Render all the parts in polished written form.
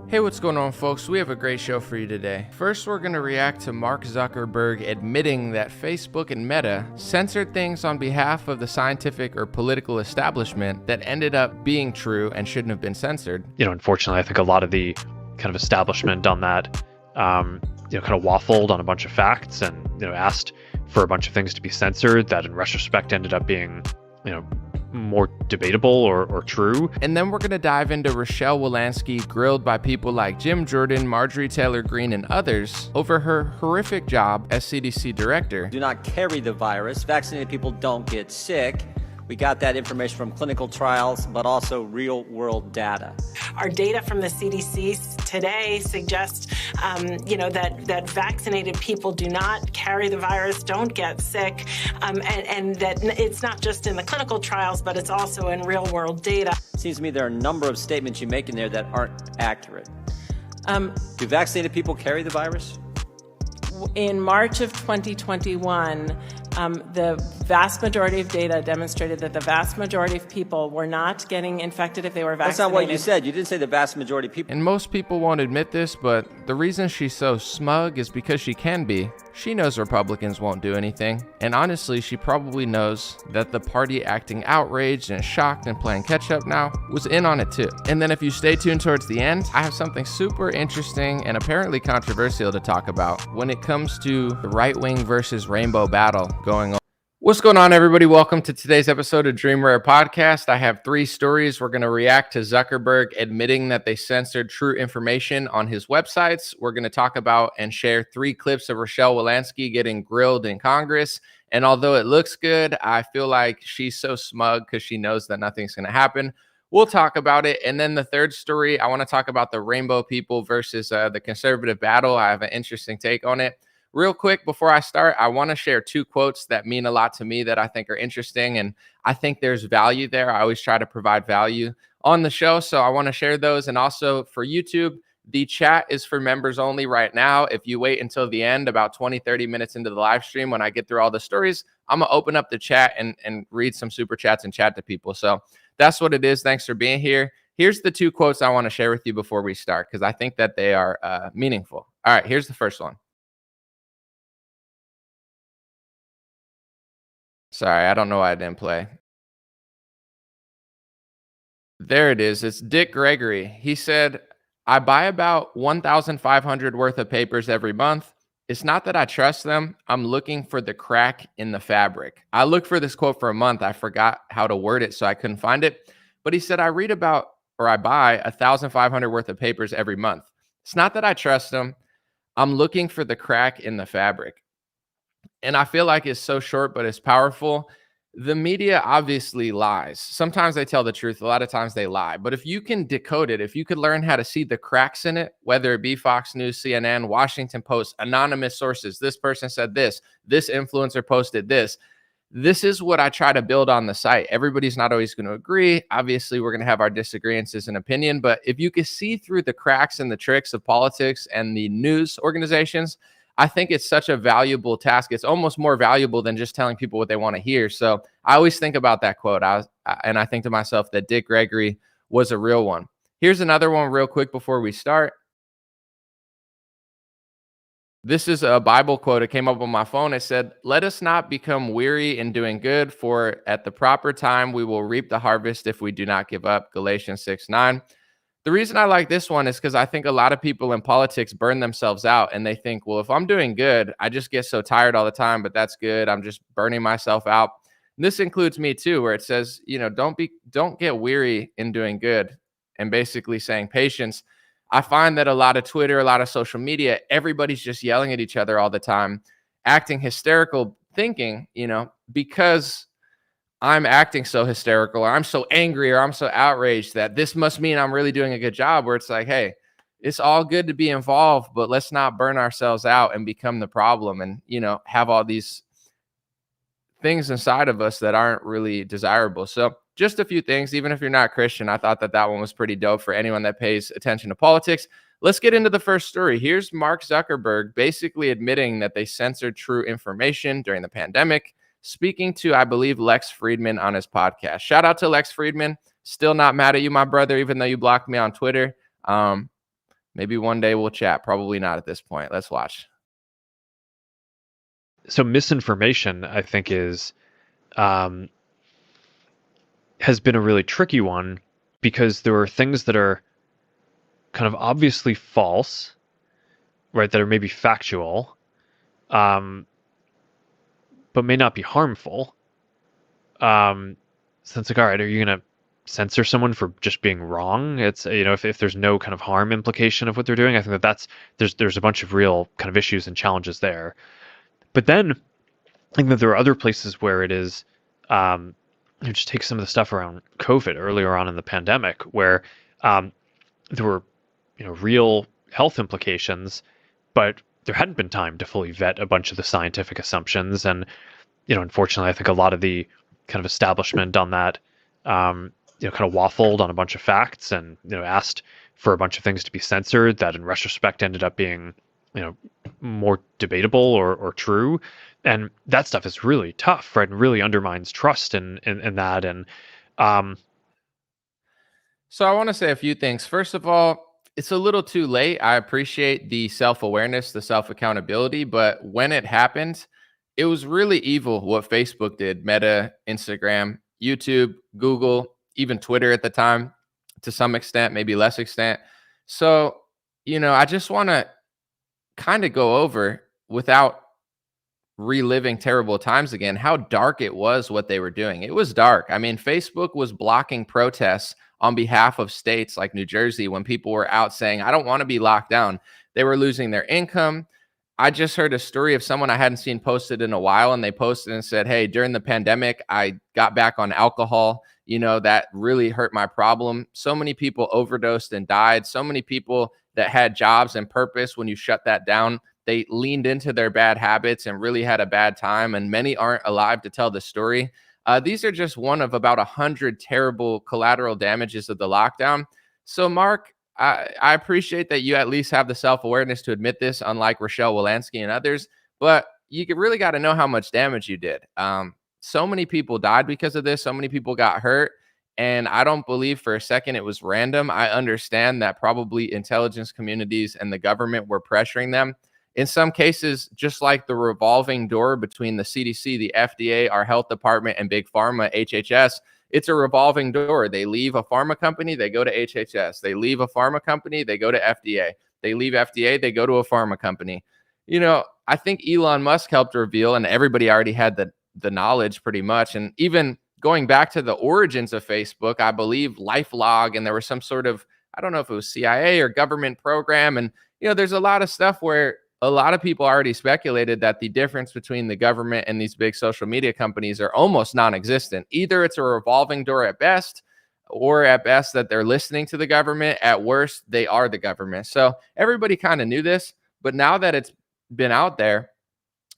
Hey, what's going on, folks? We have a great show for you today. First, we're going to react to Mark Zuckerberg admitting that Facebook and Meta censored things on behalf of the scientific or political establishment that ended up being true and shouldn't have been censored. Unfortunately, I think a lot of the kind of establishment on that, kind of waffled on a bunch of facts and, asked for a bunch of things to be censored that in retrospect ended up being, more debatable or true. And then we're going to dive into Rochelle Walensky grilled by people like Jim Jordan, Marjorie Taylor Greene, and others over her horrific job as CDC director. Do not carry the virus. Vaccinated people don't get sick. We got that information from clinical trials, but also real-world data. Our data from the CDC today suggests, that vaccinated people do not carry the virus, don't get sick, and that it's not just in the clinical trials, but it's also in real-world data. Seems to me there are a number of statements you make in there that aren't accurate. Do vaccinated people carry the virus? In March of 2021, the vast majority of data demonstrated that the vast majority of people were not getting infected if they were vaccinated. That's not what you said. You didn't say the vast majority of people. And most people won't admit this, but the reason she's so smug is because she can be. She knows Republicans won't do anything. And honestly, she probably knows that the party acting outraged and shocked and playing catch up now was in on it too. And then if you stay tuned towards the end, I have something super interesting and apparently controversial to talk about when it comes to the right-wing versus rainbow battle going on. What's going on, everybody? Welcome to today's episode of Dream Rare Podcast. I have three stories. We're going to react to Zuckerberg admitting that they censored true information on his websites. We're going to talk about and share three clips of Rochelle Walensky getting grilled in Congress. And although it looks good, I feel like she's so smug because she knows that nothing's going to happen. We'll talk about it. And then the third story, I want to talk about the rainbow people versus the conservative battle. I have an interesting take on it. Real quick, before I start, I want to share two quotes that mean a lot to me that I think are interesting, and I think there's value there. I always try to provide value on the show, so I want to share those. And also for YouTube, the chat is for members only right now. If you wait until the end, about 20, 30 minutes into the live stream, when I get through all the stories, I'm going to open up the chat and read some super chats and chat to people. So that's what it is. Thanks for being here. Here's the two quotes I want to share with you before we start, because I think that they are meaningful. All right, here's the first one. Sorry, I don't know why I didn't play. There it is. It's Dick Gregory. He said, I buy about 1,500 worth of papers every month. It's not that I trust them. I'm looking for the crack in the fabric. I looked for this quote for a month. I forgot how to word it, so I couldn't find it. But he said, I buy 1,500 worth of papers every month. It's not that I trust them. I'm looking for the crack in the fabric. And I feel like it's so short, but it's powerful. The media obviously lies. Sometimes they tell the truth. A lot of times they lie. But if you can decode it, if you could learn how to see the cracks in it, whether it be Fox News, CNN, Washington Post, anonymous sources, this person said this influencer posted this. This is what I try to build on the site. Everybody's not always going to agree. Obviously, we're going to have our disagreements as an opinion. But if you can see through the cracks and the tricks of politics and the news organizations, I think it's such a valuable task. It's almost more valuable than just telling people what they want to hear. So I always think about that quote. And I think to myself that Dick Gregory was a real one. Here's another one real quick before we start. This is a Bible quote. It came up on my phone. It said, let us not become weary in doing good, for at the proper time we will reap the harvest if we do not give up. Galatians 6:9. The reason I like this one is because I think a lot of people in politics burn themselves out and they think, well, if I'm doing good, I just get so tired all the time, but that's good. I'm just burning myself out. And this includes me too, where it says, don't get weary in doing good, and basically saying patience. I find that a lot of Twitter, a lot of social media, everybody's just yelling at each other all the time, acting hysterical, thinking, because I'm acting so hysterical, or I'm so angry, or I'm so outraged that this must mean I'm really doing a good job, where it's like, hey, it's all good to be involved, but let's not burn ourselves out and become the problem and, have all these things inside of us that aren't really desirable. So just a few things. Even if you're not Christian, I thought that one was pretty dope for anyone that pays attention to politics. Let's get into the first story. Here's Mark Zuckerberg basically admitting that they censored true information during the pandemic, speaking to, I believe, Lex Friedman on his podcast. Shout out to Lex Friedman. Still not mad at you, my brother, even though you blocked me on Twitter. Maybe one day we'll chat. Probably not at this point. Let's watch. So misinformation, I think, um, has been a really tricky one because there are things that are kind of obviously false, right? That are maybe factual, um, but may not be harmful. So it's like, all right, are you going to censor someone for just being wrong? It's, if there's no kind of harm implication of what they're doing, I think there's a bunch of real kind of issues and challenges there. But then I think that there are other places where it is, just take some of the stuff around COVID earlier on in the pandemic, where there were, real health implications, but there hadn't been time to fully vet a bunch of the scientific assumptions. And, unfortunately, I think a lot of the kind of establishment on that, kind of waffled on a bunch of facts and, asked for a bunch of things to be censored that in retrospect ended up being, more debatable or true. And that stuff is really tough, right? And really undermines trust in that. And So I want to say a few things. First of all, it's a little too late. I appreciate the self-awareness, the self-accountability, but when it happened, it was really evil what Facebook did. Meta, Instagram, YouTube, Google, even Twitter at the time, to some extent, maybe less extent. So, I just want to kind of go over, without reliving terrible times again, how dark it was what they were doing. It was dark. I mean, Facebook was blocking protests on behalf of states like New Jersey when people were out saying, I don't want to be locked down. They were losing their income. I just heard a story of someone I hadn't seen posted in a while, and they posted and said, hey, during the pandemic, I got back on alcohol. That really hurt my problem. So many people overdosed and died. So many people that had jobs and purpose, when you shut that down, they leaned into their bad habits and really had a bad time. And many aren't alive to tell the story. These are just one of about 100 terrible collateral damages of the lockdown. So, Mark, I appreciate that you at least have the self-awareness to admit this, unlike Rochelle Walensky and others. But you really got to know how much damage you did. So many people died because of this. So many people got hurt. And I don't believe for a second it was random. I understand that probably intelligence communities and the government were pressuring them. In some cases, just like the revolving door between the CDC, the FDA, our health department, and Big Pharma, HHS, it's a revolving door. They leave a pharma company, they go to HHS. They leave a pharma company, they go to FDA. They leave FDA, they go to a pharma company. I think Elon Musk helped reveal, and everybody already had the knowledge pretty much. And even going back to the origins of Facebook, I believe LifeLog, and there was some sort of, I don't know if it was CIA or government program. And, there's a lot of stuff where a lot of people already speculated that the difference between the government and these big social media companies are almost non-existent. Either it's a revolving door at best, or at best that they're listening to the government. At worst, they are the government. So everybody kind of knew this, but now that it's been out there,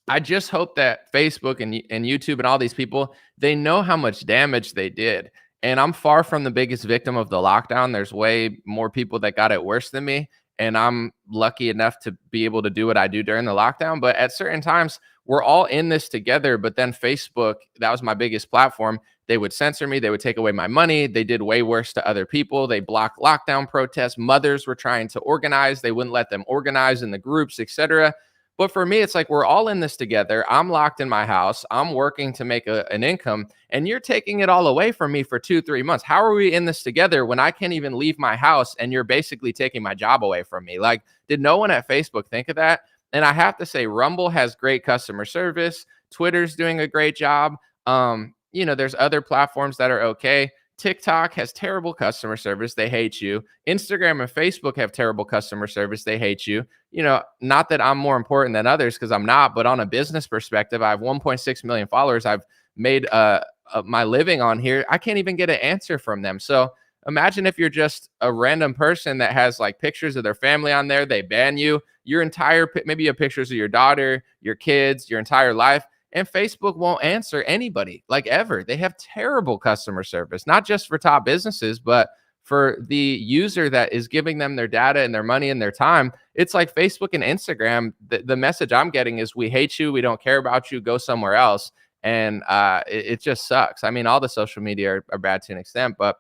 I just hope that Facebook and YouTube and all these people, they know how much damage they did. And I'm far from the biggest victim of the lockdown. There's way more people that got it worse than me. And I'm lucky enough to be able to do what I do during the lockdown. But at certain times, we're all in this together. But then Facebook, that was my biggest platform. They would censor me. They would take away my money. They did way worse to other people. They blocked lockdown protests. Mothers were trying to organize. They wouldn't let them organize in the groups, etc. But for me, it's like we're all in this together. I'm locked in my house. I'm working to make an income, and you're taking it all away from me for 2-3 months. How are we in this together when I can't even leave my house and you're basically taking my job away from me? Like, did no one at Facebook think of that? And I have to say, Rumble has great customer service. Twitter's doing a great job. There's other platforms that are okay. TikTok has terrible customer service. They hate you. Instagram and Facebook have terrible customer service. They hate you. Not that I'm more important than others, because I'm not, but on a business perspective, I have 1.6 million followers. I've made my living on here. I can't even get an answer from them. So imagine if you're just a random person that has like pictures of their family on there. They ban you. Your entire, maybe you have pictures of your daughter, your kids, your entire life. And Facebook won't answer anybody, like, ever. They have terrible customer service, not just for top businesses, but for the user that is giving them their data and their money and their time. It's like Facebook and Instagram. The message I'm getting is, we hate you. We don't care about you. Go somewhere else. And it just sucks. I mean, all the social media are bad to an extent, but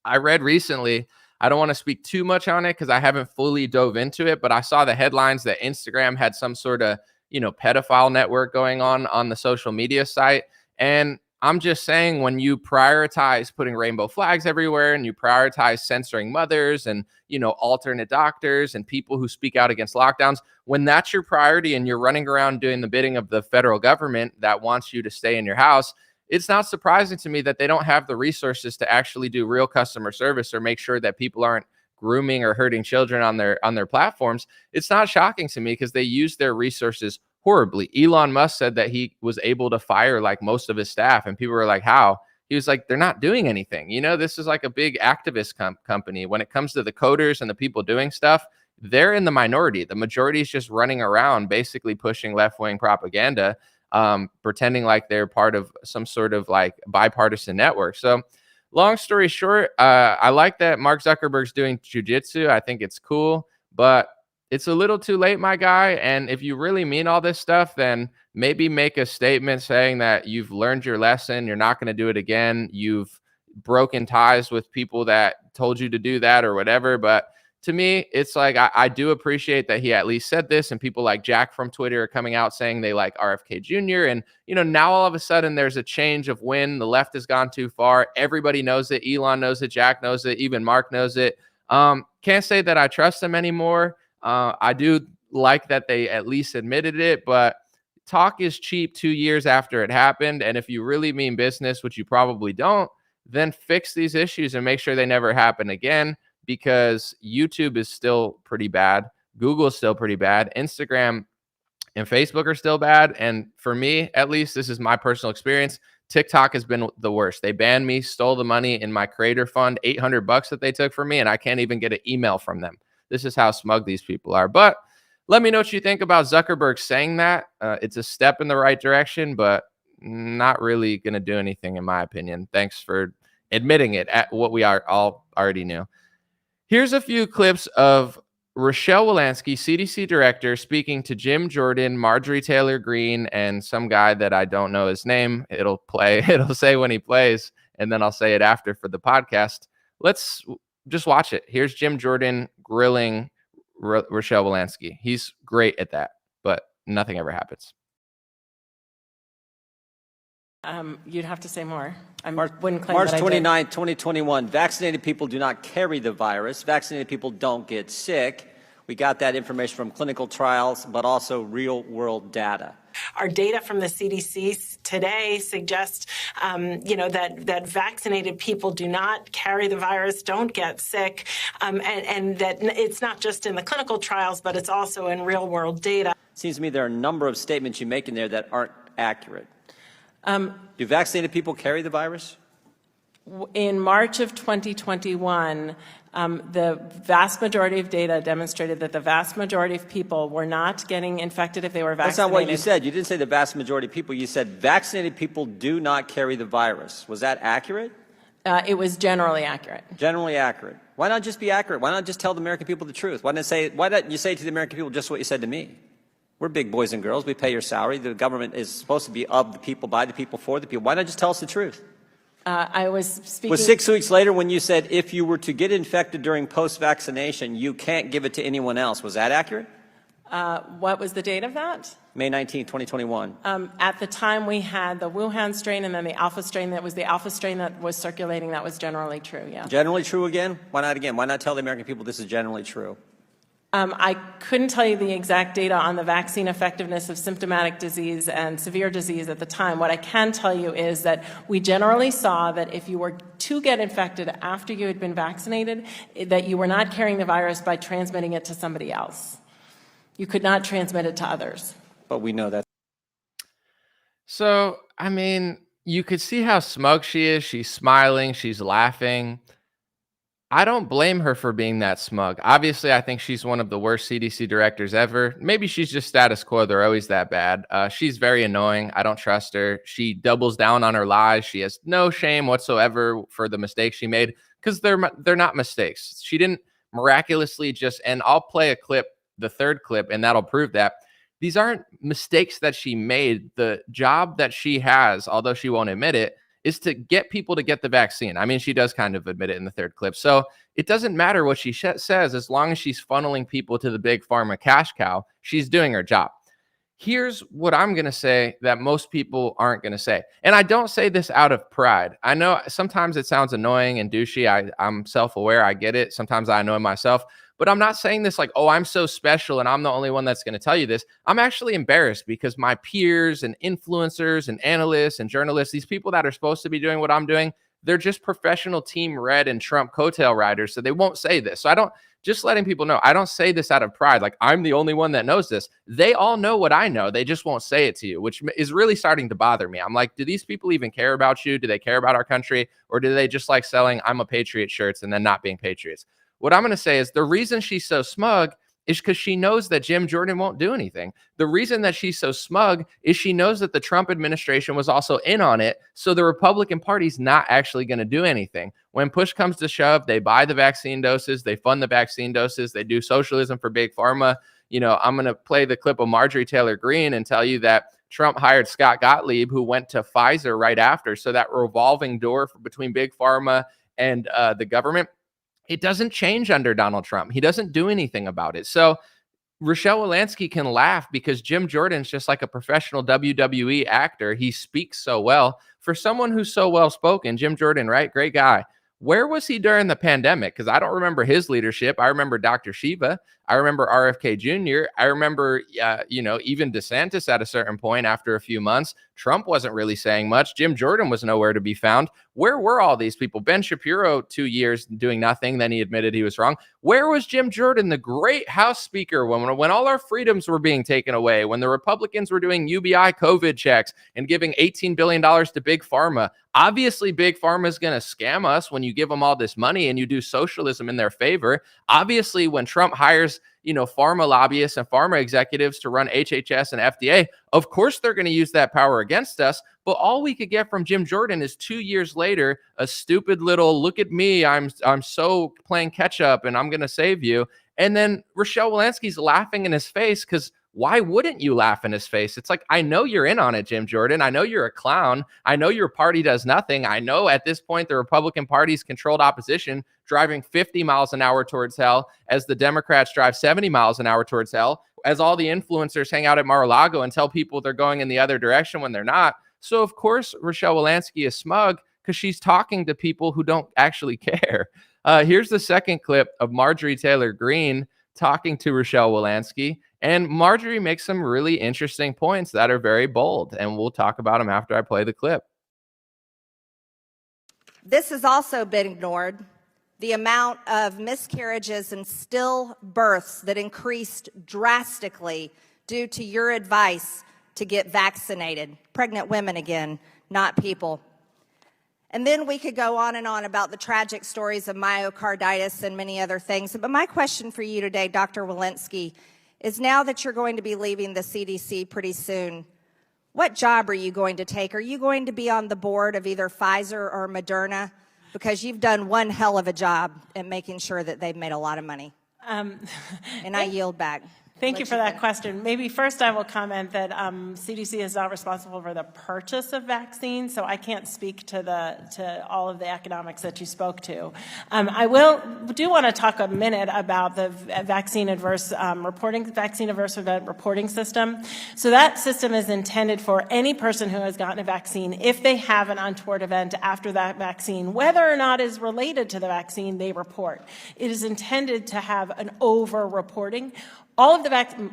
I read recently I don't want to speak too much on it because I haven't fully dove into it, but I saw the headlines that Instagram had some sort of, pedophile network going on the social media site. And I'm just saying, when you prioritize putting rainbow flags everywhere and you prioritize censoring mothers and, alternate doctors and people who speak out against lockdowns, when that's your priority and you're running around doing the bidding of the federal government that wants you to stay in your house, it's not surprising to me that they don't have the resources to actually do real customer service or make sure that people aren't grooming or hurting children on their platforms. It's not shocking to me because they use their resources horribly. Elon Musk said that he was able to fire like most of his staff, and people were like, how? He was like, they're not doing anything. This is like a big activist company. When it comes to the coders and the people doing stuff, they're in the minority. The majority is just running around basically pushing left-wing propaganda, pretending like they're part of some sort of like bipartisan network. So long story short, I like that Mark Zuckerberg's doing jujitsu. I think it's cool, but it's a little too late, my guy. And if you really mean all this stuff, then maybe make a statement saying that you've learned your lesson. You're not going to do it again. You've broken ties with people that told you to do that or whatever. But to me, it's like, I do appreciate that he at least said this, and people like Jack from Twitter are coming out saying they like RFK Jr. And, now all of a sudden there's a change of when the left has gone too far. Everybody knows it. Elon knows it. Jack knows it. Even Mark knows it. Can't say that I trust them anymore. I do like that they at least admitted it, but talk is cheap 2 years after it happened. And if you really mean business, which you probably don't, then fix these issues and make sure they never happen again, because YouTube is still pretty bad. Google is still pretty bad. Instagram and Facebook are still bad. And for me, at least, this is my personal experience, TikTok has been the worst. They banned me, stole the money in my creator fund, $800 that they took from me, and I can't even get an email from them. This is how smug these people are. But let me know what you think about Zuckerberg saying that. It's a step in the right direction, but not really going to do anything, in my opinion. Thanks for admitting it at what we are all already knew. Here's a few clips of Rochelle Walensky, CDC director, speaking to Jim Jordan, Marjorie Taylor Greene, and some guy that I don't know his name. It'll say when he plays, and then I'll say it after for the podcast. Let's just watch it. Here's Jim Jordan grilling Rochelle Walensky. He's great at that, but nothing ever happens. You'd have to say more. Wouldn't claim March 29, 2021, vaccinated people do not carry the virus. Vaccinated people don't get sick. We got that information from clinical trials, but also real-world data. Our data from the CDC today suggests, that vaccinated people do not carry the virus, don't get sick, and that it's not just in the clinical trials, but it's also in real-world data. Seems to me there are a number of statements you make in there that aren't accurate. Do vaccinated people carry the virus? In March of 2021, the vast majority of data demonstrated that the vast majority of people were not getting infected if they were vaccinated. That's not what you said. You didn't say the vast majority of people. You said vaccinated people do not carry the virus. Was that accurate? It was generally accurate. Generally accurate. Why not just be accurate? Why not just tell the American people the truth? Why don't you say to the American people just what you said to me? We're big boys and girls. We pay your salary. The government is supposed to be of the people, by the people, for the people. Why not just tell us the truth? I was speaking... Was 6 weeks later when you said if you were to get infected during post-vaccination, you can't give it to anyone else. Was that accurate? What was the date of that? May 19, 2021. At the time we had the Wuhan strain and then the Alpha strain. That was the Alpha strain that was circulating. That was generally true, yeah. Generally true again? Why not again? Why not tell the American people this is generally true? I couldn't tell you the exact data on the vaccine effectiveness of symptomatic disease and severe disease at the time. What I can tell you is that we generally saw that if you were to get infected after you had been vaccinated, that you were not carrying the virus by transmitting it to somebody else. You could not transmit it to others. But we know that. So, I mean, you could see how smug she is. She's smiling. She's laughing. I don't blame her for being that smug. Obviously, I think she's one of the worst CDC directors ever. Maybe she's just status quo. They're always that bad. She's very annoying. I don't trust her. She doubles down on her lies. She has no shame whatsoever for the mistakes she made because they're not mistakes. She didn't miraculously and I'll play a clip, the third clip, and that'll prove that. These aren't mistakes that she made. The job that she has, although she won't admit it, is to get people to get the vaccine. I mean, she does kind of admit it in the third clip. So it doesn't matter what she says, as long as she's funneling people to the big pharma cash cow, she's doing her job. Here's what I'm going to say that most people aren't going to say. And I don't say this out of pride. I know sometimes it sounds annoying and douchey. I'm self-aware. I get it. Sometimes I annoy myself. But I'm not saying this like, oh, I'm so special and I'm the only one that's going to tell you this. I'm actually embarrassed because my peers and influencers and analysts and journalists, these people that are supposed to be doing what I'm doing, they're just professional Team Red and Trump coattail riders. So they won't say this. So I don't, just letting people know, I don't say this out of pride. Like I'm the only one that knows this. They all know what I know. They just won't say it to you, which is really starting to bother me. I'm like, do these people even care about you? Do they care about our country? Or do they just like selling I'm a patriot shirts and then not being patriots? What I'm going to say is the reason she's so smug is because she knows that Jim Jordan won't do anything. The reason that she's so smug is she knows that the Trump administration was also in on it. So the Republican Party's not actually going to do anything. When push comes to shove, they buy the vaccine doses, they fund the vaccine doses, they do socialism for big pharma. You know, I'm going to play the clip of Marjorie Taylor Greene and tell you that Trump hired Scott Gottlieb, who went to Pfizer right after. So that revolving door between big pharma and the government, it doesn't change under Donald Trump. He doesn't do anything about it. So Rochelle Walensky can laugh because Jim Jordan's just like a professional WWE actor. He speaks so well. For someone who's so well spoken, Jim Jordan, right? Great guy. Where was he during the pandemic? Because I don't remember his leadership. I remember Dr. Shiva. I remember RFK Jr. I remember, even DeSantis at a certain point after a few months. Trump wasn't really saying much. Jim Jordan was nowhere to be found. Where were all these people? Ben Shapiro, 2 years doing nothing. Then he admitted he was wrong. Where was Jim Jordan, the great House Speaker, when all our freedoms were being taken away, when the Republicans were doing UBI COVID checks and giving $18 billion to Big Pharma? Obviously, Big Pharma is going to scam us when you give them all this money and you do socialism in their favor. Obviously, when Trump hires, pharma lobbyists and pharma executives to run HHS and FDA, of course, they're going to use that power against us. But all we could get from Jim Jordan is 2 years later, a stupid little, look at me, I'm so playing catch up and I'm going to save you. And then Rochelle Walensky's laughing in his face because why wouldn't you laugh in his face? It's like, I know you're in on it, Jim Jordan. I know you're a clown. I know your party does nothing. I know at this point, the Republican Party's controlled opposition driving 50 miles an hour towards hell as the Democrats drive 70 miles an hour towards hell, as all the influencers hang out at Mar-a-Lago and tell people they're going in the other direction when they're not. So of course, Rochelle Walensky is smug because she's talking to people who don't actually care. Here's the second clip of Marjorie Taylor Greene talking to Rochelle Walensky. And Marjorie makes some really interesting points that are very bold, and we'll talk about them after I play the clip. This has also been ignored. The amount of miscarriages and stillbirths that increased drastically due to your advice to get vaccinated. Pregnant women again, not people. And then we could go on and on about the tragic stories of myocarditis and many other things. But my question for you today, Dr. Walensky, is now that you're going to be leaving the CDC pretty soon, what job are you going to take? Are you going to be on the board of either Pfizer or Moderna? Because you've done one hell of a job at making sure that they've made a lot of money. And I yield back. Thank you for that question. Maybe first I will comment that CDC is not responsible for the purchase of vaccines, so I can't speak to all of the economics that you spoke to. I do want to talk a minute about the vaccine adverse event reporting system. So that system is intended for any person who has gotten a vaccine, if they have an untoward event after that vaccine, whether or not is related to the vaccine, they report. It is intended to have an over-reporting. All of the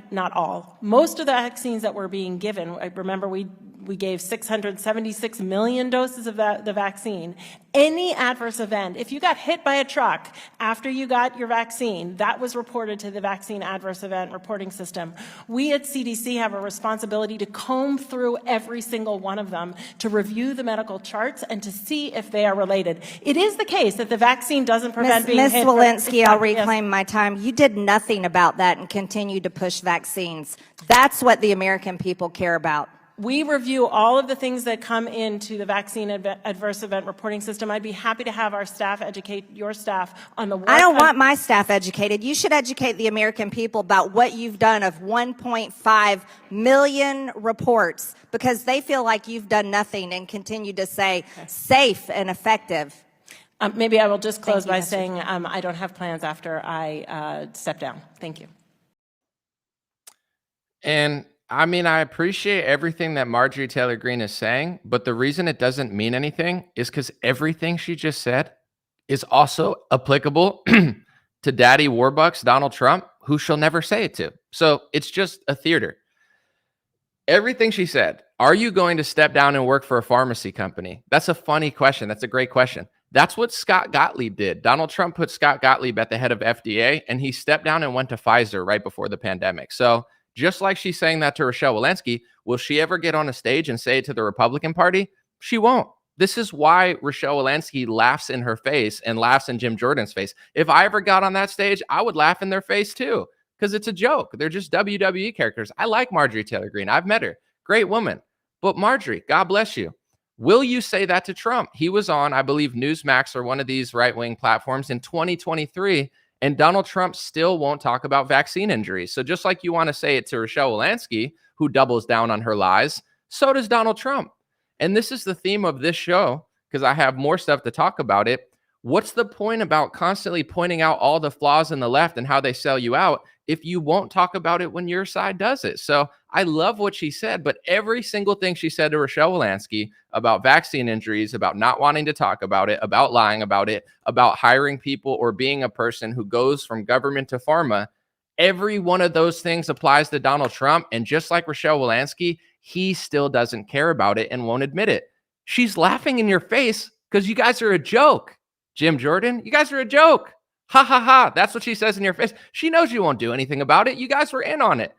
not all, most of the vaccines that were being given, I remember we gave 676 million doses of the vaccine. Any adverse event, if you got hit by a truck after you got your vaccine, that was reported to the vaccine adverse event reporting system. We at CDC have a responsibility to comb through every single one of them, to review the medical charts and to see if they are related. It is the case that the vaccine doesn't prevent being hit. Ms. Walensky, I'll reclaim my time. You did nothing about that and continued to push vaccines. That's what the American people care about. We review all of the things that come into the vaccine adverse event reporting system. I'd be happy to have our staff educate your staff on the work. I don't want my staff educated. You should educate the American people about what you've done of 1.5 million reports, because they feel like you've done nothing and continue to say safe and effective. Maybe I will just close by saying I don't have plans after I step down. Thank you. And I mean, I appreciate everything that Marjorie Taylor Greene is saying, but the reason it doesn't mean anything is because everything she just said is also applicable to Daddy Warbucks, Donald Trump, who she'll never say it to. So it's just a theater. Everything she said, are you going to step down and work for a pharmacy company? That's a funny question. That's a great question. That's what Scott Gottlieb did. Donald Trump put Scott Gottlieb at the head of FDA, and he stepped down and went to Pfizer right before the pandemic. So just like she's saying that to Rochelle Walensky, will she ever get on a stage and say it to the Republican Party? She won't. This is why Rochelle Walensky laughs in her face and laughs in Jim Jordan's face. If I ever got on that stage, I would laugh in their face too, because it's a joke. They're just WWE characters. I like Marjorie Taylor Greene. I've met her. Great woman. But Marjorie, God bless you. Will you say that to Trump? He was on, I believe, Newsmax or one of these right-wing platforms in 2023, and Donald Trump still won't talk about vaccine injuries. So just like you want to say it to Rochelle Walensky, who doubles down on her lies, so does Donald Trump. And this is the theme of this show, because I have more stuff to talk about it. What's the point about constantly pointing out all the flaws in the left and how they sell you out if you won't talk about it when your side does it? So I love what she said, but every single thing she said to Rochelle Walensky about vaccine injuries, about not wanting to talk about it, about lying about it, about hiring people or being a person who goes from government to pharma, every one of those things applies to Donald Trump. And just like Rochelle Walensky, he still doesn't care about it and won't admit it. She's laughing in your face because you guys are a joke. Jim Jordan, you guys are a joke. Ha, ha, ha. That's what she says in your face. She knows you won't do anything about it. You guys were in on it.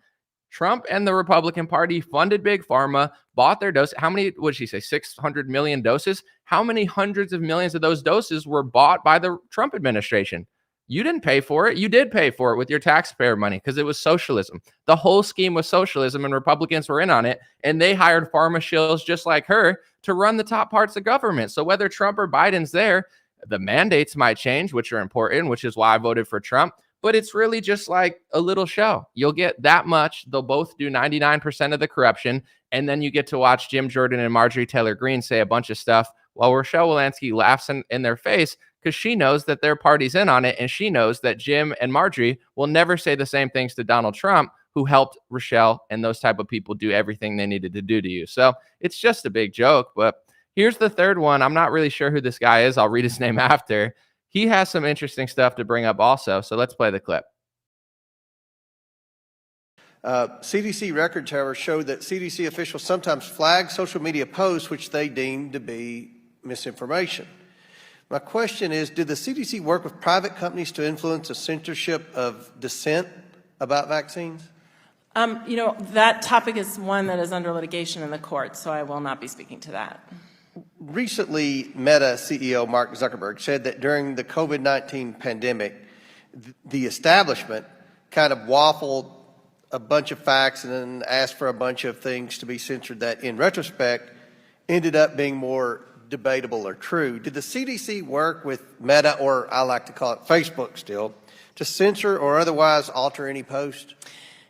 Trump and the Republican Party funded Big Pharma, bought their dose. How many, what did she say, 600 million doses? How many hundreds of millions of those doses were bought by the Trump administration? You didn't pay for it. You did pay for it with your taxpayer money because it was socialism. The whole scheme was socialism, and Republicans were in on it, and they hired pharma shills just like her to run the top parts of government. So whether Trump or Biden's there, the mandates might change, which are important, which is why I voted for Trump. But it's really just like a little show. You'll get that much. They'll both do 99% of the corruption. And then you get to watch Jim Jordan and Marjorie Taylor Greene say a bunch of stuff while Rochelle Walensky laughs in their face because she knows that their party's in on it. And she knows that Jim and Marjorie will never say the same things to Donald Trump, who helped Rochelle and those type of people do everything they needed to do to you. So it's just a big joke. But here's the third one. I'm not really sure who this guy is. I'll read his name after. He has some interesting stuff to bring up also. So let's play the clip. CDC records, however, show that CDC officials sometimes flag social media posts which they deem to be misinformation. My question is, did the CDC work with private companies to influence the censorship of dissent about vaccines? You know, that topic is one that is under litigation in the court, so I will not be speaking to that. Recently, Meta CEO Mark Zuckerberg said that during the COVID-19 pandemic, the establishment kind of waffled a bunch of facts and then asked for a bunch of things to be censored that, in retrospect, ended up being more debatable or true. Did the CDC work with Meta, or I like to call it Facebook still, to censor or otherwise alter any post?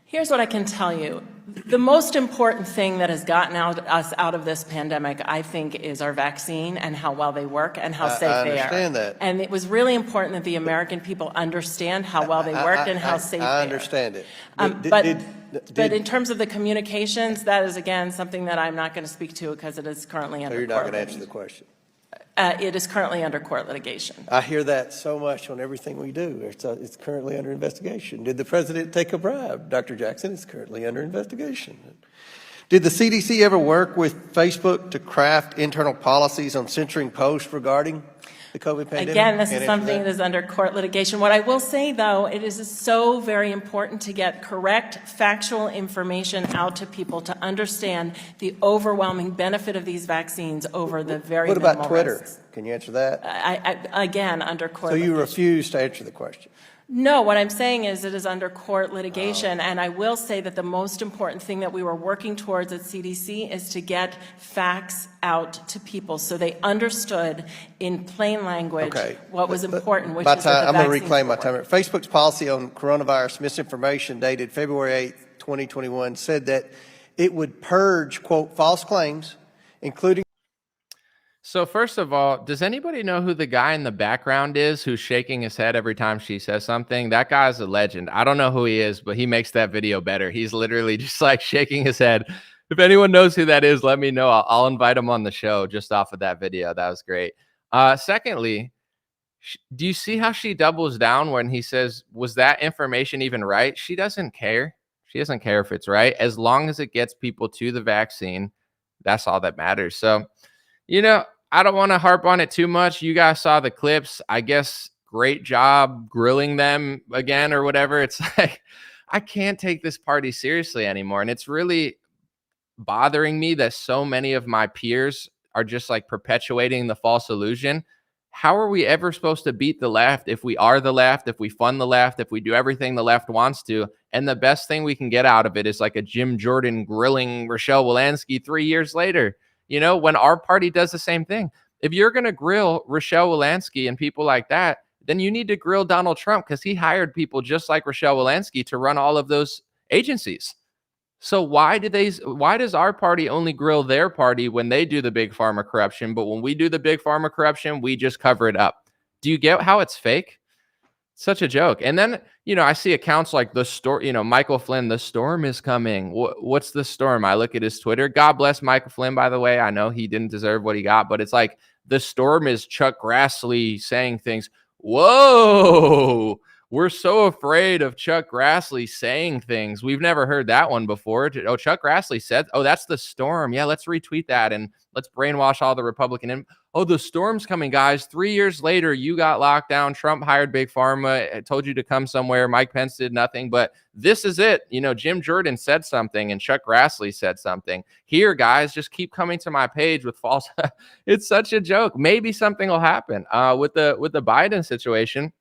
Here's what I can tell you. The most important thing that has gotten us out of this pandemic, I think, is our vaccine and how well they work and how safe they are. I understand that. And it was really important that the American people understand how well they worked and how safe they are. I understand it. But in terms of the communications, that is, again, something that I'm not going to speak to because it is currently under court. So you're not going to answer the question? It is currently under court litigation. I hear that so much on everything we do. It's currently under investigation. Did the president take a bribe? Dr. Jackson, it's currently under investigation. Did the CDC ever work with Facebook to craft internal policies on censoring posts regarding the COVID pandemic? Again, this is something that is under court litigation. What I will say, though, it is so very important to get correct, factual information out to people to understand the overwhelming benefit of these vaccines over the very minimal What about Twitter? risks. Can you answer that? Again, under court So you litigation. refuse to answer the question? No, what I'm saying is it is under court litigation, and I will say that the most important thing that we were working towards at CDC is to get facts out to people so they understood in plain language what was important, which is that the I'm going to vaccines reclaim my were time. working. Facebook's policy on coronavirus misinformation dated February 8th, 2021 said that it would purge, quote, false claims, including. So first of all, does anybody know who the guy in the background is who's shaking his head every time she says something? That guy's a legend. I don't know who he is, but he makes that video better. He's literally just like shaking his head. If anyone knows who that is, let me know. I'll invite him on the show just off of that video. That was great. Secondly, do you see how she doubles down when he says, was that information even right? She doesn't care. She doesn't care if it's right. As long as it gets people to the vaccine, that's all that matters. So, I don't want to harp on it too much. You guys saw the clips. I guess great job grilling them again or whatever. It's like, I can't take this party seriously anymore. And it's really bothering me that so many of my peers are just like perpetuating the false illusion. How are we ever supposed to beat the left if we are the left, if we fund the left, if we do everything the left wants to? And the best thing we can get out of it is like a Jim Jordan grilling Rochelle Walensky 3 years later. When our party does the same thing. If you're going to grill Rochelle Walensky and people like that, then you need to grill Donald Trump because he hired people just like Rochelle Walensky to run all of those agencies. So why does our party only grill their party when they do the big pharma corruption, but when we do the big pharma corruption, we just cover it up? Do you get how it's fake? Such a joke. And then, I see accounts like the storm, Michael Flynn, the storm is coming. What's the storm? I look at his Twitter. God bless Michael Flynn, by the way. I know he didn't deserve what he got, but it's like the storm is Chuck Grassley saying things. Whoa, we're so afraid of Chuck Grassley saying things. We've never heard that one before. Oh, Chuck Grassley said, oh, that's the storm. Yeah, let's retweet that and let's brainwash all the Republican. Oh, the storm's coming, guys. 3 years later, you got locked down. Trump hired Big Pharma, told you to come somewhere. Mike Pence did nothing, but this is it. Jim Jordan said something and Chuck Grassley said something. Here, guys, just keep coming to my page with false. It's such a joke. Maybe something will happen with the Biden situation.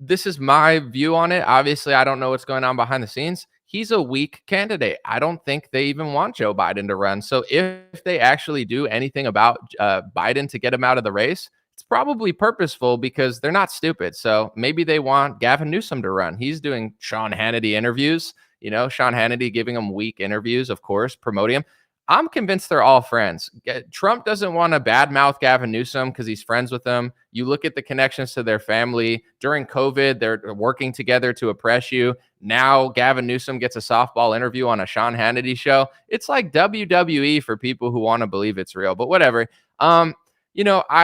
This is my view on it. Obviously, I don't know what's going on behind the scenes. He's a weak candidate. I don't think they even want Joe Biden to run. So if they actually do anything about Biden to get him out of the race, it's probably purposeful because they're not stupid. So maybe they want Gavin Newsom to run. He's doing Sean Hannity interviews, Sean Hannity giving him weak interviews, of course, promoting him. I'm convinced they're all friends. Trump doesn't want to badmouth Gavin Newsom because he's friends with him. You look at the connections to their family. During COVID, they're working together to oppress you. Now Gavin Newsom gets a softball interview on a Sean Hannity show. It's like WWE for people who want to believe it's real, but whatever. I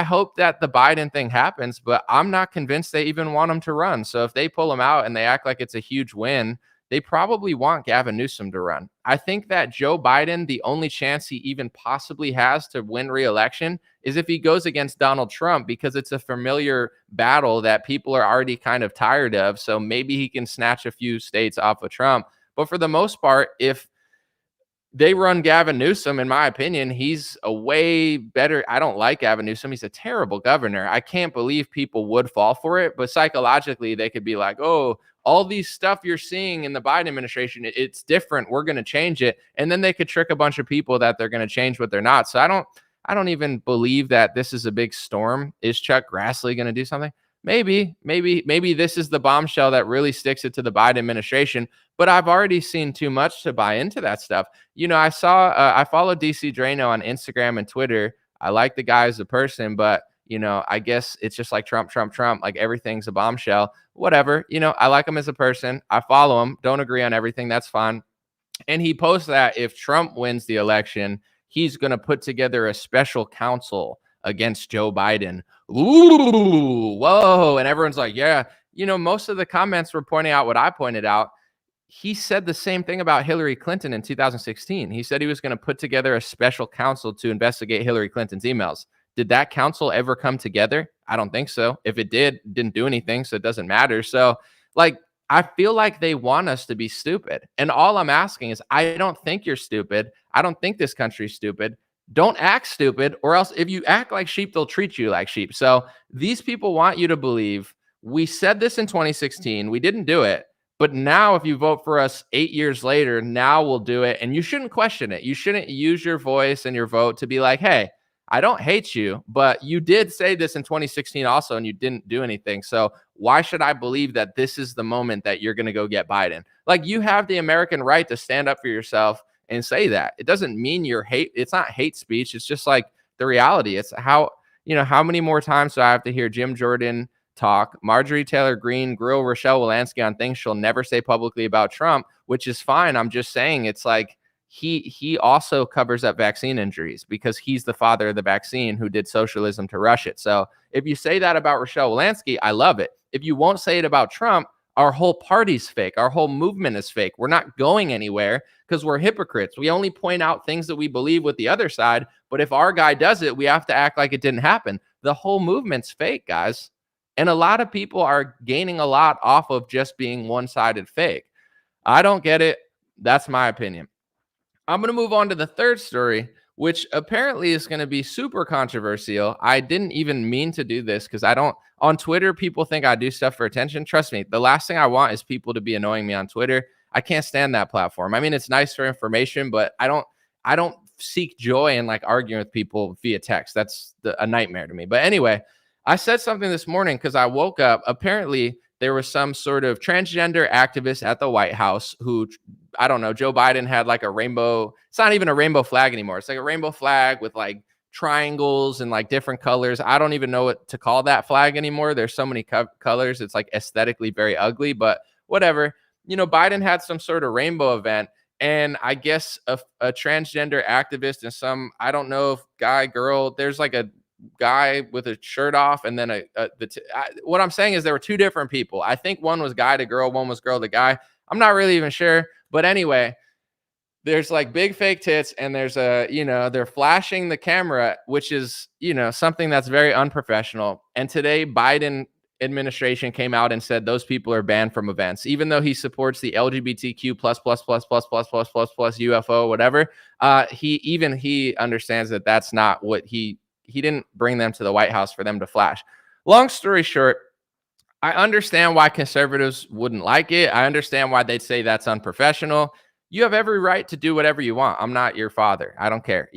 hope that the Biden thing happens, but I'm not convinced they even want him to run. So if they pull him out and they act like it's a huge win, they probably want Gavin Newsom to run. I think that Joe Biden, the only chance he even possibly has to win re-election is if he goes against Donald Trump, because it's a familiar battle that people are already kind of tired of. So maybe he can snatch a few states off of Trump. But for the most part, if they run Gavin Newsom, in my opinion, he's a way better. I don't like Gavin Newsom. He's a terrible governor. I can't believe people would fall for it. But psychologically, they could be like, oh, all these stuff you're seeing in the Biden administration, it's different. We're going to change it. And then they could trick a bunch of people that they're going to change what they're not. So I don't even believe that this is a big storm. Is Chuck Grassley going to do something? Maybe this is the bombshell that really sticks it to the Biden administration. But I've already seen too much to buy into that stuff. I follow DC Drano on Instagram and Twitter. I like the guy as a person, but I guess it's just like Trump, like everything's a bombshell, whatever. I like him as a person. I follow him. Don't agree on everything. That's fine. And he posts that if Trump wins the election, he's going to put together a special counsel against Joe Biden. Ooh, whoa. And everyone's like, yeah, most of the comments were pointing out what I pointed out. He said the same thing about Hillary Clinton in 2016. He said he was going to put together a special counsel to investigate Hillary Clinton's emails. Did that council ever come together? I don't think so. If it didn't do anything, so it doesn't matter. So, I feel like they want us to be stupid. And all I'm asking is, I don't think you're stupid. I don't think this country's stupid. Don't act stupid, or else if you act like sheep, they'll treat you like sheep. So these people want you to believe we said this in 2016. We didn't do it. But now, if you vote for us 8 years later, now we'll do it. And you shouldn't question it. You shouldn't use your voice and your vote to be like, hey, I don't hate you, but you did say this in 2016 also, and you didn't do anything. So why should I believe that this is the moment that you're going to go get Biden? Like, you have the American right to stand up for yourself and say that. It doesn't mean you're hate. It's not hate speech. It's just like the reality. It's how many more times do I have to hear Jim Jordan talk, Marjorie Taylor Greene grill Rochelle Walensky on things she'll never say publicly about Trump, which is fine. I'm just saying, it's like he also covers up vaccine injuries because he's the father of the vaccine who did socialism to rush it. So if you say that about Rochelle Walensky, I love it. If you won't say it about Trump, our whole party's fake. Our whole movement is fake. We're not going anywhere because we're hypocrites. We only point out things that we believe with the other side. But if our guy does it, we have to act like it didn't happen. The whole movement's fake, guys. And a lot of people are gaining a lot off of just being one-sided fake. I don't get it. That's my opinion. I'm going to move on to the third story, which apparently is going to be super controversial. I didn't even mean to do this because on Twitter, people think I do stuff for attention. Trust me, the last thing I want is people to be annoying me on Twitter. I can't stand that platform. I mean, it's nice for information, but I don't seek joy in like arguing with people via text. That's a nightmare to me. But anyway, I said something this morning because I woke up. Apparently, there was some sort of transgender activist at the White House who, I don't know, Joe Biden had like a rainbow. It's not even a rainbow flag anymore. It's like a rainbow flag with like triangles and like different colors. I don't even know what to call that flag anymore. There's so many colors. It's like aesthetically very ugly, but whatever. Biden had some sort of rainbow event. And I guess a transgender activist and I don't know if guy, girl, there's like a guy with a shirt off, and then what I'm saying is there were two different people. I think one was guy to girl, one was girl to guy. I'm not really even sure, but anyway, there's like big fake tits, and there's they're flashing the camera, which is something that's very unprofessional. And today, Biden administration came out and said those people are banned from events, even though he supports the LGBTQ plus UFO whatever. He understands that that's not what he didn't bring them to the White House for them to flash. Long story short, I understand why conservatives wouldn't like it. I understand why they'd say that's unprofessional. You have every right to do whatever you want. I'm not your father. I don't care,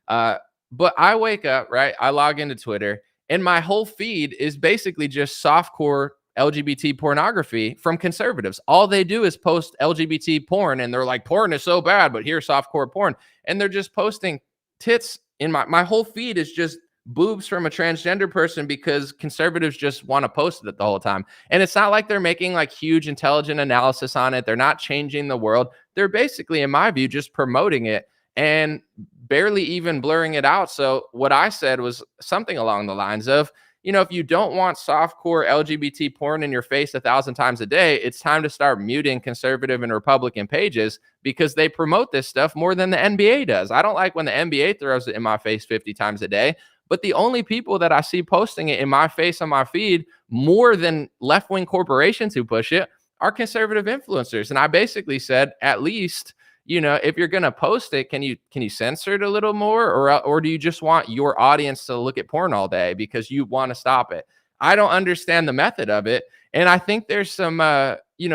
But I wake up, right? I log into Twitter, and my whole feed is basically just softcore LGBT pornography from conservatives. All they do is post LGBT porn, and they're like, porn is so bad, but here's softcore porn. And they're just posting tits. In my whole feed is just boobs from a transgender person because conservatives just want to post it the whole time. And it's not like they're making like huge intelligent analysis on it. They're not changing the world. They're basically, in my view, just promoting it and barely even blurring it out. So what I said was something along the lines of, if you don't want softcore LGBT porn in your face 1,000 times a day, it's time to start muting conservative and Republican pages because they promote this stuff more than the NBA does. I don't like when the NBA throws it in my face 50 times a day, but the only people that I see posting it in my face on my feed more than left-wing corporations who push it are conservative influencers. And I basically said, at least, if you're going to post it, can you censor it a little more, or do you just want your audience to look at porn all day because you want to stop it? I don't understand the method of it. And I think there's some,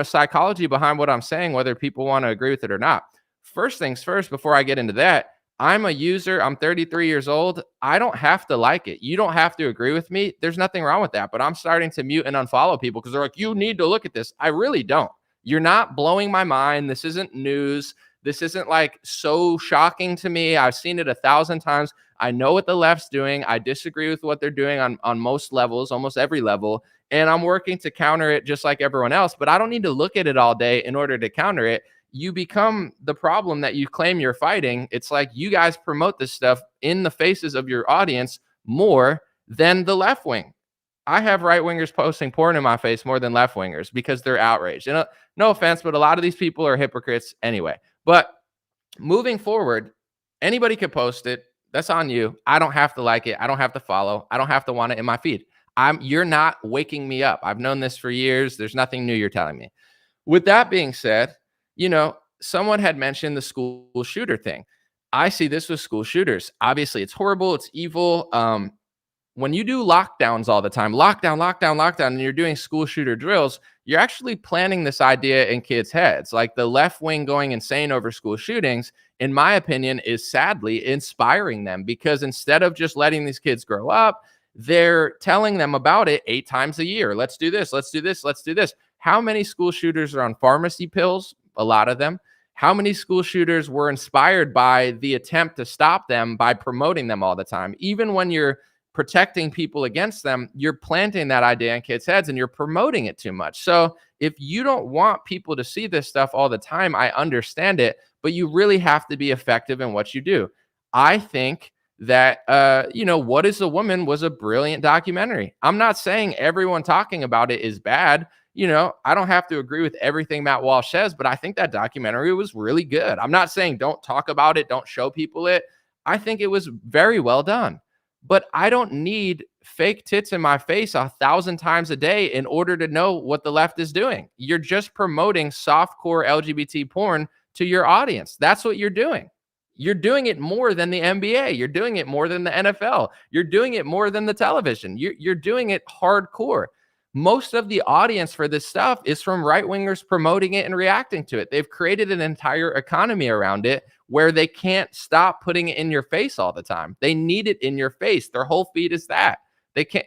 psychology behind what I'm saying, whether people want to agree with it or not. First things first, before I get into that, I'm a user. I'm 33 years old. I don't have to like it. You don't have to agree with me. There's nothing wrong with that. But I'm starting to mute and unfollow people because they're like, you need to look at this. I really don't. You're not blowing my mind. This isn't news. This isn't like so shocking to me. I've seen it 1,000 times. I know what the left's doing. I disagree with what they're doing on most levels, almost every level. And I'm working to counter it just like everyone else. But I don't need to look at it all day in order to counter it. You become the problem that you claim you're fighting. It's like you guys promote this stuff in the faces of your audience more than the left wing. I have right wingers posting porn in my face more than left wingers because they're outraged. And no offense, but a lot of these people are hypocrites anyway. But moving forward, anybody could post it. That's on you. I don't have to like it. I don't have to follow. I don't have to want it in my feed. You're not waking me up. I've known this for years. There's nothing new you're telling me. With that being said, someone had mentioned the school shooter thing. I see this with school shooters. Obviously, it's horrible. It's evil. when you do lockdowns all the time, lockdown, and you're doing school shooter drills, you're actually planting this idea in kids' heads. Like the left wing going insane over school shootings, in my opinion, is sadly inspiring them, because instead of just letting these kids grow up, they're telling them about it 8 times a year. Let's do this. Let's do this. Let's do this. How many school shooters are on pharmacy pills? A lot of them. How many school shooters were inspired by the attempt to stop them by promoting them all the time? Even when you're protecting people against them, you're planting that idea in kids' heads and you're promoting it too much. So if you don't want people to see this stuff all the time, I understand it, but you really have to be effective in what you do. I think that, What is a Woman was a brilliant documentary. I'm not saying everyone talking about it is bad. I don't have to agree with everything Matt Walsh says, but I think that documentary was really good. I'm not saying don't talk about it, don't show people it. I think it was very well done. But I don't need fake tits in my face 1,000 times a day in order to know what the left is doing. You're just promoting softcore LGBT porn to your audience. That's what you're doing. You're doing it more than the NBA. You're doing it more than the NFL. You're doing it more than the television. You're doing it hardcore. Most of the audience for this stuff is from right-wingers promoting it and reacting to it. They've created an entire economy around it where they can't stop putting it in your face all the time. They need it in your face. Their whole feed is that. They can't,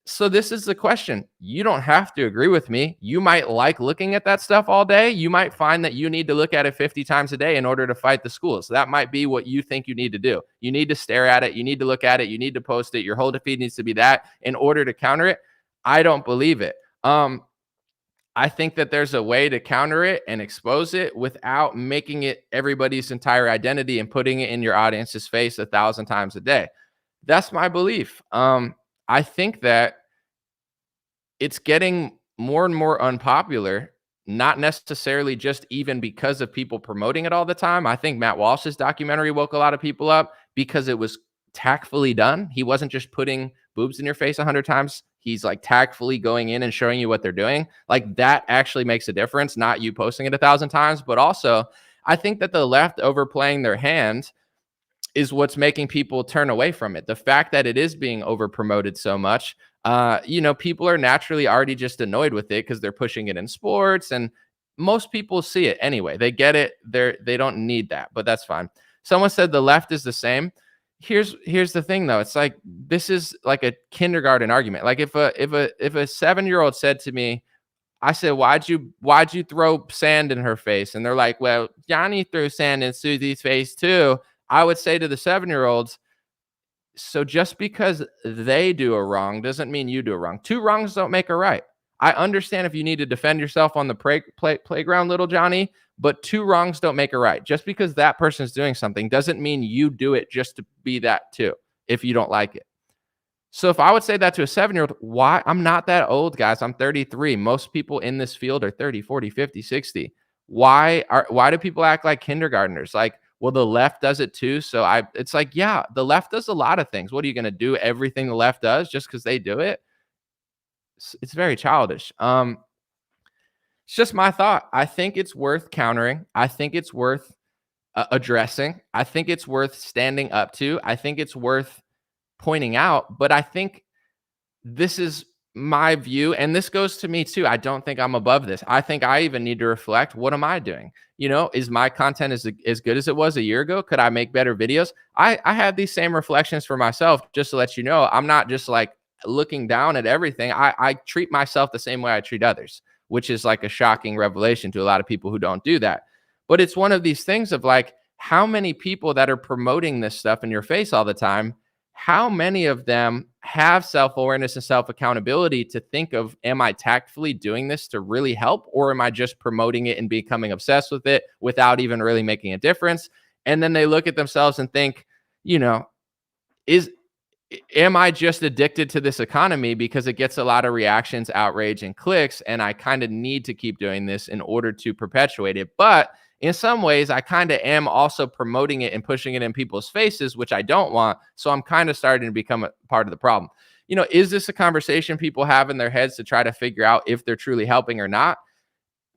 So this is the question. You don't have to agree with me. You might like looking at that stuff all day. You might find that you need to look at it 50 times a day in order to fight the schools. That might be what you think you need to do. You need to stare at it. You need to look at it. You need to post it. Your whole feed needs to be that in order to counter it. I don't believe it. I think that there's a way to counter it and expose it without making it everybody's entire identity and putting it in your audience's face 1,000 times a day. That's my belief. I think that it's getting more and more unpopular, not necessarily just even because of people promoting it all the time. I think Matt Walsh's documentary woke a lot of people up because it was tactfully done. He wasn't just putting boobs in your face 100 times. He's like tactfully going in and showing you what they're doing. Like that actually makes a difference, not you posting it 1,000 times. But also, I think that the left overplaying their hand is what's making people turn away from it. The fact that it is being over promoted so much, people are naturally already just annoyed with it because they're pushing it in sports, and most people see it anyway. They get it. They don't need that, but that's fine. Someone said the left is the same. Here's the thing though. It's like, this is like a kindergarten argument. Like if a 7-year-old said to me, I said, why'd you throw sand in her face? And they're like, well, Johnny threw sand in Susie's face too. I would say to the 7-year-olds, so just because they do a wrong doesn't mean you do a wrong. 2 wrongs don't make a right. I understand if you need to defend yourself on the playground, little Johnny, but 2 wrongs don't make a right. Just because that person's doing something doesn't mean you do it just to be that too, if you don't like it. So if I would say that to a 7-year-old, why? I'm not that old, guys. I'm 33. Most people in this field are 30, 40, 50, 60. Why do people act like kindergartners? Like, well, the left does it too. So it's like, yeah, the left does a lot of things. What are you going to do? Everything the left does just because they do it? It's very childish. It's just my thought. I think it's worth countering. I think it's worth addressing. I think it's worth standing up to. I think it's worth pointing out. But I think this is my view, and this goes to me too. I don't think I'm above this. I think I even need to reflect, what am I doing? Is my content as good as it was a year ago? Could I make better videos? I had these same reflections for myself, just to let you know. I'm not just like looking down at everything. I treat myself the same way I treat others, which is like a shocking revelation to a lot of people who don't do that. But it's one of these things of like, how many people that are promoting this stuff in your face all the time, how many of them have self-awareness and self-accountability to think of, am I tactfully doing this to really help, or am I just promoting it and becoming obsessed with it without even really making a difference? And then they look at themselves and think, am I just addicted to this economy because it gets a lot of reactions, outrage, and clicks, and I kind of need to keep doing this in order to perpetuate it? But in some ways, I kind of am also promoting it and pushing it in people's faces, which I don't want. So I'm kind of starting to become a part of the problem. Is this a conversation people have in their heads to try to figure out if they're truly helping or not?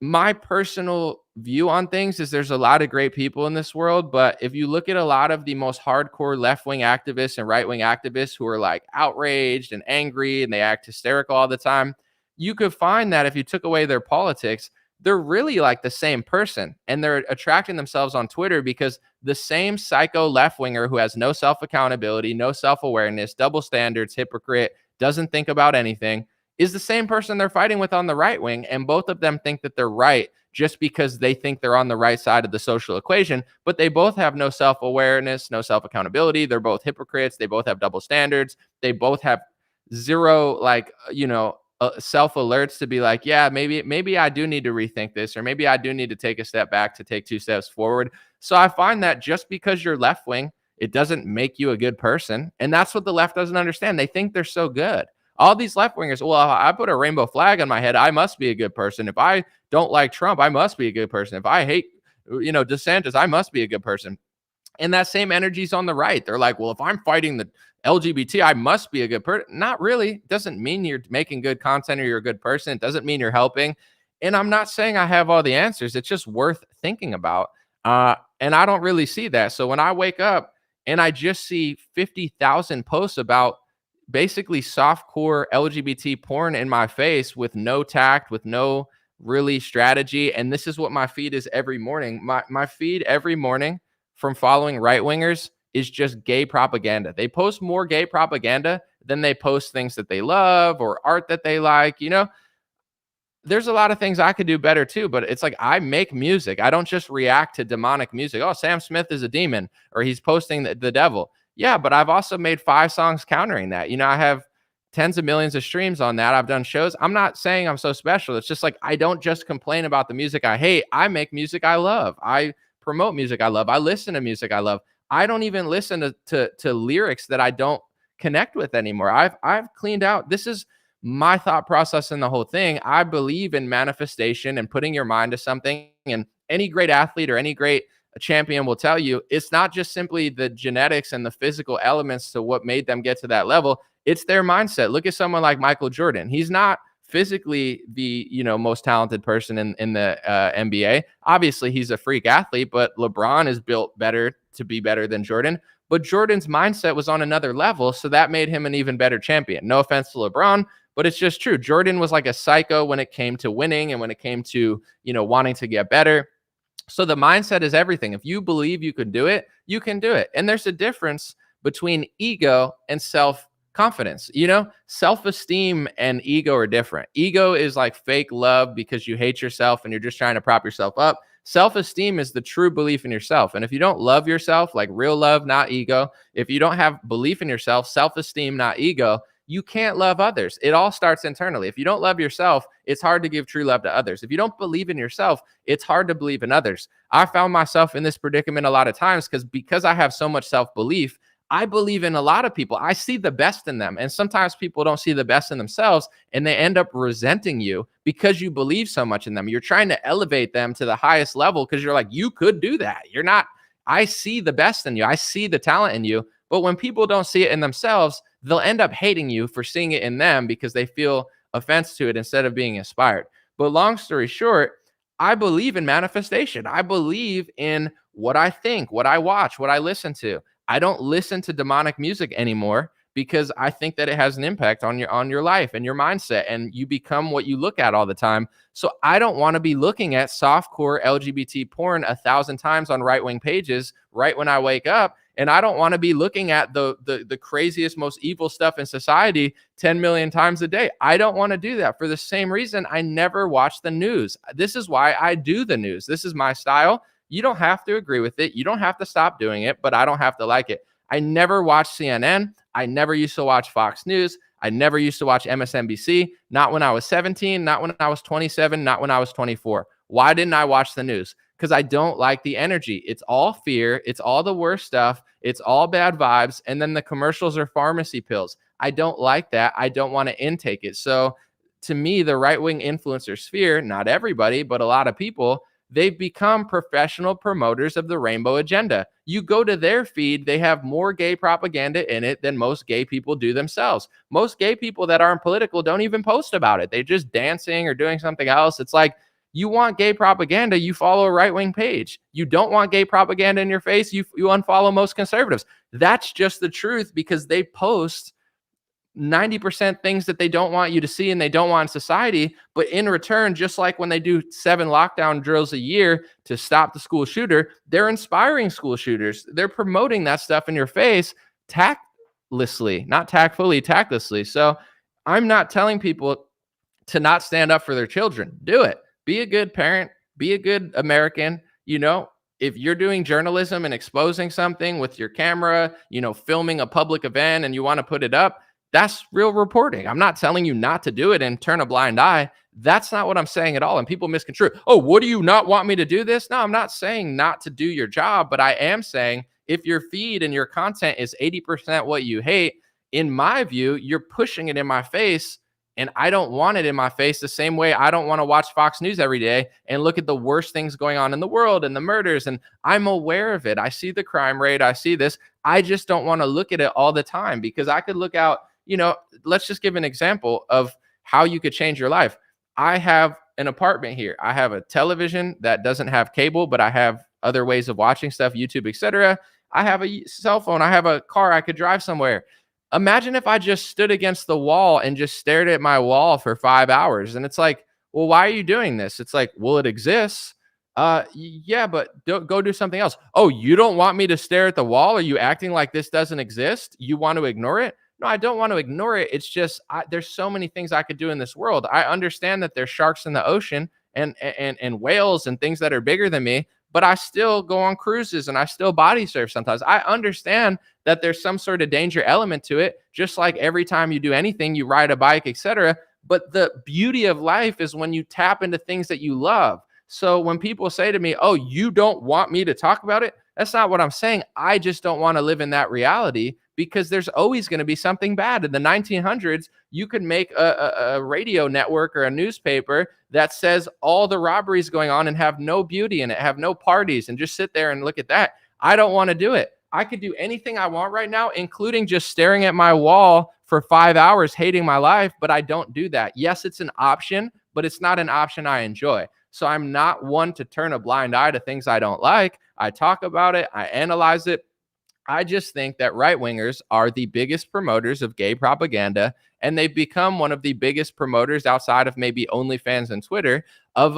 my personal view on things is there's a lot of great people in this world, but if you look at a lot of the most hardcore left-wing activists and right-wing activists who are like outraged and angry and they act hysterical all the time, you could find that if you took away their politics, they're really like the same person, and they're attracting themselves on Twitter because the same psycho left-winger who has no self-accountability, no self-awareness, double standards, hypocrite, doesn't think about anything, is the same person they're fighting with on the right wing. And both of them think that they're right just because they think they're on the right side of the social equation. But they both have no self-awareness, no self-accountability. They're both hypocrites. They both have double standards. They both have zero, like, self alerts to be like, yeah, maybe I do need to rethink this, or maybe I do need to take a step back to take 2 steps forward. So I find that just because you're left wing, it doesn't make you a good person. And that's what the left doesn't understand. They think they're so good. All these left wingers, well, I put a rainbow flag on my head, I must be a good person. If I don't like Trump, I must be a good person. If I hate, DeSantis, I must be a good person. And that same energy's on the right. They're like, well, if I'm fighting the LGBT, I must be a good person. Not really. It doesn't mean you're making good content or you're a good person. It doesn't mean you're helping. And I'm not saying I have all the answers. It's just worth thinking about. And I don't really see that. So when I wake up and I just see 50,000 posts about basically softcore LGBT porn in my face with no tact, with no really strategy, and this is what my feed is every morning. My feed every morning from following right wingers is just gay propaganda. They post more gay propaganda than they post things that they love or art that they like. There's a lot of things I could do better too, but it's like I make music. I don't just react to demonic music. Oh, Sam Smith is a demon, or he's posting the devil. Yeah, but I've also made 5 songs countering that. I have tens of millions of streams on that. I've done shows. I'm not saying I'm so special. It's just like I don't just complain about the music I hate. I make music I love. I promote music I love. I listen to music I love. I don't even listen to lyrics that I don't connect with anymore. I've cleaned out. This is my thought process in the whole thing. I believe in manifestation and putting your mind to something. And any great athlete or any great champion will tell you it's not just simply the genetics and the physical elements to what made them get to that level. It's their mindset. Look at someone like Michael Jordan. He's not physically the most talented person in the NBA. Obviously, he's a freak athlete, but LeBron is built better to be better than Jordan. But Jordan's mindset was on another level, so that made him an even better champion. No offense to LeBron, but it's just true. Jordan was like a psycho when it came to winning and when it came to wanting to get better. So the mindset is everything. If you believe you can do it, you can do it. And there's a difference between ego and self-confidence. Self-esteem and ego are different. Ego is like fake love because you hate yourself and you're just trying to prop yourself up. Self-esteem is the true belief in yourself. And if you don't love yourself, like real love, not ego, if you don't have belief in yourself, self-esteem, not ego, you can't love others. It all starts internally. If you don't love yourself, it's hard to give true love to others. If you don't believe in yourself, it's hard to believe in others. I found myself in this predicament a lot of times because I have so much self-belief, I believe in a lot of people. I see the best in them. And sometimes people don't see the best in themselves and they end up resenting you because you believe so much in them. You're trying to elevate them to the highest level because you're like, you could do that. You're not, I see the best in you. I see the talent in you. But when people don't see it in themselves, they'll end up hating you for seeing it in them because they feel offense to it instead of being inspired. But long story short, I believe in manifestation. I believe in what I think, what I watch, what I listen to. I don't listen to demonic music anymore because I think that it has an impact on your life and your mindset, and you become what you look at all the time. So I don't want to be looking at softcore LGBT porn 1,000 times on right-wing pages right when I wake up. And I don't want to be looking at the craziest, most evil stuff in society 10 million times a day. I don't want to do that. For the same reason, I never watch the news. This is why I do the news. This is my style. You don't have to agree with it. You don't have to stop doing it, but I don't have to like it. I never watch CNN. I never used to watch Fox News. I never used to watch MSNBC, not when I was 17, not when I was 27, not when I was 24. Why didn't I watch the news? Because I don't like the energy. It's all fear. It's all the worst stuff. It's all bad vibes. And then the commercials are pharmacy pills. I don't like that. I don't want to intake it. So to me, the right-wing influencer sphere, not everybody, but a lot of people, they've become professional promoters of the rainbow agenda. You go to their feed, they have more gay propaganda in it than most gay people do themselves. Most gay people that aren't political don't even post about it. They're just dancing or doing something else. It's like, You want gay propaganda, you follow a right-wing page. You don't want gay propaganda in your face, you unfollow most conservatives. That's just the truth, because they post 90% things that they don't want you to see and they don't want in society. But in return, just like when they do 7 lockdown drills a year to stop the school shooter, they're inspiring school shooters. They're promoting that stuff in your face tactlessly, not tactfully, tactlessly. So I'm not telling people to not stand up for their children. Do it. Be a good parent, be a good American. If you're doing journalism and exposing something with your camera, filming a public event and you want to put it up, that's real reporting. I'm not telling you not to do it and turn a blind eye. That's not what I'm saying at all. And people misconstrue. Oh, what do you not want me to do this? No, I'm not saying not to do your job, but I am saying if your feed and your content is 80% what you hate, in my view, you're pushing it in my face. And I don't want it in my face the same way I don't want to watch Fox News every day and look at the worst things going on in the world and the murders. And I'm aware of it. I see the crime rate. I see this. I just don't want to look at it all the time, because I could look out. Let's just give an example of how you could change your life. I have an apartment here. I have a television that doesn't have cable, but I have other ways of watching stuff, YouTube, etc. I have a cell phone. I have a car. I could drive somewhere. Imagine if I just stood against the wall and just stared at my wall for 5 hours. And it's like, well, why are you doing this? It's like, well, it exists. Yeah, but go do something else. Oh, you don't want me to stare at the wall? Are you acting like this doesn't exist? You want to ignore it? No, I don't want to ignore it. It's just there's so many things I could do in this world. I understand that there's sharks in the ocean and whales and things that are bigger than me, but I still go on cruises and I still body surf sometimes. I understand that there's some sort of danger element to it, just like every time you do anything, you ride a bike, etc. But the beauty of life is when you tap into things that you love. So when people say to me, oh, you don't want me to talk about it, that's not what I'm saying. I just don't want to live in that reality, because there's always going to be something bad. In the 1900s, you could make a radio network or a newspaper that says all the robberies going on and have no beauty in it, have no parties, and just sit there and look at that. I don't want to do it. I could do anything I want right now, including just staring at my wall for 5 hours, hating my life, but I don't do that. Yes, it's an option, but it's not an option I enjoy. So I'm not one to turn a blind eye to things I don't like. I talk about it. I analyze it. I just think that right-wingers are the biggest promoters of gay propaganda, and they've become one of the biggest promoters outside of maybe OnlyFans and Twitter of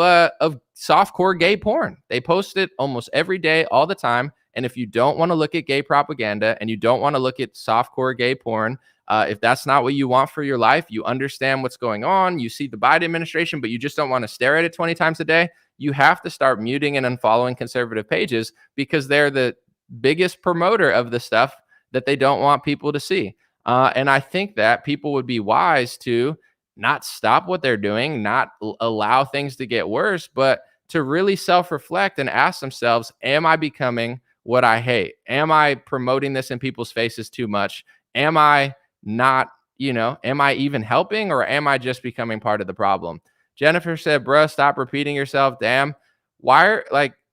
softcore gay porn. They post it almost every day, all the time. And if you don't want to look at gay propaganda and you don't want to look at softcore gay porn, if that's not what you want for your life, you understand what's going on, you see the Biden administration, but you just don't want to stare at it 20 times a day, you have to start muting and unfollowing conservative pages, because they're the biggest promoter of the stuff that they don't want people to see. And I think that people would be wise to not stop what they're doing, not allow things to get worse, but to really self-reflect and ask themselves, am I becoming what I hate? Am I promoting this in people's faces too much? Am I not, am I even helping, or am I just becoming part of the problem? Jennifer said, bruh, stop repeating yourself. Damn.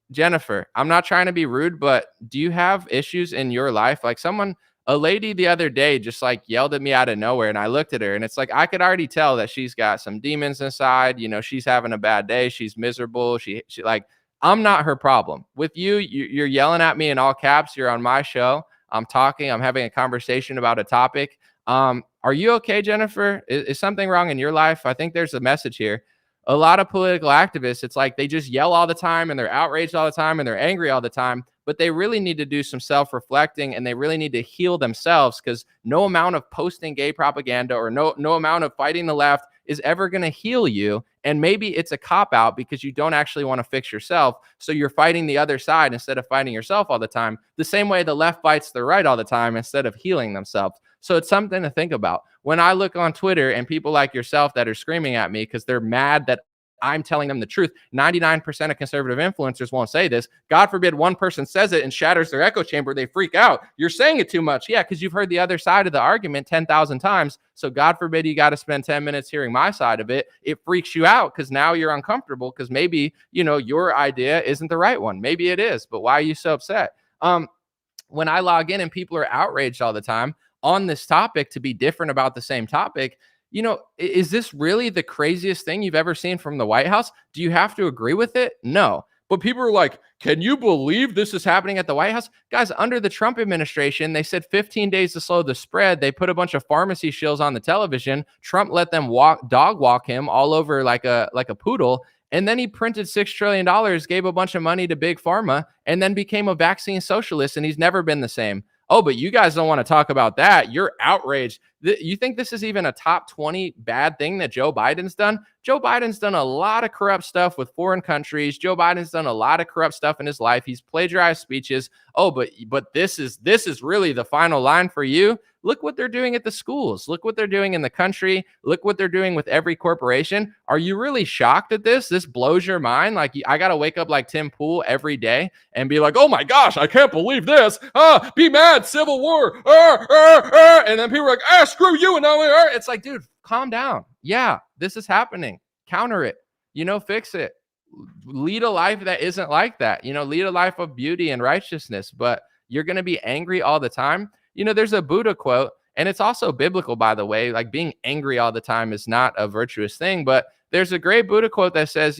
Jennifer, I'm not trying to be rude, but do you have issues in your life? Like a lady the other day just yelled at me out of nowhere, and I looked at her, and it's like I could already tell that she's got some demons inside. She's having a bad day. She's miserable. She I'm not her problem. With you're yelling at me in all caps. You're on my show. I'm talking. I'm having a conversation about a topic. Are you okay, Jennifer? Is something wrong in your life? I think there's a message here. A lot of political activists, it's like they just yell all the time and they're outraged all the time and they're angry all the time, but they really need to do some self-reflecting, and they really need to heal themselves, because no amount of posting gay propaganda or no amount of fighting the left is ever going to heal you. And maybe it's a cop-out because you don't actually want to fix yourself. So you're fighting the other side instead of fighting yourself all the time, the same way the left fights the right all the time instead of healing themselves. So it's something to think about. When I look on Twitter and people like yourself that are screaming at me because they're mad that I'm telling them the truth, 99% of conservative influencers won't say this. God forbid one person says it and shatters their echo chamber. They freak out. You're saying it too much. Yeah, because you've heard the other side of the argument 10,000 times. So God forbid you got to spend 10 minutes hearing my side of it. It freaks you out because now you're uncomfortable because maybe, your idea isn't the right one. Maybe it is, but why are you so upset? When I log in and people are outraged all the time on this topic to be different about the same topic, Is this really the craziest thing you've ever seen from the White House? Do you have to agree with it? No. But people are like, can you believe this is happening at the White House? Guys, under the Trump administration, they said 15 days to slow the spread. They put a bunch of pharmacy shills on the television. Trump let them dog walk him all over like a poodle. And then he printed $6 trillion, gave a bunch of money to big pharma, and then became a vaccine socialist. And he's never been the same. Oh, but you guys don't want to talk about that. You're outraged. You think this is even a top 20 bad thing that Joe Biden's done? Joe Biden's done a lot of corrupt stuff with foreign countries. Joe Biden's done a lot of corrupt stuff in his life. He's plagiarized speeches. Oh, but this is really the final line for you. Look what they're doing at the schools. Look what they're doing in the country. Look what they're doing with every corporation. Are you really shocked at this? This blows your mind. Like, I got to wake up like Tim Pool every day and be like, oh my gosh, I can't believe this. Be mad, Civil War. And then people are like, screw you. And it's like, dude, calm down. Yeah, this is happening. Counter it. Fix it. Lead a life that isn't like that. Lead a life of beauty and righteousness, but you're going to be angry all the time. There's a Buddha quote, and it's also biblical, by the way. Like, being angry all the time is not a virtuous thing, but there's a great Buddha quote that says,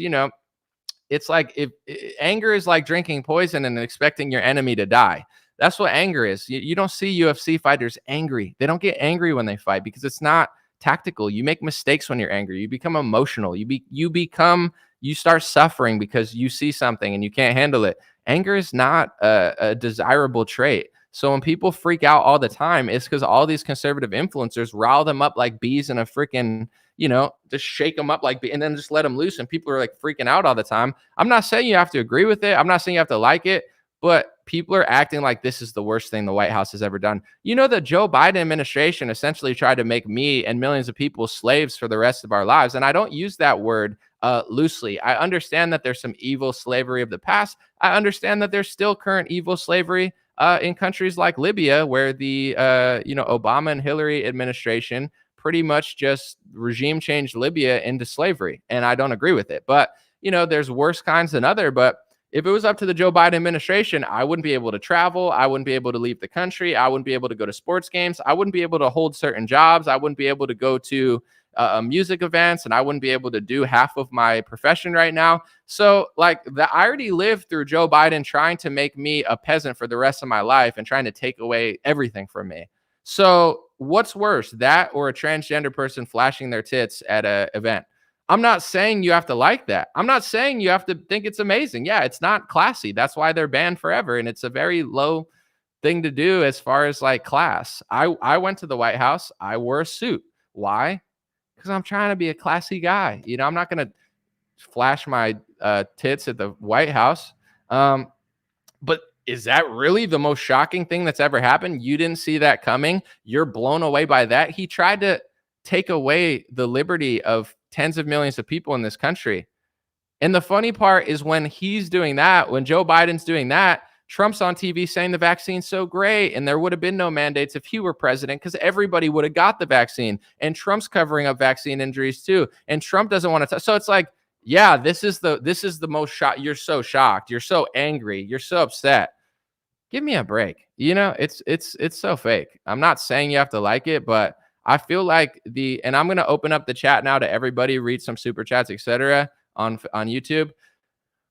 it's like if anger is like drinking poison and expecting your enemy to die. That's what anger is. You don't see UFC fighters angry. They don't get angry when they fight because it's not tactical. You make mistakes when you're angry. You become emotional. You start suffering because you see something and you can't handle it. Anger is not a desirable trait. So when people freak out all the time, it's because all these conservative influencers rile them up like bees in a freaking, just shake them up like bees and then just let them loose. And people are like freaking out all the time. I'm not saying you have to agree with it. I'm not saying you have to like it, but people are acting like this is the worst thing the White House has ever done. The Joe Biden administration essentially tried to make me and millions of people slaves for the rest of our lives. And I don't use that word loosely. I understand that there's some evil slavery of the past. I understand that there's still current evil slavery in countries like Libya, where the Obama and Hillary administration pretty much just regime changed Libya into slavery. And I don't agree with it. But, there's worse kinds than other. But if it was up to the Joe Biden administration, I wouldn't be able to travel. I wouldn't be able to leave the country. I wouldn't be able to go to sports games. I wouldn't be able to hold certain jobs. I wouldn't be able to go to music events, and I wouldn't be able to do half of my profession right now. So I already lived through Joe Biden trying to make me a peasant for the rest of my life and trying to take away everything from me. So what's worse, that or a transgender person flashing their tits at an event? I'm not saying you have to like that. I'm not saying you have to think it's amazing. Yeah, it's not classy. That's why they're banned forever. And it's a very low thing to do as far as like class. I went to the White House. I wore a suit. Why? Because I'm trying to be a classy guy. I'm not going to flash my tits at the White House. But is that really the most shocking thing that's ever happened? You didn't see that coming. You're blown away by that. He tried to take away the liberty of tens of millions of people in this country. And the funny part is when he's doing that, when Joe Biden's doing that, Trump's on TV saying the vaccine's so great and there would have been no mandates if he were president because everybody would have got the vaccine. And Trump's covering up vaccine injuries too. And Trump doesn't want to. So it's like, yeah, this is the most shock. You're so shocked. You're so angry. You're so upset. Give me a break. It's so fake. I'm not saying you have to like it, but I feel like and I'm going to open up the chat now to everybody, read some super chats, etc. on YouTube.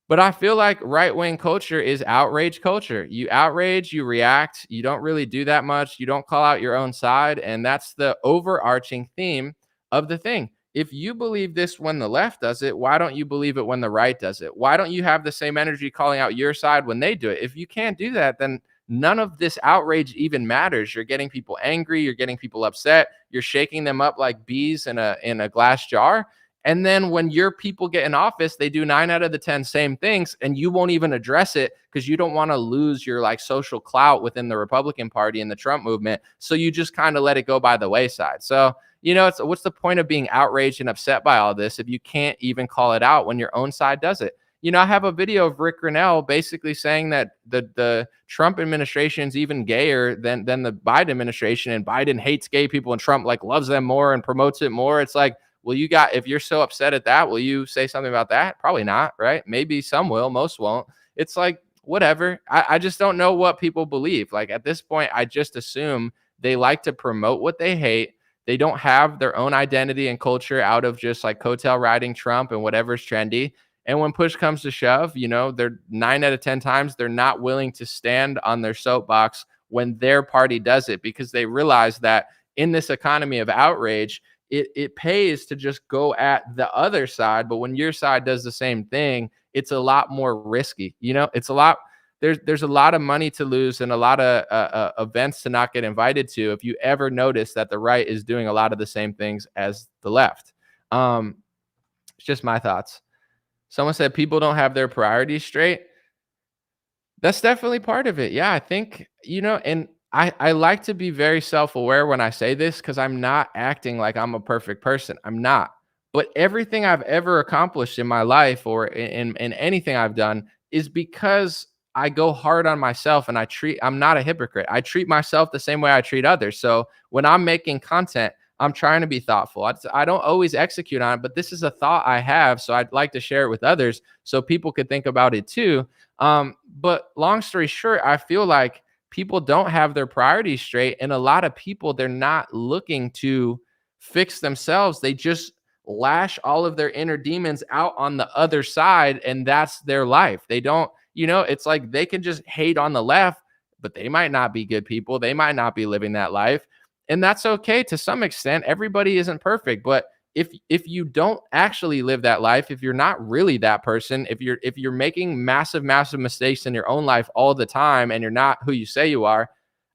But I feel like right-wing culture is outrage culture. You outrage, you react, you don't really do that much. You don't call out your own side. And that's the overarching theme of the thing. If you believe this when the left does it, why don't you believe it when the right does it? Why don't you have the same energy calling out your side when they do it? If you can't do that, then none of this outrage even matters. You're getting people angry. You're getting people upset. You're shaking them up like bees in a glass jar. And then when your people get in office, they do 9 out of the 10 same things, and you won't even address it because you don't want to lose your like social clout within the Republican Party and the Trump movement. So you just kind of let it go by the wayside. So, what's the point of being outraged and upset by all this if you can't even call it out when your own side does it? I have a video of Rick Grinnell basically saying that the Trump administration is even gayer than the Biden administration, and Biden hates gay people and Trump like loves them more and promotes it more. It's like, well, if you're so upset at that, will you say something about that? Probably not, right? Maybe some will, most won't. It's like, whatever. I just don't know what people believe. Like at this point, I just assume they like to promote what they hate. They don't have their own identity and culture out of just like coattail riding Trump and whatever's trendy. And when push comes to shove, they're 9 out of 10 times they're not willing to stand on their soapbox when their party does it, because they realize that in this economy of outrage, it pays to just go at the other side. But when your side does the same thing, it's a lot more risky. It's a lot. There's a lot of money to lose and a lot of events to not get invited to if you ever notice that the right is doing a lot of the same things as the left. It's just my thoughts. Someone said people don't have their priorities straight. That's definitely part of it. Yeah, I think, and I like to be very self-aware when I say this, because I'm not acting like I'm a perfect person. I'm not. But everything I've ever accomplished in my life or in anything I've done is because I go hard on myself, and I'm not a hypocrite. I treat myself the same way I treat others. So when I'm making content, I'm trying to be thoughtful. I don't always execute on it, but this is a thought I have. So I'd like to share it with others so people could think about it too. But long story short, I feel like people don't have their priorities straight. And a lot of people, they're not looking to fix themselves. They just lash all of their inner demons out on the other side. And that's their life. They don't, it's like they can just hate on the left, but they might not be good people. They might not be living that life. And that's okay to some extent. Everybody isn't perfect, but if you don't actually live that life, if you're not really that person, if you're making massive mistakes in your own life all the time and you're not who you say you are,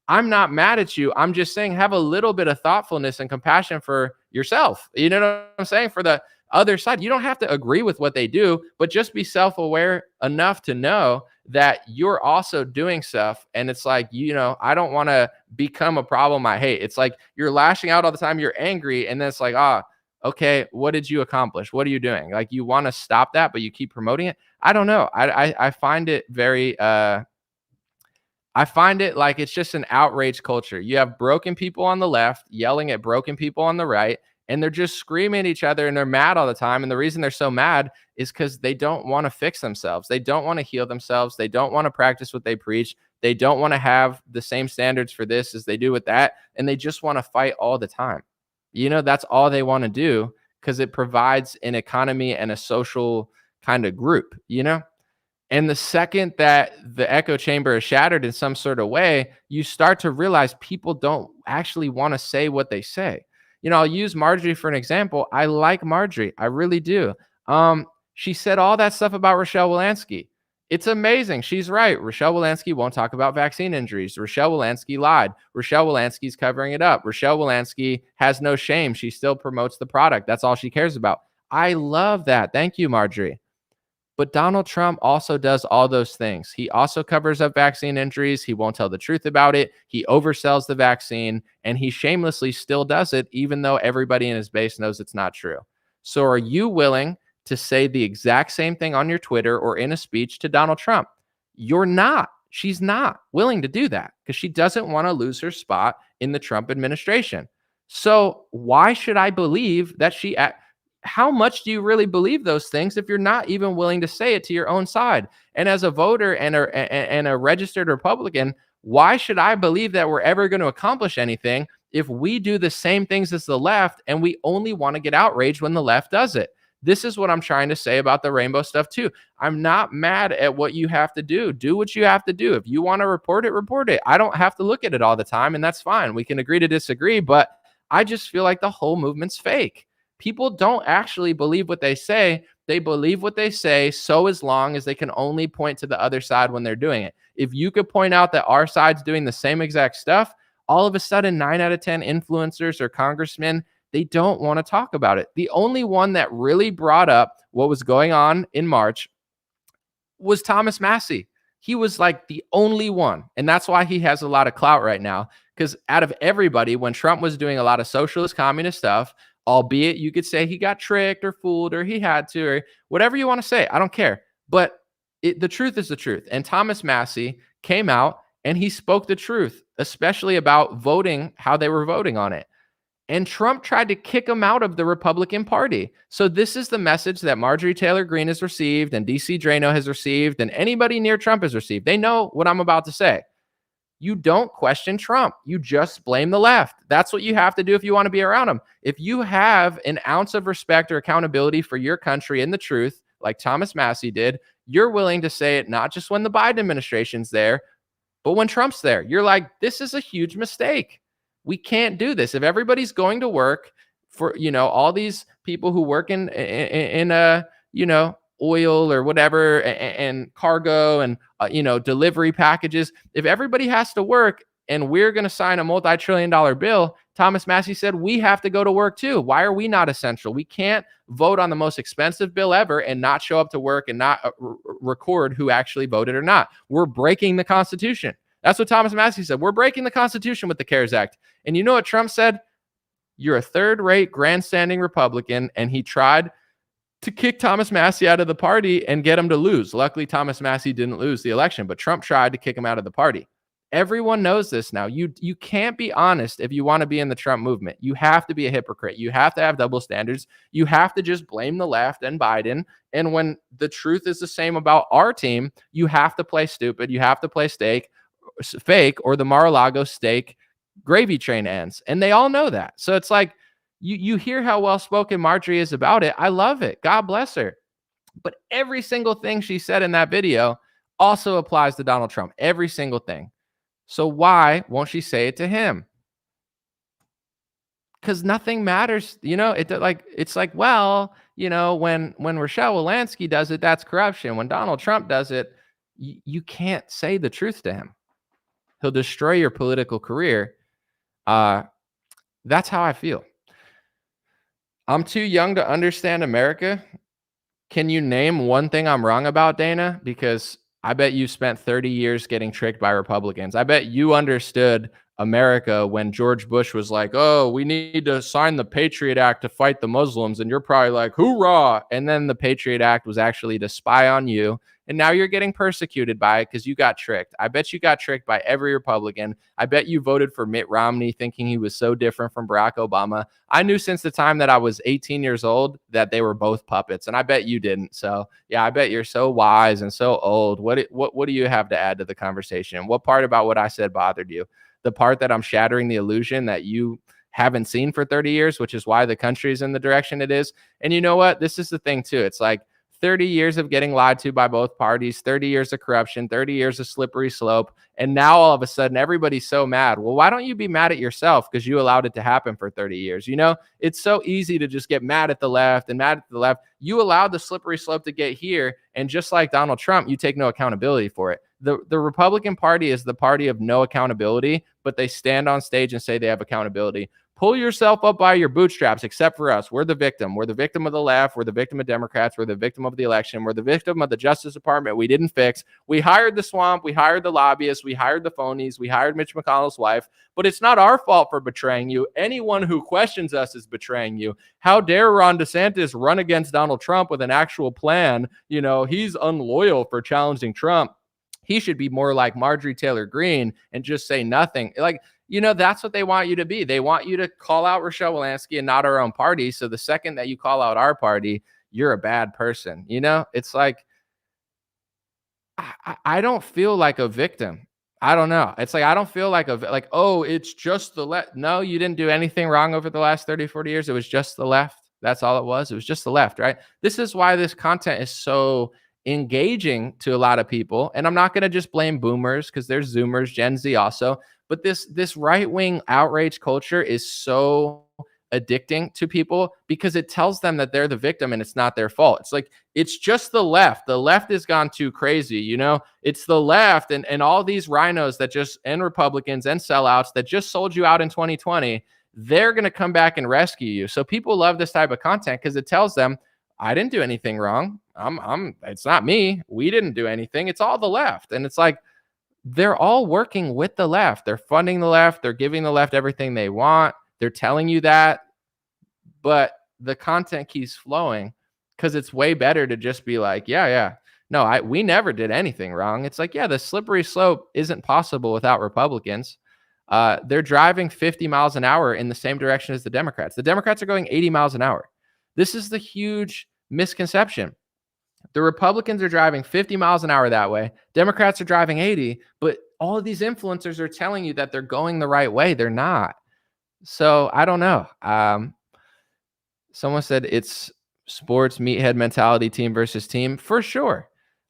I'm not mad at you. I'm just saying have a little bit of thoughtfulness and compassion for yourself. You know what I'm saying? For the other side, you don't have to agree with what they do, but just be self-aware enough to know that you're also doing stuff. And it's like, I don't want to become a problem I hate. It's like you're lashing out all the time. You're angry. And then it's like, okay, what did you accomplish? What are you doing? Like, you want to stop that, but you keep promoting it. I don't know. I find it very, I find it like it's just an outrage culture. You have broken people on the left yelling at broken people on the right, and they're just screaming at each other and they're mad all the time. And the reason they're so mad is because they don't want to fix themselves. They don't want to heal themselves. They don't want to practice what they preach. They don't want to have the same standards for this as they do with that. And they just want to fight all the time. That's all they want to do because it provides an economy and a social kind of group, And the second that the echo chamber is shattered in some sort of way, you start to realize people don't actually want to say what they say. I'll use Marjorie for an example. I like Marjorie. I really do. She said all that stuff about Rochelle Walensky. It's amazing. She's right. Rochelle Walensky won't talk about vaccine injuries. Rochelle Walensky lied. Rochelle Walensky's covering it up. Rochelle Walensky has no shame. She still promotes the product. That's all she cares about. I love that. Thank you, Marjorie. But Donald Trump also does all those things. He also covers up vaccine injuries. He won't tell the truth about it. He oversells the vaccine, and he shamelessly still does it, even though everybody in his base knows it's not true. So are you willing to say the exact same thing on your Twitter or in a speech to Donald Trump? You're not. She's not willing to do that because she doesn't want to lose her spot in the Trump administration. So why should I believe that how much do you really believe those things if you're not even willing to say it to your own side? And as a voter and a registered Republican, why should I believe that we're ever going to accomplish anything if we do the same things as the left and we only want to get outraged when the left does it? This is what I'm trying to say about the rainbow stuff too. I'm not mad at what you have to do. Do what you have to do. If you want to report it, report it. I don't have to look at it all the time, and that's fine. We can agree to disagree, but I just feel like the whole movement's fake. People don't actually believe what they say. They believe what they say so as long as they can only point to the other side when they're doing it. If you could point out that our side's doing the same exact stuff, all of a sudden 9 out of 10 influencers or congressmen, they don't want to talk about it. The only one that really brought up what was going on in March was Thomas Massie. He was like the only one. And that's why he has a lot of clout right now. Because out of everybody, when Trump was doing a lot of socialist communist stuff, albeit you could say he got tricked or fooled or he had to or whatever you want to say, I don't care. But the truth is the truth. And Thomas Massie came out and he spoke the truth, especially about voting, how they were voting on it. And Trump tried to kick him out of the Republican Party. So this is the message that Marjorie Taylor Greene has received and DC Drano has received and anybody near Trump has received. They know what I'm about to say. You don't question Trump. You just blame the left. That's what you have to do if you want to be around him. If you have an ounce of respect or accountability for your country and the truth, like Thomas Massie did, you're willing to say it not just when the Biden administration's there, but when Trump's there. You're like, this is a huge mistake. We can't do this. If everybody's going to work for, all these people who work in oil or whatever and cargo and, delivery packages, if everybody has to work and we're going to sign a multi-trillion-dollar bill, Thomas Massie said, we have to go to work too. Why are we not essential? We can't vote on the most expensive bill ever and not show up to work and not record who actually voted or not. We're breaking the Constitution. That's what Thomas Massie said. We're breaking the Constitution with the CARES Act. And you know what Trump said? You're a third-rate grandstanding Republican, and he tried to kick Thomas Massie out of the party and get him to lose. Luckily, Thomas Massie didn't lose the election, but Trump tried to kick him out of the party. Everyone knows this now. You can't be honest if you want to be in the Trump movement. You have to be a hypocrite. You have to have double standards. You have to just blame the left and Biden. And when the truth is the same about our team, you have to play stupid. You have to play fake, or the Mar-a-Lago steak gravy train ends. And they all know that. So it's like, you hear how well-spoken Marjorie is about it. I love it. God bless her. But every single thing she said in that video also applies to Donald Trump. Every single thing. So why won't she say it to him? Because nothing matters. It's like, well, when Rochelle Walensky does it, that's corruption. When Donald Trump does it, you can't say the truth to him. He'll destroy your political career. That's how I feel. I'm too young to understand America. Can you name one thing I'm wrong about, Dana? Because I bet you spent 30 years getting tricked by Republicans. I bet you understood America when George Bush was like, oh, we need to sign the Patriot Act to fight the Muslims. And you're probably like, hoorah. And then the Patriot Act was actually to spy on you. And now you're getting persecuted by it because you got tricked. I bet you got tricked by every Republican. I bet you voted for Mitt Romney thinking he was so different from Barack Obama. I knew since the time that I was 18 years old that they were both puppets, and I bet you didn't. So, yeah, I bet you're so wise and so old. What do you have to add to the conversation? What part about what I said bothered you? The part that I'm shattering the illusion that you haven't seen for 30 years, which is why the country is in the direction it is. And you know what? This is the thing, too. It's like 30 years of getting lied to by both parties, 30 years of corruption, 30 years of slippery slope. And now all of a sudden, everybody's so mad. Well, why don't you be mad at yourself because you allowed it to happen for 30 years? It's so easy to just get mad at the left and mad at the left. You allowed the slippery slope to get here. And just like Donald Trump, you take no accountability for it. The Republican Party is the party of no accountability, but they stand on stage and say they have accountability. Pull yourself up by your bootstraps, except for us. We're the victim. We're the victim of the left. We're the victim of Democrats. We're the victim of the election. We're the victim of the Justice Department we didn't fix. We hired the swamp. We hired the lobbyists. We hired the phonies. We hired Mitch McConnell's wife. But it's not our fault for betraying you. Anyone who questions us is betraying you. How dare Ron DeSantis run against Donald Trump with an actual plan? He's unloyal for challenging Trump. He should be more like Marjorie Taylor Greene and just say nothing. That's what they want you to be. They want you to call out Rochelle Walensky and not our own party. So the second that you call out our party, you're a bad person. It's like, I don't feel like a victim. I don't know. It's like, I don't feel like oh, it's just the left. No, you didn't do anything wrong over the last 30, 40 years. It was just the left. That's all it was. It was just the left, right? This is why this content is so engaging to a lot of people. And I'm not going to just blame boomers because there's Zoomers, Gen Z also. But this right-wing outrage culture is so addicting to people because it tells them that they're the victim and it's not their fault. It's like, it's just the left. The left has gone too crazy, It's the left and all these rhinos and Republicans and sellouts that just sold you out in 2020. They're going to come back and rescue you. So people love this type of content because it tells them, I didn't do anything wrong. It's not me. We didn't do anything. It's all the left. And it's like, they're all working with the left. They're funding the left. They're giving the left everything they want. They're telling you that, but the content keeps flowing because it's way better to just be like, no, we never did anything wrong. It's like, the slippery slope isn't possible without Republicans. They're driving 50 miles an hour in the same direction as the Democrats. The Democrats are going 80 miles an hour. This is the huge misconception. The Republicans are driving 50 miles an hour that way. Democrats are driving 80, but all of these influencers are telling you that they're going the right way. They're not. So I don't know. Someone said it's sports meathead mentality, team versus team. For sure.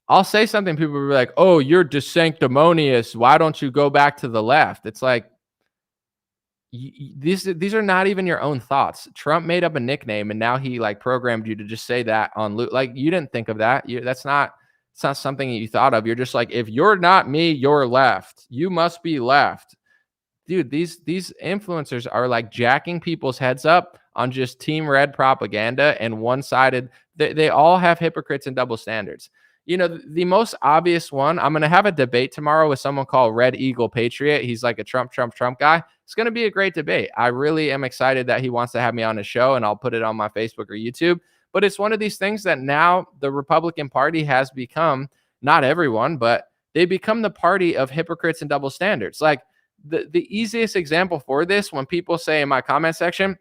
I'll say something, people will be like, oh, you're sanctimonious. Why don't you go back to the left? It's like, these are not even your own thoughts. Trump made up a nickname, and now he like programmed you to just say that on loop. Like, you didn't think of that. It's not something that you thought of. You're just like, if you're not me, you're left. You must be left. Dude, these influencers are like jacking people's heads up on just team red propaganda and one-sided. They all have hypocrites and double standards. You know, the most obvious one, I'm going to have a debate tomorrow with someone called Red Eagle Patriot. He's like a Trump guy. It's going to be a great debate. I really am excited that he wants to have me on his show, and I'll put it on my Facebook or YouTube. But it's one of these things that now the Republican Party has become, not everyone, but they become the party of hypocrites and double standards. Like, the easiest example for this, when people say in my comment section,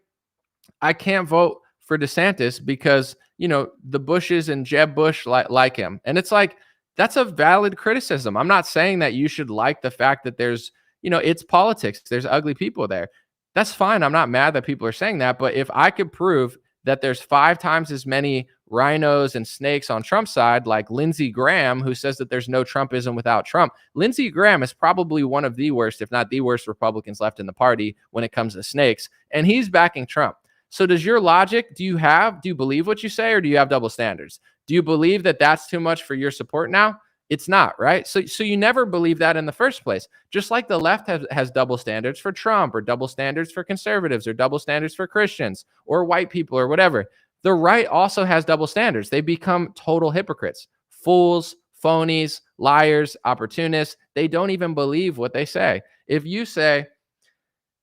I can't vote for DeSantis because, you know, the Bushes and Jeb Bush like him. And it's like, that's a valid criticism. I'm not saying that you should like the fact that there's, you know, it's politics. There's ugly people there. That's fine. I'm not mad that people are saying that. But if I could prove that there's 5 times as many rhinos and snakes on Trump's side, like Lindsey Graham, who says that there's no Trumpism without Trump. Lindsey Graham is probably one of the worst, if not the worst, Republicans left in the party when it comes to snakes. And he's backing Trump. So does your logic, do you believe what you say, or do you have double standards? Do you believe that that's too much for your support now? It's not, right? So you never believe that in the first place. Just like the left has double standards for Trump, or double standards for conservatives, or double standards for Christians or white people or whatever. The right also has double standards. They become total hypocrites, fools, phonies, liars, opportunists. They don't even believe what they say. If you say,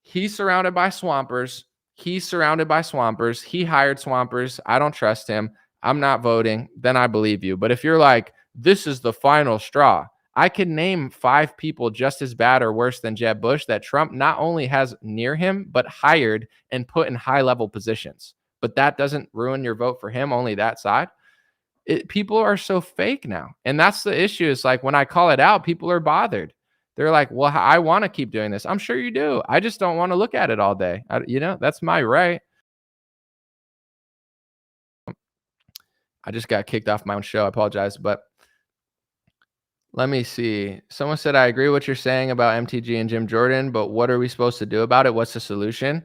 he's surrounded by swampers, he hired swampers, I don't trust him, I'm not voting, then I believe you. But if you're like, this is the final straw, I can name 5 people just as bad or worse than Jeb Bush that Trump not only has near him, but hired and put in high-level positions. But that doesn't ruin your vote for him, only that side. People are so fake now. And that's the issue. It's like, when I call it out, people are bothered. They're like, well, I want to keep doing this. I'm sure you do. I just don't want to look at it all day. That's my right. I just got kicked off my own show. I apologize. But let me see. Someone said, I agree with what you're saying about MTG and Jim Jordan, but what are we supposed to do about it? What's the solution?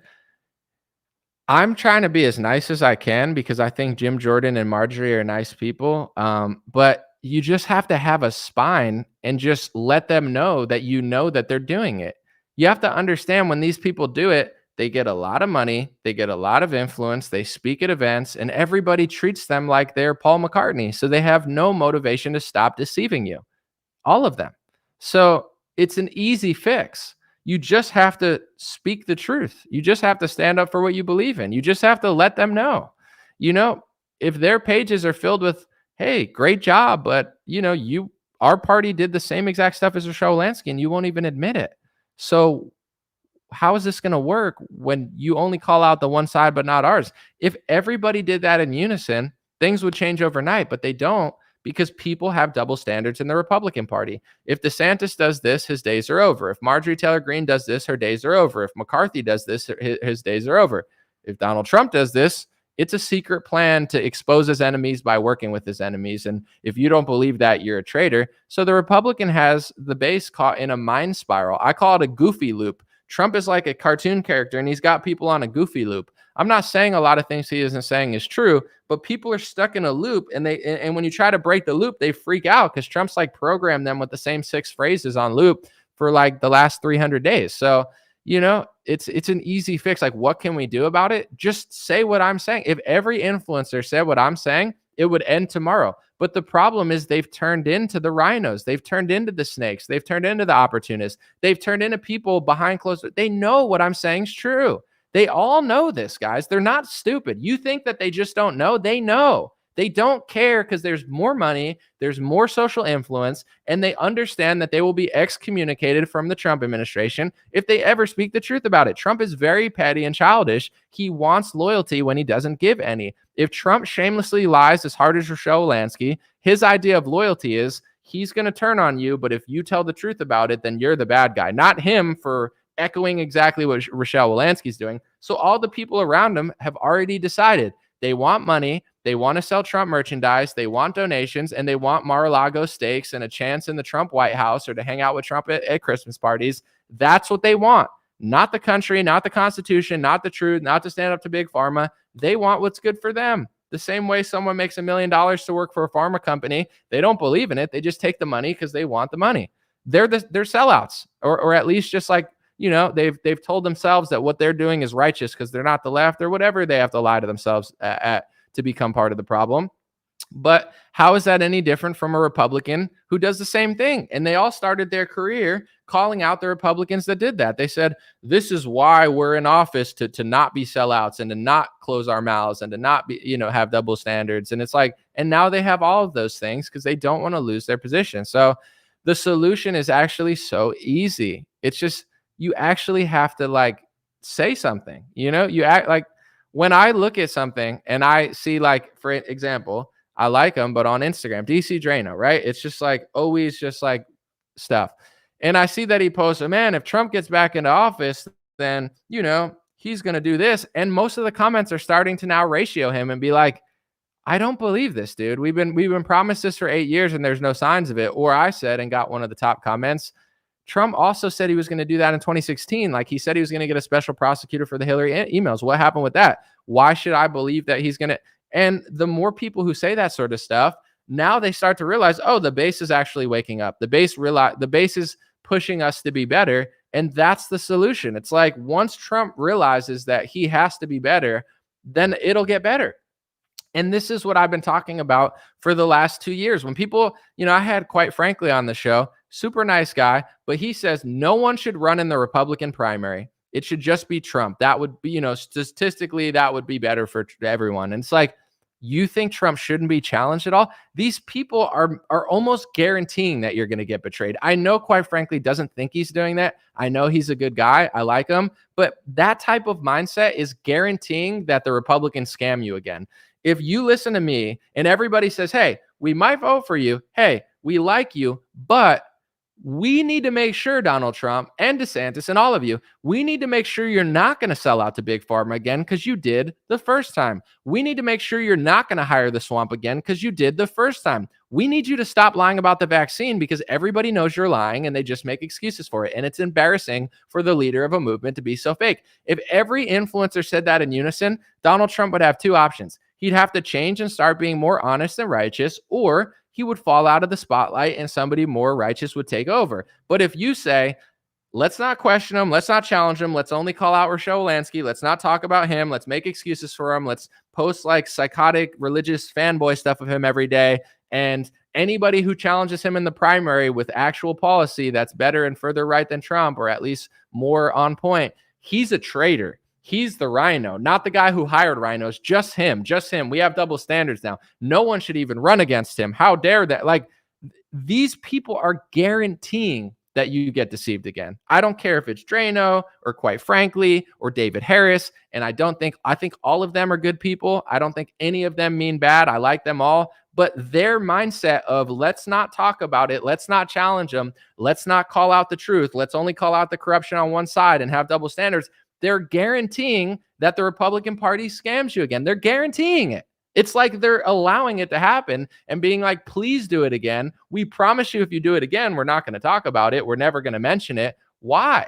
I'm trying to be as nice as I can, because I think Jim Jordan and Marjorie are nice people. But you just have to have a spine and just let them know that you know that they're doing it. You have to understand, when these people do it, they get a lot of money, they get a lot of influence, they speak at events, and everybody treats them like they're Paul McCartney. So they have no motivation to stop deceiving you. All of them. So it's an easy fix. You just have to speak the truth. You just have to stand up for what you believe in. You just have to let them know. You know, if their pages are filled with, hey, great job, but our party did the same exact stuff as Rochelle Walensky, and you won't even admit it. So how is this going to work when you only call out the one side but not ours? If everybody did that in unison, things would change overnight, but they don't, because people have double standards in the Republican Party. If DeSantis does this, his days are over. If Marjorie Taylor Greene does this, her days are over. If McCarthy does this, his days are over. If Donald Trump does this, it's a secret plan to expose his enemies by working with his enemies. And if you don't believe that, you're a traitor. So the Republican has the base caught in a mind spiral. I call it a goofy loop. Trump is like a cartoon character, and he's got people on a goofy loop. I'm not saying a lot of things he isn't saying is true, but people are stuck in a loop, and when you try to break the loop, they freak out, because Trump's like programmed them with the same 6 phrases on loop for like the last 300 days. So, it's an easy fix. Like, what can we do about it? Just say what I'm saying. If every influencer said what I'm saying, it would end tomorrow. But the problem is, they've turned into the rhinos. They've turned into the snakes. They've turned into the opportunists. They've turned into people behind closed doors. They know what I'm saying is true. They all know this, guys. They're not stupid. You think that they just don't know? They know. They don't care, because there's more money, there's more social influence, and they understand that they will be excommunicated from the Trump administration if they ever speak the truth about it. Trump is very petty and childish. He wants loyalty when he doesn't give any. If Trump shamelessly lies as hard as Rochelle Walensky, his idea of loyalty is he's going to turn on you, but if you tell the truth about it, then you're the bad guy, not him for echoing exactly what Rochelle Walensky's doing. So all the people around him have already decided they want money, they want to sell Trump merchandise, they want donations, and they want Mar-a-Lago steaks and a chance in the Trump White House or to hang out with Trump at Christmas parties. That's what they want. Not the country, not the Constitution, not the truth, not to stand up to Big Pharma. They want what's good for them. The same way someone makes $1 million to work for a pharma company, they don't believe in it. They just take the money because they want the money. They're sellouts, or at least just like, they've told themselves that what they're doing is righteous because they're not the left or whatever they have to lie to themselves to become part of the problem. But how is that any different from a Republican who does the same thing? And they all started their career calling out the Republicans that did that. They said, this is why we're in office, to not be sellouts and to not close our mouths and to not be, have double standards. And it's like, and now they have all of those things because they don't want to lose their position. So the solution is actually so easy. It's just, you actually have to say something, you act like, when I look at something and I see, for example, I like them, but on Instagram, DC Drano, right? It's just always just stuff. And I see that he posts, man, if Trump gets back into office, then, he's going to do this. And most of the comments are starting to now ratio him and be like, I don't believe this, dude. We've been promised this for 8 years and there's no signs of it. Or I said, and got one of the top comments, Trump also said he was going to do that in 2016. He said he was going to get a special prosecutor for the Hillary emails. What happened with that? Why should I believe that he's going to? And the more people who say that sort of stuff, now they start to realize, oh, the base is actually waking up. The base is pushing us to be better. And that's the solution. It's like once Trump realizes that he has to be better, then it'll get better. And this is what I've been talking about for the last 2 years. When people, I had, quite frankly, on the show, super nice guy, but he says no one should run in the Republican primary. It should just be Trump. That would be, statistically, that would be better for everyone. And it's like, you think Trump shouldn't be challenged at all? These people are almost guaranteeing that you're going to get betrayed. I know, quite frankly, doesn't think he's doing that. I know he's a good guy. I like him. But that type of mindset is guaranteeing that the Republicans scam you again. If you listen to me and everybody says, hey, we might vote for you. Hey, we like you, but we need to make sure, Donald Trump and DeSantis and all of you, we need to make sure you're not going to sell out to Big Pharma again because you did the first time. We need to make sure you're not going to hire the swamp again because you did the first time. We need you to stop lying about the vaccine because everybody knows you're lying and they just make excuses for it. And it's embarrassing for the leader of a movement to be so fake. If every influencer said that in unison, Donald Trump would have two options. He'd have to change and start being more honest and righteous, or he would fall out of the spotlight and somebody more righteous would take over. But if you say, let's not question him, let's not challenge him, let's only call out Rochelle Walensky, let's not talk about him, let's make excuses for him, let's post psychotic religious fanboy stuff of him every day, and anybody who challenges him in the primary with actual policy that's better and further right than Trump, or at least more on point, he's a traitor. He's the rhino, not the guy who hired rhinos, just him. We have double standards now. No one should even run against him. How dare that? These people are guaranteeing that you get deceived again. I don't care if it's Drano or, quite frankly, or David Harris. And I think all of them are good people. I don't think any of them mean bad. I like them all. But their mindset of let's not talk about it, let's not challenge them, let's not call out the truth, let's only call out the corruption on one side and have double standards. They're guaranteeing that the Republican Party scams you again. They're guaranteeing it. It's like they're allowing it to happen and being like, please do it again. We promise you if you do it again, we're not going to talk about it. We're never going to mention it. Why?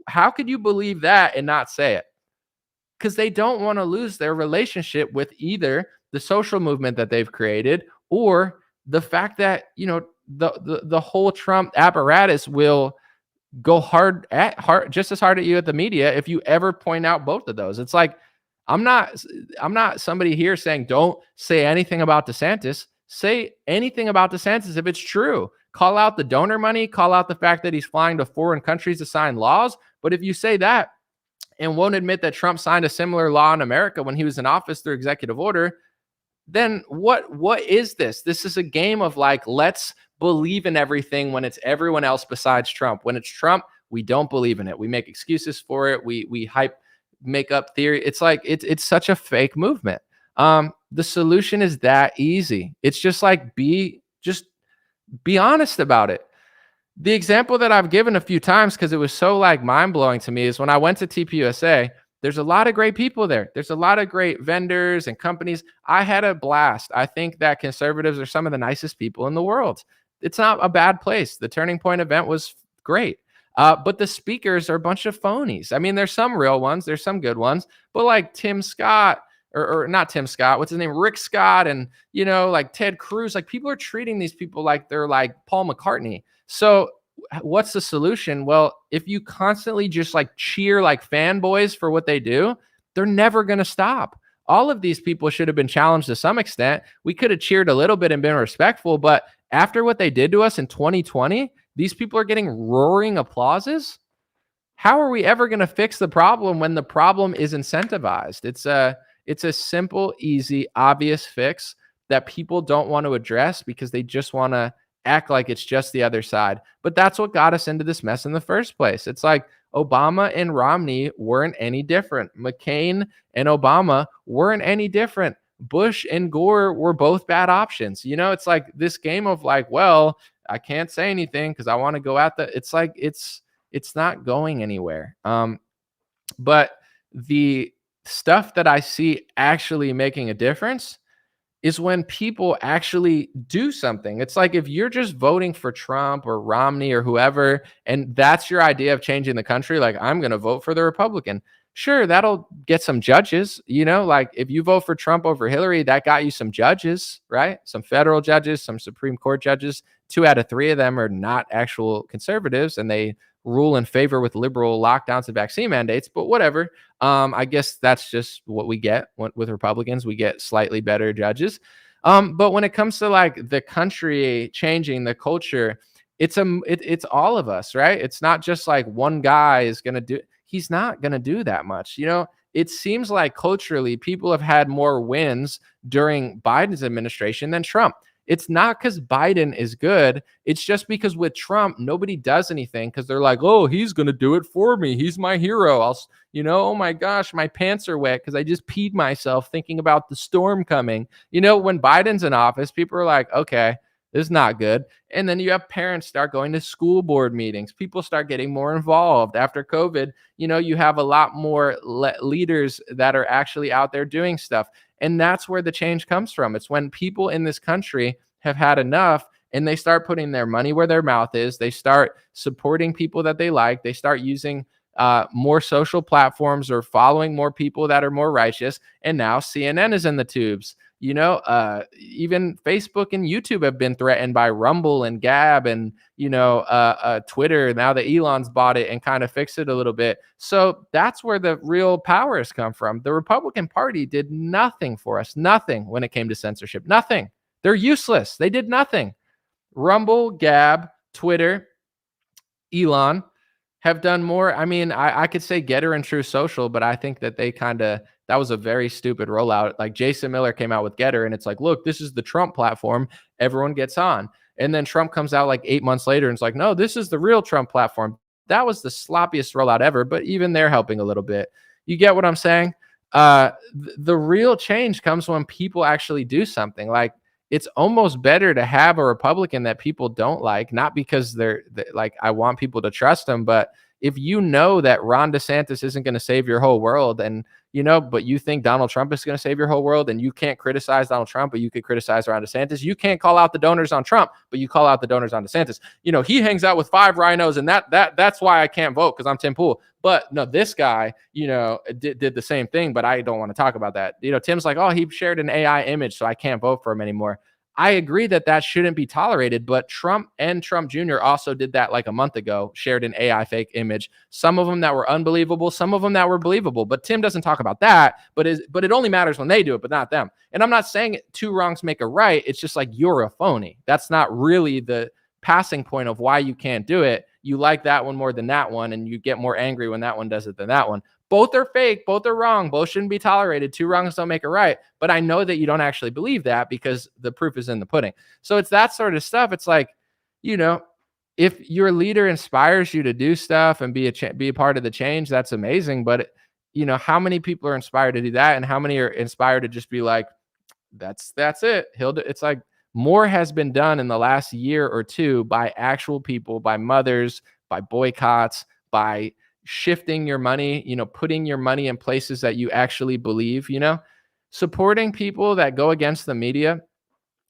How could you believe that and not say it? Because they don't want to lose their relationship with either the social movement that they've created or the fact that, the whole Trump apparatus will go just as hard at you at the media if you ever point out both of those. It's like, I'm not somebody here saying don't say anything about DeSantis. Say anything about DeSantis if it's true. Call out the donor money, call out the fact that he's flying to foreign countries to sign laws. But if you say that and won't admit that Trump signed a similar law in America when he was in office through executive order, then what is this? This is a game of let's believe in everything when it's everyone else besides Trump. When it's Trump, we don't believe in it. We make excuses for it. We make up theory. It's it's such a fake movement. The solution is that easy. It's just Be honest about it. The example that I've given a few times, because it was so like mind blowing to me, is when I went to TPUSA. There's a lot of great people there. There's a lot of great vendors and companies. I had a blast. I think that conservatives are some of the nicest people in the world. It's not a bad place. The Turning Point event was great. But the speakers are a bunch of phonies. I mean, there's some real ones, there's some good ones, but like Tim Scott, or not Tim Scott, what's his name? Rick Scott, and like Ted Cruz, like people are treating these people like they're like Paul McCartney. So what's the solution? Well, if you constantly just like cheer like fanboys for what they do, they're never going to stop. All of these people should have been challenged to some extent. We could have cheered a little bit and been respectful, but after what they did to us in 2020, these people are getting roaring applauses. How are we ever going to fix the problem when the problem is incentivized? It's a simple, easy, obvious fix that people don't want to address because they just want to act like it's just the other side. But that's what got us into this mess in the first place. It's like Obama and Romney weren't any different. McCain and Obama weren't any different. Bush and Gore were both bad options. It's like this game of like, well, I can't say anything because I want to go at it's like it's not going anywhere. But the stuff that I see actually making a difference is when people actually do something. It's like if you're just voting for Trump or Romney or whoever, and that's your idea of changing the country, like I'm going to vote for the Republican. Sure, that'll get some judges, like if you vote for Trump over Hillary, that got you some judges, right? Some federal judges, some Supreme Court judges. 2 out of 3 of them are not actual conservatives, and they rule in favor with liberal lockdowns and vaccine mandates, but whatever. I guess that's just what we get with Republicans. We get slightly better judges. But when it comes to like the country changing the culture, it's all of us, right? It's not just like one guy is going to do. He's not going to do that much. It seems like culturally people have had more wins during Biden's administration than Trump. It's not because Biden is good. It's just because with Trump, nobody does anything because they're like, oh, he's going to do it for me. He's my hero. Oh my gosh, my pants are wet because I just peed myself thinking about the storm coming. When Biden's in office, people are like, okay, this is not good. And then you have parents start going to school board meetings. People start getting more involved. After COVID, you have a lot more leaders that are actually out there doing stuff. And that's where the change comes from. It's when people in this country have had enough and they start putting their money where their mouth is. They start supporting people that they like. They start using more social platforms or following more people that are more righteous. And now CNN is in the tubes. Even Facebook and YouTube have been threatened by Rumble and Gab and, Twitter. Now that Elon's bought it and kind of fixed it a little bit. So that's where the real power has come from. The Republican Party did nothing for us, nothing when it came to censorship, nothing. They're useless. They did nothing. Rumble, Gab, Twitter, Elon have done more. I mean, I could say Getter and True Social, but I think that that was a very stupid rollout. Like Jason Miller came out with Getter and it's like, look, this is the Trump platform. Everyone gets on. And then Trump comes out like 8 months later and it's like, no, this is the real Trump platform. That was the sloppiest rollout ever, but even they're helping a little bit. You get what I'm saying? The real change comes when people actually do something. Like it's almost better to have a Republican that people don't like, not because they're like, I want people to trust them, but if you know that Ron DeSantis isn't going to save your whole world and, but you think Donald Trump is going to save your whole world and you can't criticize Donald Trump, but you could criticize Ron DeSantis. You can't call out the donors on Trump, but you call out the donors on DeSantis. He hangs out with 5 rhinos and that's why I can't vote because I'm Tim Pool. But no, this guy, did the same thing, but I don't want to talk about that. Tim's like, oh, he shared an AI image, so I can't vote for him anymore. I agree that shouldn't be tolerated, but Trump and Trump Jr. also did that like a month ago, shared an AI fake image. Some of them that were unbelievable, some of them that were believable, but Tim doesn't talk about that, but it only matters when they do it, but not them. And I'm not saying 2 wrongs make a right. It's just like, you're a phony. That's not really the passing point of why you can't do it. You like that one more than that one, and you get more angry when that one does it than that one. Both are fake. Both are wrong. Both shouldn't be tolerated. 2 wrongs don't make a right. But I know that you don't actually believe that because the proof is in the pudding. So it's that sort of stuff. It's like, if your leader inspires you to do stuff and be a part of the change, that's amazing. But, how many people are inspired to do that? And how many are inspired to just be like, that's it. It's like More has been done in the last year or two by actual people, by mothers, by boycotts, by shifting your money, putting your money in places that you actually believe, supporting people that go against the media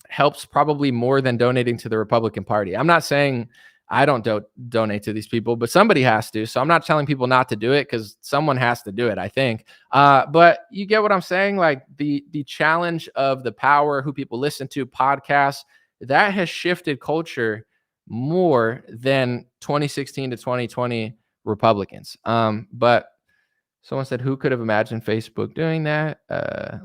helps probably more than donating to the Republican Party. I'm not saying I don't donate to these people, but somebody has to. So I'm not telling people not to do it because someone has to do it, I think. But you get what I'm saying? Like the challenge of the power, who people listen to, podcasts, that has shifted culture more than 2016 to 2020 Republicans. But someone said, who could have imagined Facebook doing that?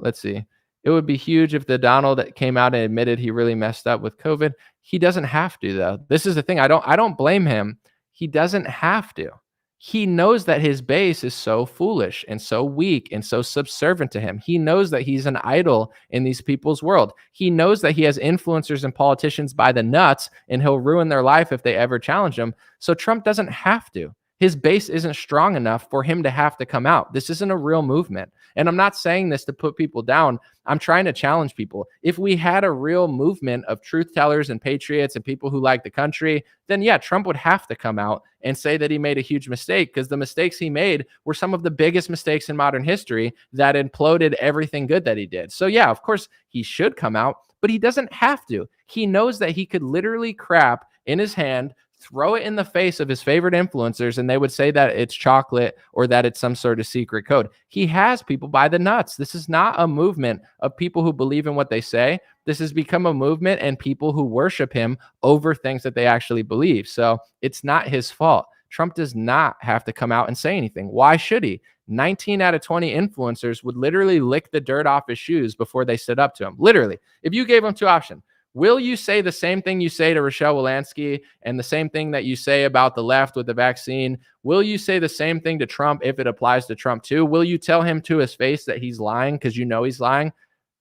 Let's see. It would be huge if the Donald that came out and admitted he really messed up with COVID. He doesn't have to, though. This is the thing. I don't blame him. He doesn't have to. He knows that his base is so foolish and so weak and so subservient to him. He knows that he's an idol in these people's world. He knows that he has influencers and politicians by the nuts, and he'll ruin their life if they ever challenge him. So Trump doesn't have to. His base isn't strong enough for him to have to come out. This isn't a real movement. And I'm not saying this to put people down. I'm trying to challenge people. If we had a real movement of truth tellers and patriots and people who like the country, then yeah, Trump would have to come out and say that he made a huge mistake, because the mistakes he made were some of the biggest mistakes in modern history that imploded everything good that he did. So yeah, of course he should come out, but he doesn't have to. He knows that he could literally crap in his hand, throw it in the face of his favorite influencers, and they would say that it's chocolate or that it's some sort of secret code. He has people by the nuts. This is not a movement of people who believe in what they say. This has become a movement and people who worship him over things that they actually believe. So it's not his fault. Trump does not have to come out and say anything. Why should he? 19 out of 20 influencers would literally lick the dirt off his shoes before they stood up to him. Literally, if you gave him two options, will you say the same thing you say to Rochelle Walensky and the same thing that you say about the left with the vaccine? Will you say the same thing to Trump if it applies to Trump too? Will you tell him to his face that he's lying because you know he's lying?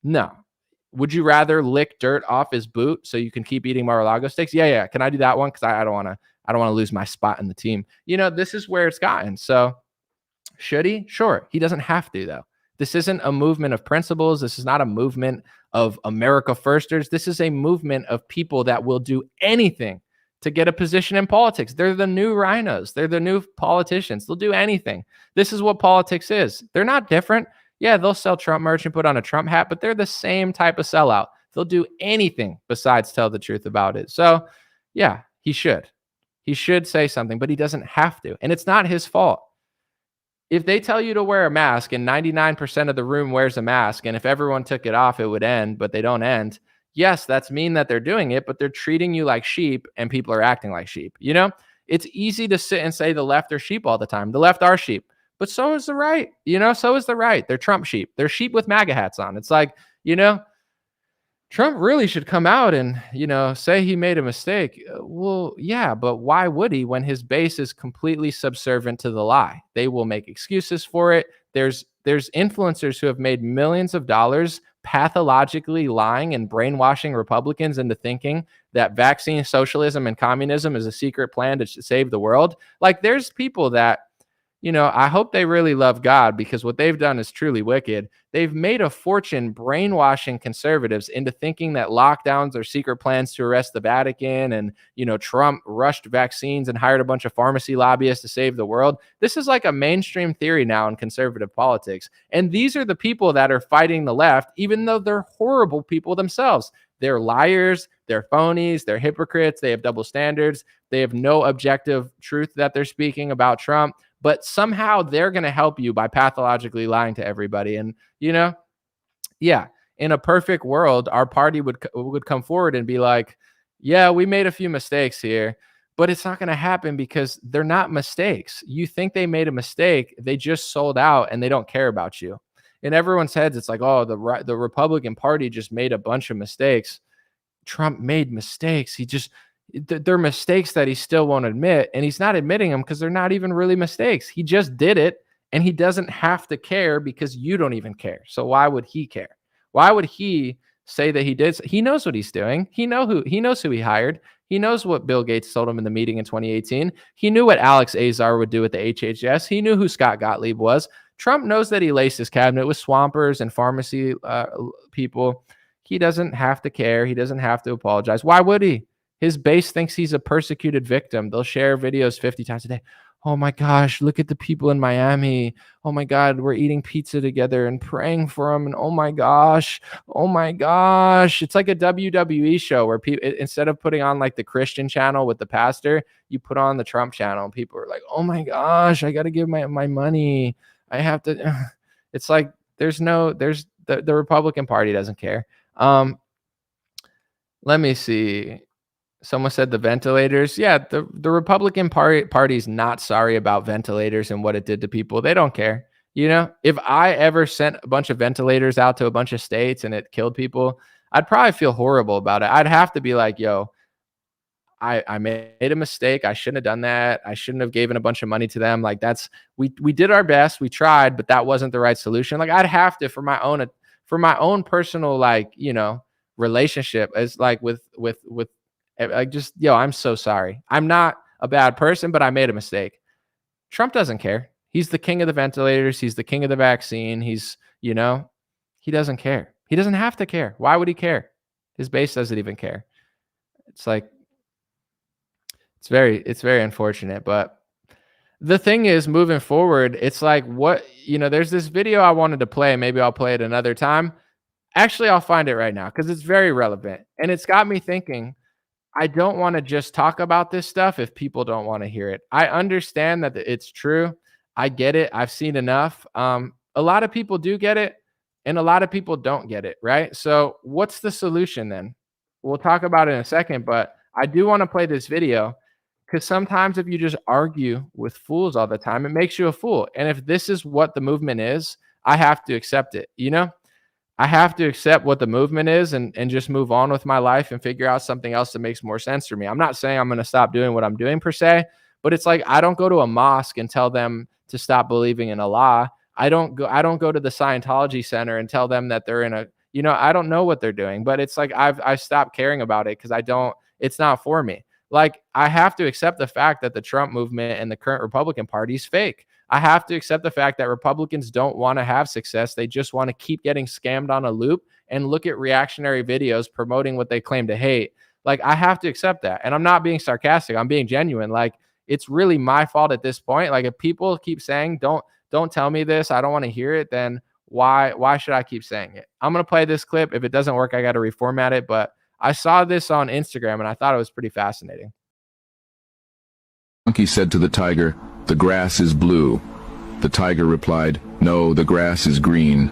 No. Would you rather lick dirt off his boot so you can keep eating Mar-a-Lago steaks? Yeah. Can I do that one? Because I don't want to lose my spot in the team. This is where it's gotten. So should he? Sure. He doesn't have to, though. This isn't a movement of principles. This is not a movement of America firsters. This is a movement of people that will do anything to get a position in politics. They're the new rhinos. They're the new politicians. They'll do anything. This is what politics is. They're not different. Yeah, they'll sell Trump merch and put on a Trump hat, but they're the same type of sellout. They'll do anything besides tell the truth about it. So yeah, he should. He should say something, but he doesn't have to. And it's not his fault. If they tell you to wear a mask and 99% of the room wears a mask, and if everyone took it off, it would end, but they don't end. Yes, that's mean that they're doing it, but they're treating you like sheep and people are acting like sheep. It's easy to sit and say the left are sheep all the time. The left are sheep, but so is the right. So is the right. They're Trump sheep. They're sheep with MAGA hats on. It's like, Trump really should come out and, say he made a mistake. Well, yeah, but why would he when his base is completely subservient to the lie? They will make excuses for it. There's influencers who have made millions of dollars pathologically lying and brainwashing Republicans into thinking that vaccine socialism and communism is a secret plan to save the world. Like, there's people that, I hope they really love God, because what they've done is truly wicked. They've made a fortune brainwashing conservatives into thinking that lockdowns are secret plans to arrest the Vatican, and, Trump rushed vaccines and hired a bunch of pharmacy lobbyists to save the world. This is like a mainstream theory now in conservative politics. And these are the people that are fighting the left, even though they're horrible people themselves. They're liars, they're phonies, they're hypocrites, they have double standards, they have no objective truth that they're speaking about Trump. But somehow they're going to help you by pathologically lying to everybody. And, yeah, in a perfect world, our party would come forward and be like, yeah, we made a few mistakes here, but it's not going to happen because they're not mistakes. You think they made a mistake. They just sold out and they don't care about you. In everyone's heads, it's like, oh, the Republican Party just made a bunch of mistakes. Trump made mistakes. They're mistakes that he still won't admit, and he's not admitting them because they're not even really mistakes. He just did it, and he doesn't have to care because you don't even care. So why would he care? Why would he say that he did? He knows what he's doing. He knows who he hired. He knows what Bill Gates told him in the meeting in 2018. He knew what Alex Azar would do at the HHS. He knew who Scott Gottlieb was. Trump knows that he laced his cabinet with swampers and pharmacy people. He doesn't have to care. He doesn't have to apologize. Why would he? His base thinks he's a persecuted victim. They'll share videos 50 times a day. Oh my gosh, look at the people in Miami. Oh my God, we're eating pizza together and praying for them. And oh my gosh, it's like a WWE show where people, instead of putting on like the Christian channel with the pastor, you put on the Trump channel. And people are like, oh my gosh, I got to give my money. I have to. It's like the Republican Party doesn't care. Let me see. Someone said the ventilators. Yeah, the Republican Party's not sorry about ventilators and what it did to people. They don't care. You know, if I ever sent a bunch of ventilators out to a bunch of states and it killed people, I'd probably feel horrible about it. I'd have to be like, yo, I made a mistake. I shouldn't have done that. I shouldn't have given a bunch of money to them. Like we did our best. We tried, but that wasn't the right solution. Like I'd have to, for my own personal, like, you know, relationship as like with like just, yo, I'm so sorry. I'm not a bad person, but I made a mistake. Trump doesn't care. He's the king of the ventilators. He's the king of the vaccine. He's, you know, he doesn't care. He doesn't have to care. Why would he care? His base doesn't even care. It's like, it's very unfortunate. But the thing is, moving forward, it's like, what, you know, there's this video I wanted to play. Maybe I'll play it another time. Actually, I'll find it right now because it's very relevant. And it's got me thinking, I don't want to just talk about this stuff if people don't want to hear it. I understand that it's true. I get it. I've seen enough. A lot of people do get it and a lot of people don't get it, right? So what's the solution then? We'll talk about it in a second, but I do want to play this video because sometimes if you just argue with fools all the time, it makes you a fool. And if this is what the movement is, I have to accept it, you know? I have to accept what the movement is and just move on with my life and figure out something else that makes more sense for me. I'm not saying I'm going to stop doing what I'm doing per se, but it's like I don't go to a mosque and tell them to stop believing in Allah. I don't go to the Scientology center and tell them that they're in a, you know, I don't know what they're doing, but it's like I've stopped caring about it because it's not for me. Like I have to accept the fact that the Trump movement and the current Republican Party is fake. I have to accept the fact that Republicans don't want to have success. They just want to keep getting scammed on a loop and look at reactionary videos promoting what they claim to hate. Like I have to accept that. And I'm not being sarcastic. I'm being genuine. Like it's really my fault at this point. Like if people keep saying, don't tell me this, I don't want to hear it, then why should I keep saying it? I'm going to play this clip. If it doesn't work, I got to reformat it. But I saw this on Instagram and I thought it was pretty fascinating. Monkey said to the tiger, "The grass is blue." The tiger replied, "No, the grass is green."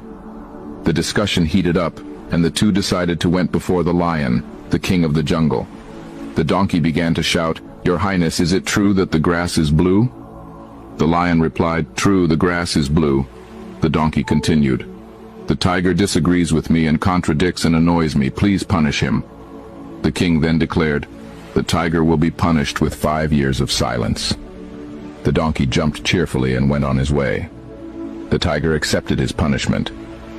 The discussion heated up, and the two decided to went before the lion, the king of the jungle. The donkey began to shout, "Your Highness, is it true that the grass is blue?" The lion replied, "True, the grass is blue." The donkey continued, "The tiger disagrees with me and contradicts and annoys me. Please punish him." The king then declared, "The tiger will be punished with 5 years of silence." The donkey jumped cheerfully and went on his way. The tiger accepted his punishment,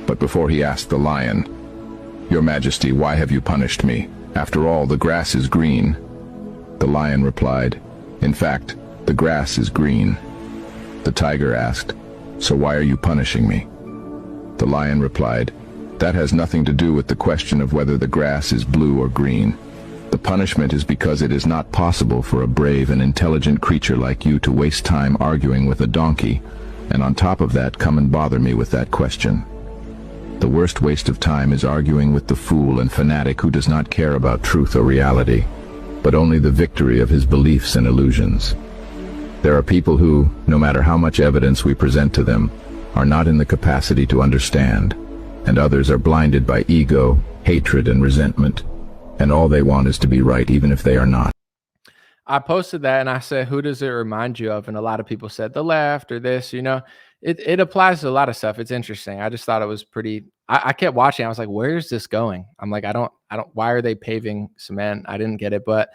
but before he asked the lion, "Your Majesty, why have you punished me? After all, the grass is green." The lion replied, "In fact, the grass is green." The tiger asked, "So why are you punishing me?" The lion replied, "That has nothing to do with the question of whether the grass is blue or green. The punishment is because it is not possible for a brave and intelligent creature like you to waste time arguing with a donkey, and on top of that come and bother me with that question. The worst waste of time is arguing with the fool and fanatic who does not care about truth or reality, but only the victory of his beliefs and illusions. There are people who, no matter how much evidence we present to them, are not in the capacity to understand, and others are blinded by ego, hatred, and resentment, and all they want is to be right even if they are not." I posted that and I said, who does it remind you of? And a lot of people said the left or this, you know, it applies to a lot of stuff. It's interesting. I just thought it was pretty, I kept watching. I was like, where's this going? I'm like, I don't, why are they paving cement? I didn't get it. But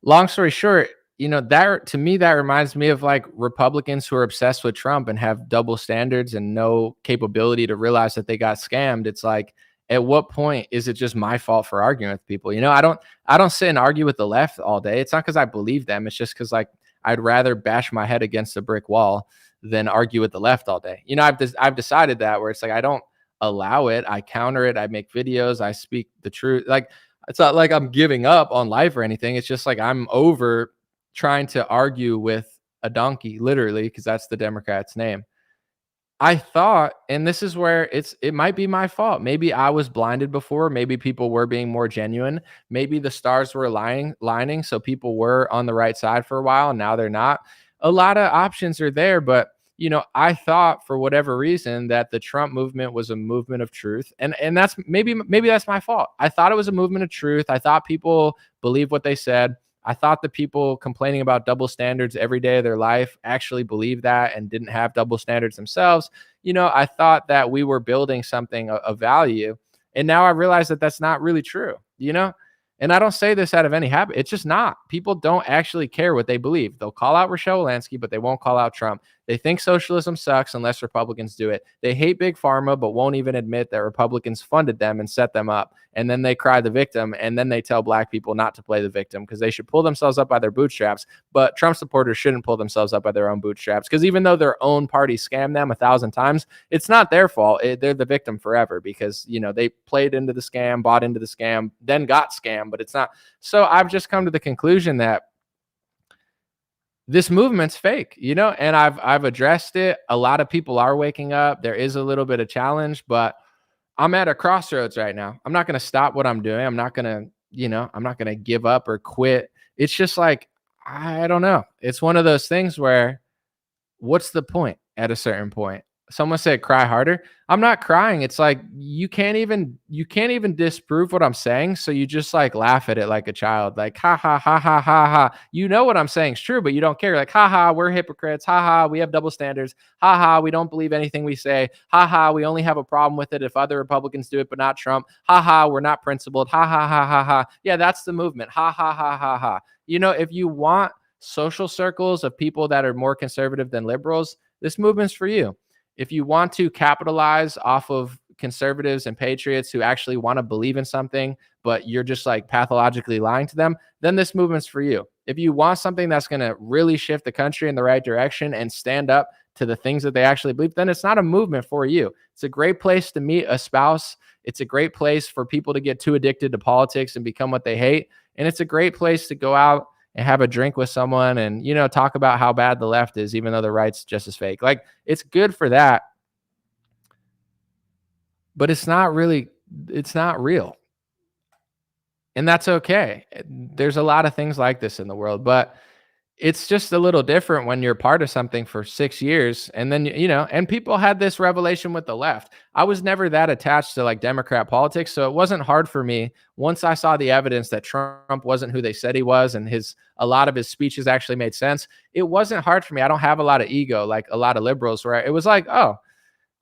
long story short, you know, that to me, that reminds me of like Republicans who are obsessed with Trump and have double standards and no capability to realize that they got scammed. It's like, at what point is it just my fault for arguing with people? You know, I don't sit and argue with the left all day. It's not because I believe them. It's just because like I'd rather bash my head against a brick wall than argue with the left all day. You know, I've decided that where it's like I don't allow it. I counter it. I make videos. I speak the truth. Like, it's not like I'm giving up on life or anything. It's just like I'm over trying to argue with a donkey, literally, because that's the Democrat's name. I thought, and this is where it might be my fault. Maybe I was blinded before. Maybe people were being more genuine. Maybe the stars were lining, so people were on the right side for a while, and now they're not. A lot of options are there, but I thought for whatever reason that the Trump movement was a movement of truth, and that's maybe that's my fault. I thought it was a movement of truth. I thought people believed what they said. I thought the people complaining about double standards every day of their life actually believed that and didn't have double standards themselves. I thought that we were building something of value. And now I realize that that's not really true, And I don't say this out of any habit. It's just not. People don't actually care what they believe. They'll call out Rochelle Walensky, but they won't call out Trump. They think socialism sucks unless Republicans do it. They hate Big Pharma, but won't even admit that Republicans funded them and set them up. And then they cry the victim, and then they tell black people not to play the victim because they should pull themselves up by their bootstraps. But Trump supporters shouldn't pull themselves up by their own bootstraps because even though their own party scammed them 1,000 times, it's not their fault. They're the victim forever because, they played into the scam, bought into the scam, then got scammed, but it's not. So I've just come to the conclusion that this movement's fake, and I've addressed it. A lot of people are waking up. There is a little bit of challenge, but I'm at a crossroads right now. I'm not going to stop what I'm doing. I'm not going to give up or quit. It's just like, I don't know. It's one of those things where what's the point at a certain point? Someone said cry harder. I'm not crying. It's like you can't even disprove what I'm saying, so you just like laugh at it like a child, like ha ha ha ha ha ha. You know what I'm saying is true, but you don't care. Like ha ha, we're hypocrites. Ha ha, we have double standards. Ha ha, we don't believe anything we say. Ha ha, we only have a problem with it if other Republicans do it, but not Trump. Ha ha, we're not principled. Ha ha ha ha ha. Yeah, that's the movement. Ha ha ha ha ha. If you want social circles of people that are more conservative than liberals, this movement's for you. If you want to capitalize off of conservatives and patriots who actually want to believe in something, but you're just like pathologically lying to them, then this movement's for you. If you want something that's going to really shift the country in the right direction and stand up to the things that they actually believe, then it's not a movement for you. It's a great place to meet a spouse. It's a great place for people to get too addicted to politics and become what they hate. And it's a great place to go out and have a drink with someone and, talk about how bad the left is, even though the right's just as fake. Like, it's good for that, but it's not real. And that's okay. There's a lot of things like this in the world, but it's just a little different when you're part of something for 6 years. And then, and people had this revelation with the left. I was never that attached to like Democrat politics. So it wasn't hard for me once I saw the evidence that Trump wasn't who they said he was. And a lot of his speeches actually made sense. It wasn't hard for me. I don't have a lot of ego, like a lot of liberals, where it was like, oh,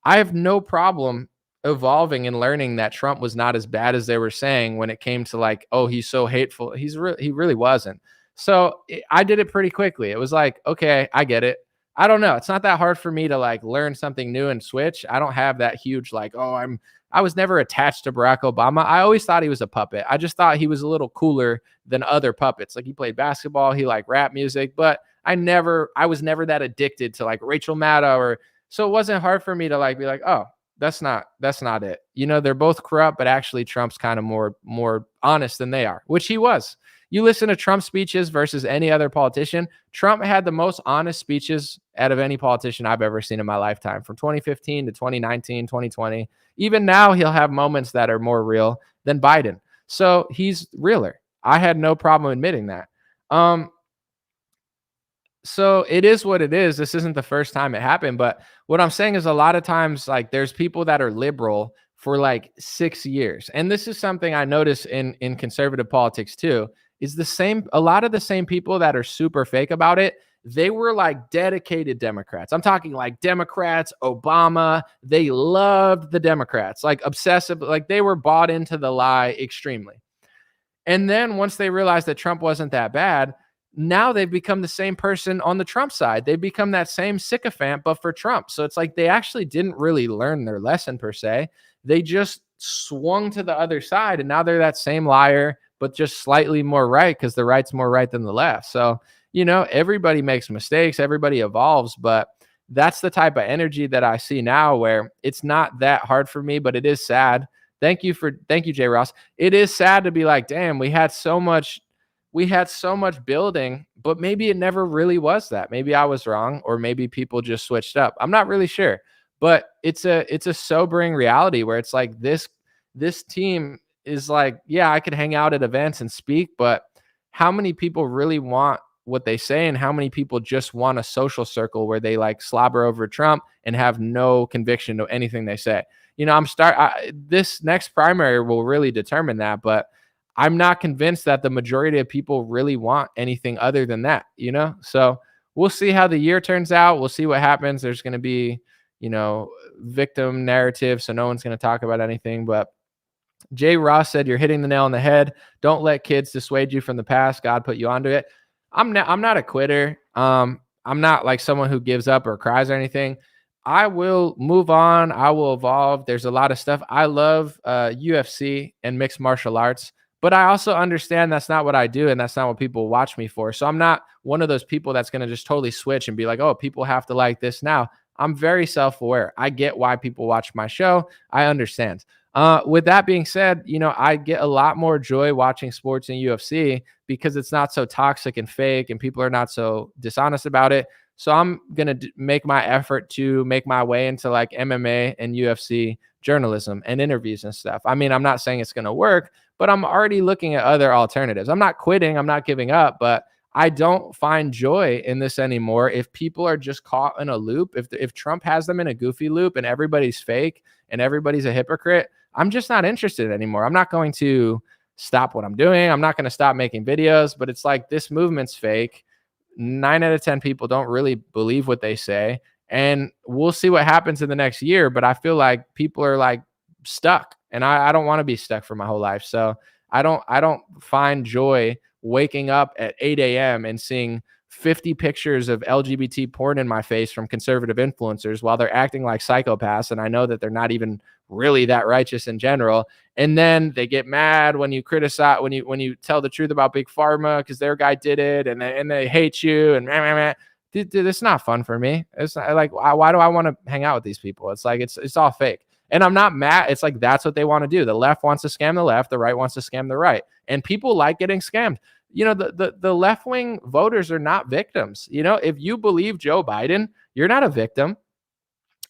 I have no problem evolving and learning that Trump was not as bad as they were saying when it came to like, oh, he's so hateful. He really wasn't. So I did it pretty quickly. It was like, okay, I get it. I don't know. It's not that hard for me to like learn something new and switch. I don't have that huge like, I was never attached to Barack Obama. I always thought he was a puppet. I just thought he was a little cooler than other puppets. Like he played basketball, he liked rap music, but I was never that addicted to like Rachel Maddow so it wasn't hard for me to like be like, oh, that's not it. They're both corrupt, but actually Trump's kind of more honest than they are, which he was. You listen to Trump's speeches versus any other politician. Trump had the most honest speeches out of any politician I've ever seen in my lifetime, from 2015 to 2019, 2020. Even now, he'll have moments that are more real than Biden. So he's realer. I had no problem admitting that. So it is what it is. This isn't the first time it happened. But what I'm saying is a lot of times, like there's people that are liberal for like 6 years. And this is something I notice in conservative politics too. Is a lot of the same people that are super fake about it, they were like dedicated Democrats. I'm talking like Democrats, Obama, they loved the Democrats, like obsessive, like they were bought into the lie extremely. And then once they realized that Trump wasn't that bad, now they've become the same person on the Trump side. They've become that same sycophant, but for Trump. So it's like they actually didn't really learn their lesson per se. They just swung to the other side, and now they're that same liar, but just slightly more right because the right's more right than the left. So, everybody makes mistakes, everybody evolves, but that's the type of energy that I see now, where it's not that hard for me, but it is sad. Thank you, Jay Ross. It is sad to be like, damn, we had so much building, but maybe it never really was that. Maybe I was wrong, or maybe people just switched up. I'm not really sure, but it's a sobering reality where it's like this team is like, yeah, I could hang out at events and speak, but how many people really want what they say, and how many people just want a social circle where they like slobber over Trump and have no conviction to anything they say? This next primary will really determine that, but I'm not convinced that the majority of people really want anything other than that, So we'll see how the year turns out. We'll see what happens. There's going to be, victim narrative, so no one's going to talk about anything. But Jay Ross said, "You're hitting the nail on the head. Don't let kids dissuade you from the past. God put you onto it." I'm not a quitter. I'm not like someone who gives up or cries or anything. I will move on. I will evolve. There's a lot of stuff. I love UFC and mixed martial arts, but I also understand that's not what I do, and that's not what people watch me for. So I'm not one of those people that's going to just totally switch and be like, oh, people have to like this now. I'm very self-aware. I get why people watch my show. I understand. With that being said, I get a lot more joy watching sports in UFC because it's not so toxic and fake, and people are not so dishonest about it. So I'm going to make my effort to make my way into like MMA and UFC journalism and interviews and stuff. I mean, I'm not saying it's going to work, but I'm already looking at other alternatives. I'm not quitting. I'm not giving up, but I don't find joy in this anymore. If people are just caught in a loop, if Trump has them in a goofy loop and everybody's fake and everybody's a hypocrite, I'm just not interested anymore. I'm not going to stop what I'm doing. I'm not going to stop making videos, but it's like this movement's fake. 9 out of 10 people don't really believe what they say, and we'll see what happens in the next year. But I feel like people are like stuck, and I don't want to be stuck for my whole life. So I don't find joy waking up at 8 a.m. and seeing 50 pictures of LGBT porn in my face from conservative influencers while they're acting like psychopaths. And I know that they're not even really that righteous in general. And then they get mad when you criticize, when you tell the truth about Big Pharma because their guy did it, and they hate you. And dude, it's not fun for me. It's not, like, why do I want to hang out with these people? It's like, it's all fake. And I'm not mad. It's like, that's what they want to do. The left wants to scam the left. The right wants to scam the right. And people like getting scammed. The left-wing voters are not victims. If you believe Joe Biden, you're not a victim.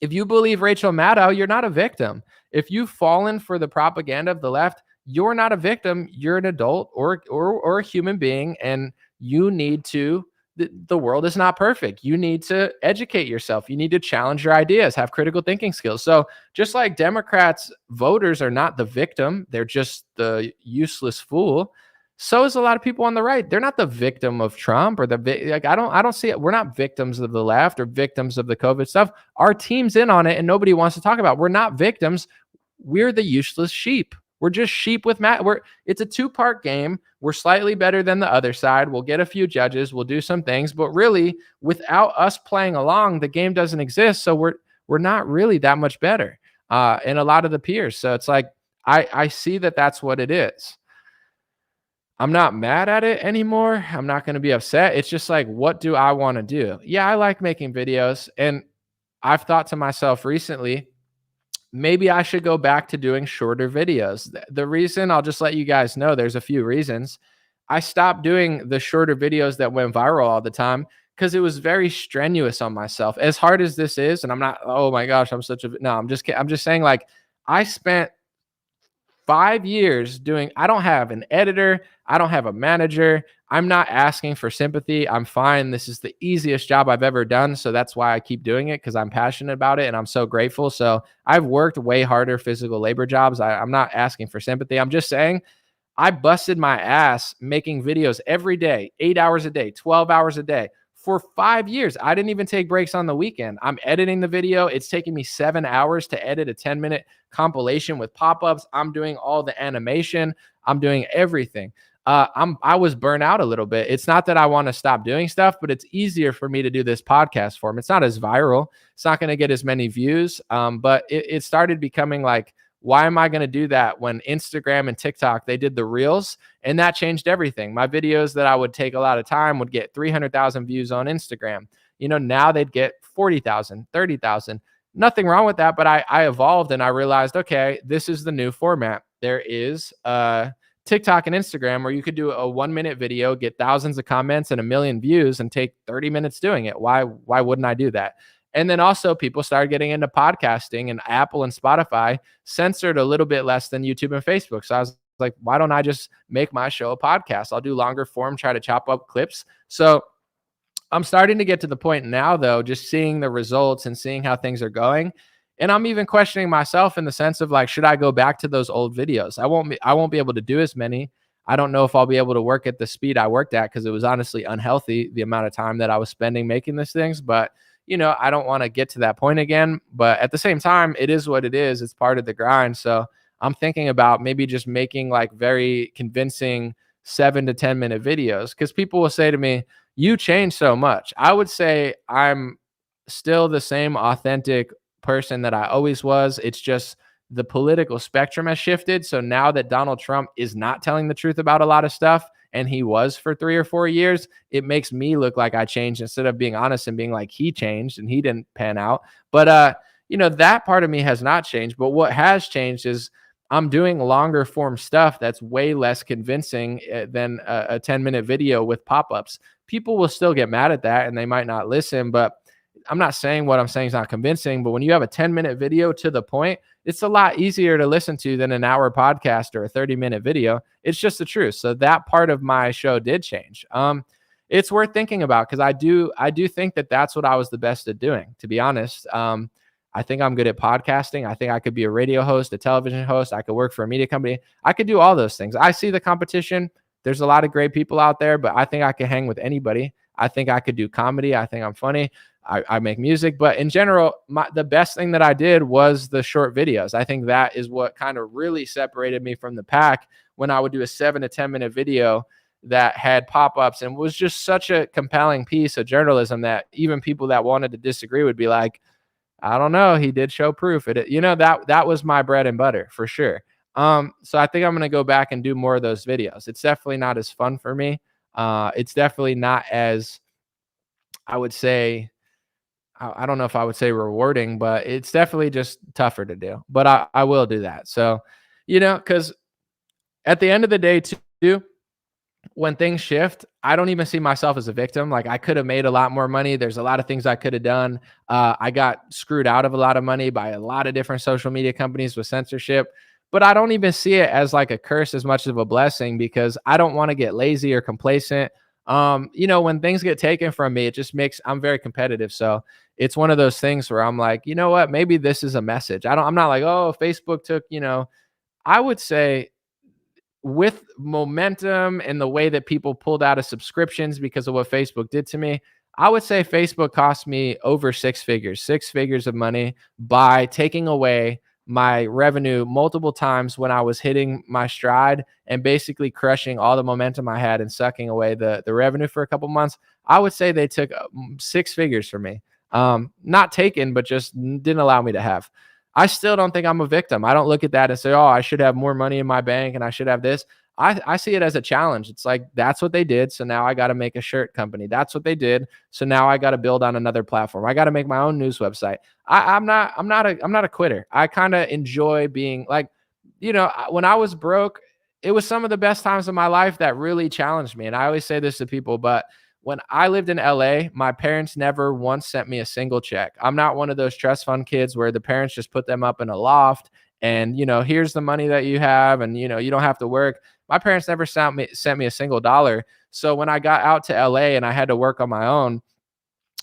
If you believe Rachel Maddow, you're not a victim. If you've fallen for the propaganda of the left, you're not a victim. You're an adult or a human being, and you need to. The world is not perfect. You need to educate yourself. You need to challenge your ideas, have critical thinking skills. So just like Democrats, voters are not the victim. They're just the useless fool. So is a lot of people on the right. They're not the victim of Trump or I don't see it. We're not victims of the left or victims of the COVID stuff. Our team's in on it and nobody wants to talk about it. We're not victims. We're the useless sheep. We're just sheep with Matt. It's a 2-part game. We're slightly better than the other side. We'll get a few judges. We'll do some things, but really, without us playing along, the game doesn't exist. So we're not really that much better in a lot of the peers. So it's like I see that that's what it is. I'm not mad at it anymore. I'm not going to be upset. It's just like, what do I want to do? Yeah, I like making videos, and I've thought to myself recently, maybe I should go back to doing shorter videos. The reason, I'll just let you guys know, there's a few reasons. I stopped doing the shorter videos that went viral all the time because it was very strenuous on myself. As hard as this is, and I'm not, oh my gosh, I'm just saying, like, I spent 5 years doing, I don't have an editor. I don't have a manager. I'm not asking for sympathy. I'm fine. This is the easiest job I've ever done. So that's why I keep doing it, because I'm passionate about it and I'm so grateful. So I've worked way harder physical labor jobs. I'm not asking for sympathy. I'm just saying I busted my ass making videos every day, 8 hours a day, 12 hours a day for 5 years. I didn't even take breaks on the weekend. I'm editing the video. It's taking me 7 hours to edit a 10-minute compilation with pop-ups. I'm doing all the animation. I'm doing everything. I was burnt out a little bit. It's not that I want to stop doing stuff, but it's easier for me to do this podcast form. It's not as viral. It's not going to get as many views. But it started becoming like Why am I going to do that when Instagram and TikTok, they did the reels and that changed everything? My videos that I would take a lot of time would get 300,000 views on Instagram. Now they'd get 40,000, 30,000. Nothing wrong with that, but I evolved and I realized, okay, this is the new format. There is TikTok and Instagram where you could do a 1-minute video, get thousands of comments and 1 million views and take 30 minutes doing it. Why wouldn't I do that? And then also people started getting into podcasting, and Apple and Spotify censored a little bit less than YouTube and Facebook. So I was like, why don't I just make my show a podcast? I'll do longer form, try to chop up clips. So I'm starting to get to the point now, though, just seeing the results and seeing how things are going. And I'm even questioning myself in the sense of like, should I go back to those old videos? I won't be able to do as many. I don't know if I'll be able to work at the speed I worked at, because it was honestly unhealthy, the amount of time that I was spending making these things. But I don't want to get to that point again. But at the same time, it is what it is. It's part of the grind. So I'm thinking about maybe just making like very convincing 7 to 10 minute videos, because people will say to me, you changed so much. I would say I'm still the same authentic person that I always was. It's just the political spectrum has shifted. So now that Donald Trump is not telling the truth about a lot of stuff, and he was for 3 or 4 years, it makes me look like I changed instead of being honest and being like he changed and he didn't pan out. But that part of me has not changed. But what has changed is I'm doing longer form stuff that's way less convincing than a 10-minute video with pop-ups. People will still get mad at that and they might not listen, but I'm not saying what I'm saying is not convincing. But when you have a 10-minute video to the point, it's a lot easier to listen to than an hour podcast or a 30-minute video. It's just the truth. So that part of my show did change. It's worth thinking about, because I do think that that's what I was the best at doing, to be honest. I think I'm good at podcasting. I think I could be a radio host, a television host. I could work for a media company. I could do all those things. I see the competition. There's a lot of great people out there, but I think I can hang with anybody. I think I could do comedy. I think I'm funny. I make music. But in general, the best thing that I did was the short videos. I think that is what kind of really separated me from the pack, when I would do a 7 to 10 minute video that had pop-ups and was just such a compelling piece of journalism that even people that wanted to disagree would be like, I don't know, he did show proof. That was my bread and butter for sure. So I think I'm going to go back and do more of those videos. It's definitely not as fun for me. It's definitely not as, I would say, I don't know if I would say rewarding, but it's definitely just tougher to do. But I will do that. So, because at the end of the day, too, when things shift, I don't even see myself as a victim. Like, I could have made a lot more money. There's a lot of things I could have done. I got screwed out of a lot of money by a lot of different social media companies with censorship. But I don't even see it as like a curse as much of a blessing, because I don't want to get lazy or complacent. When things get taken from me, it just I'm very competitive. So it's one of those things where I'm like, you know what, maybe this is a message. I'm not like, oh, Facebook took, I would say with momentum and the way that people pulled out of subscriptions because of what Facebook did to me, I would say Facebook cost me over 6 figures of money by taking away my revenue multiple times when I was hitting my stride and basically crushing all the momentum I had and sucking away the revenue for a couple months. I would say they took 6 figures from me. Not taken, but just didn't allow me to have. I still don't think I'm a victim. I don't look at that and say, oh, I should have more money in my bank and I should have this. I see it as a challenge. It's like, that's what they did. So now I got to make a shirt company. That's what they did. So now I got to build on another platform. I got to make my own news website. I'm not a quitter. I kind of enjoy being like, when I was broke, it was some of the best times of my life that really challenged me. And I always say this to people, but when I lived in LA, my parents never once sent me a single check. I'm not one of those trust fund kids where the parents just put them up in a loft and, here's the money that you have and, you don't have to work. My parents never sent me a single dollar. So when I got out to LA and I had to work on my own,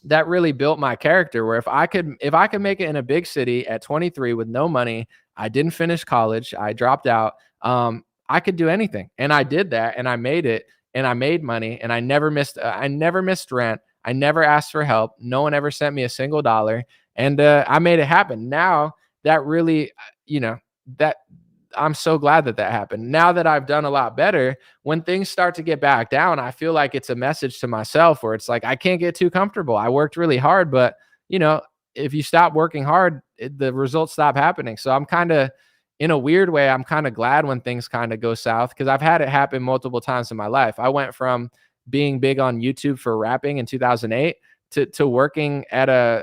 that really built my character, where if I could make it in a big city at 23 with no money, I didn't finish college, I dropped out, I could do anything. And I did that and I made it and I made money and I never missed rent. I never asked for help. No one ever sent me a single dollar. And I made it happen. Now that really, that I'm so glad that happened. Now that I've done a lot better, when things start to get back down, I feel like it's a message to myself where it's like, I can't get too comfortable. I worked really hard, but if you stop working hard, the results stop happening. So I'm kind of in a weird way, I'm kind of glad when things kind of go south, because I've had it happen multiple times in my life. I went from being big on YouTube for rapping in 2008 to working at a,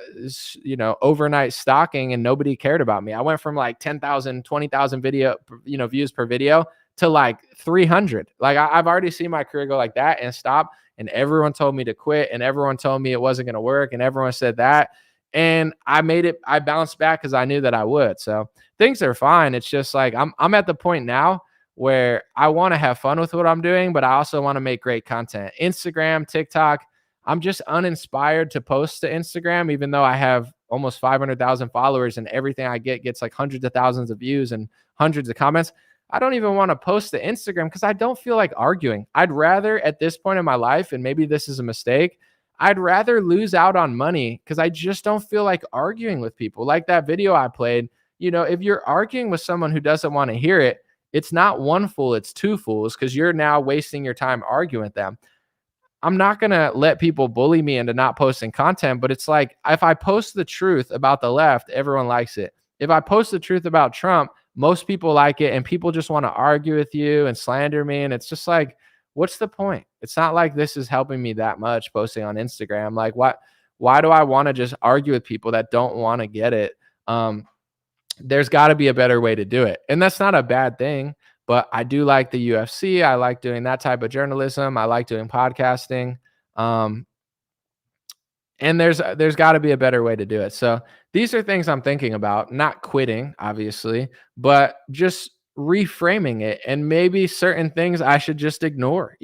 overnight stocking, and nobody cared about me. I went from like 10,000, 20,000 video, views per video to like 300. Like I've already seen my career go like that and stop. And everyone told me to quit, and everyone told me it wasn't going to work, and everyone said that. And I bounced back because I knew that I would. So things are fine. It's just like I'm at the point now where I want to have fun with what I'm doing, but I also want to make great content. Instagram, TikTok, I'm just uninspired to post to Instagram, even though I have almost 500,000 followers and everything I get gets like hundreds of thousands of views and hundreds of comments. I don't even want to post to Instagram because I don't feel like arguing. I'd rather, at this point in my life, and maybe this is a mistake, I'd rather lose out on money because I just don't feel like arguing with people. Like that video I played, if you're arguing with someone who doesn't want to hear it, it's not one fool, it's two fools, because you're now wasting your time arguing with them. I'm not going to let people bully me into not posting content, but it's like, if I post the truth about the left, everyone likes it. If I post the truth about Trump, most people like it, and people just want to argue with you and slander me. And it's just like, what's the point? It's not like this is helping me that much posting on Instagram. Like, why do I want to just argue with people that don't want to get it? There's got to be a better way to do it. And that's not a bad thing, but I do like the UFC. I like doing that type of journalism. I like doing podcasting. And there's got to be a better way to do it. So these are things I'm thinking about, not quitting, obviously, but just reframing it. And maybe certain things I should just ignore,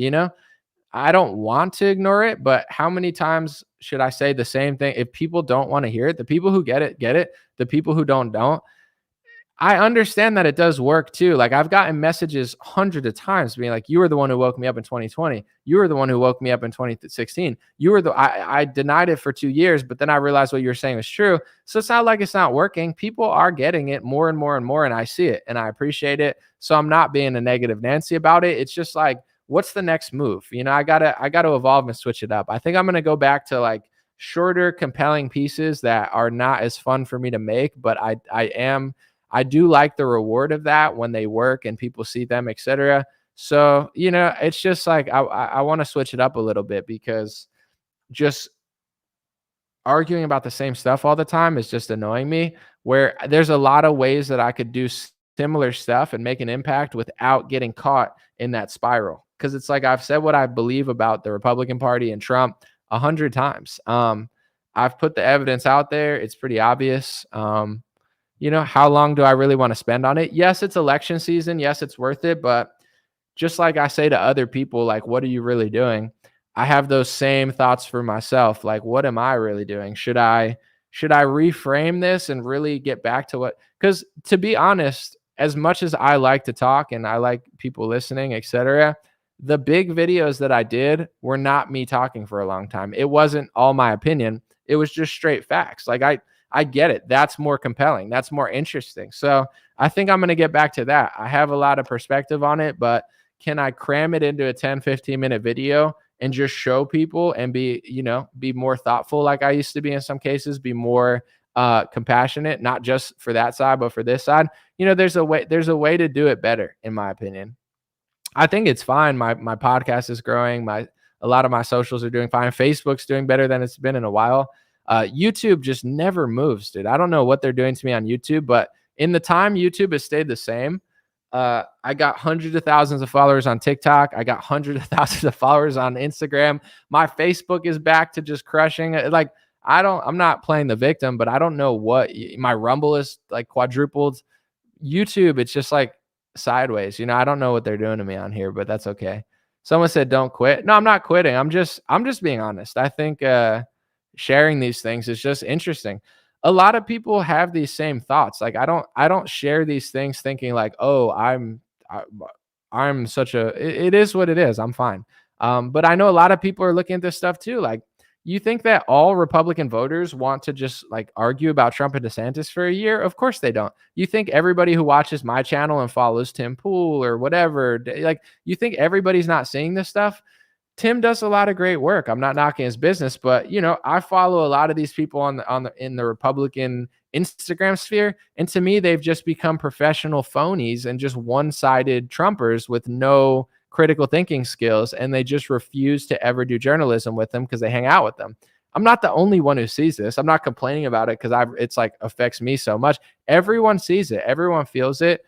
I don't want to ignore it, but how many times should I say the same thing? If people don't want to hear it, the people who get it, get it. The people who don't. I understand that it does work too. Like I've gotten messages hundreds of times being like, you were the one who woke me up in 2020. You were the one who woke me up in 2016. I denied it for 2 years, but then I realized what you were saying was true. So it's not like it's not working. People are getting it more and more and more. And I see it and I appreciate it. So I'm not being a negative Nancy about it. It's just like, what's the next move? I gotta evolve and switch it up. I think I'm going to go back to like shorter, compelling pieces that are not as fun for me to make, but I do like the reward of that when they work and people see them, etc. So, it's just like I want to switch it up a little bit, because just arguing about the same stuff all the time is just annoying me, where there's a lot of ways that I could do similar stuff and make an impact without getting caught in that spiral. Because it's like I've said what I believe about the Republican Party and Trump 100 times. I've put the evidence out there. It's pretty obvious. How long do I really want to spend on it? Yes, it's election season. Yes, it's worth it. But just like I say to other people, like, what are you really doing? I have those same thoughts for myself. Like, what am I really doing? Should I reframe this and really get back to what? Because to be honest, as much as I like to talk and I like people listening, etc., the big videos that I did were not me talking for a long time. It wasn't all my opinion. It was just straight facts. Like I get it. That's more compelling. That's more interesting. So I think I'm going to get back to that. I have a lot of perspective on it, but can I cram it into a 10, 15-minute video and just show people and be more thoughtful like I used to be in some cases, be more compassionate, not just for that side, but for this side? There's a way to do it better, in my opinion. I think it's fine. My podcast is growing. A lot of my socials are doing fine. Facebook's doing better than it's been in a while. YouTube just never moves, dude. I don't know what they're doing to me on YouTube, but in the time YouTube has stayed the same. I got hundreds of thousands of followers on TikTok. I got hundreds of thousands of followers on Instagram. My Facebook is back to just crushing it. Like, I'm not playing the victim, but I don't know what my Rumble is like quadrupled. YouTube, it's just like sideways. I don't know what they're doing to me on here, but that's okay. Someone said, don't quit. No, I'm not quitting. I'm just being honest. I think, sharing these things is just interesting. A lot of people have these same thoughts. Like I don't share these things thinking like, oh, I'm such a, it is what it is. I'm fine. But I know a lot of people are looking at this stuff too. Like, you think that all Republican voters want to just like argue about Trump and DeSantis for a year? Of course they don't. You think everybody who watches my channel and follows Tim Pool or whatever, like, you think everybody's not seeing this stuff? Tim does a lot of great work. I'm not knocking his business, but I follow a lot of these people in the Republican Instagram sphere, and to me, they've just become professional phonies and just one-sided Trumpers with no critical thinking skills, and they just refuse to ever do journalism with them because they hang out with them. I'm not the only one who sees this. I'm not complaining about it because it's like affects me so much. Everyone sees it. Everyone feels it.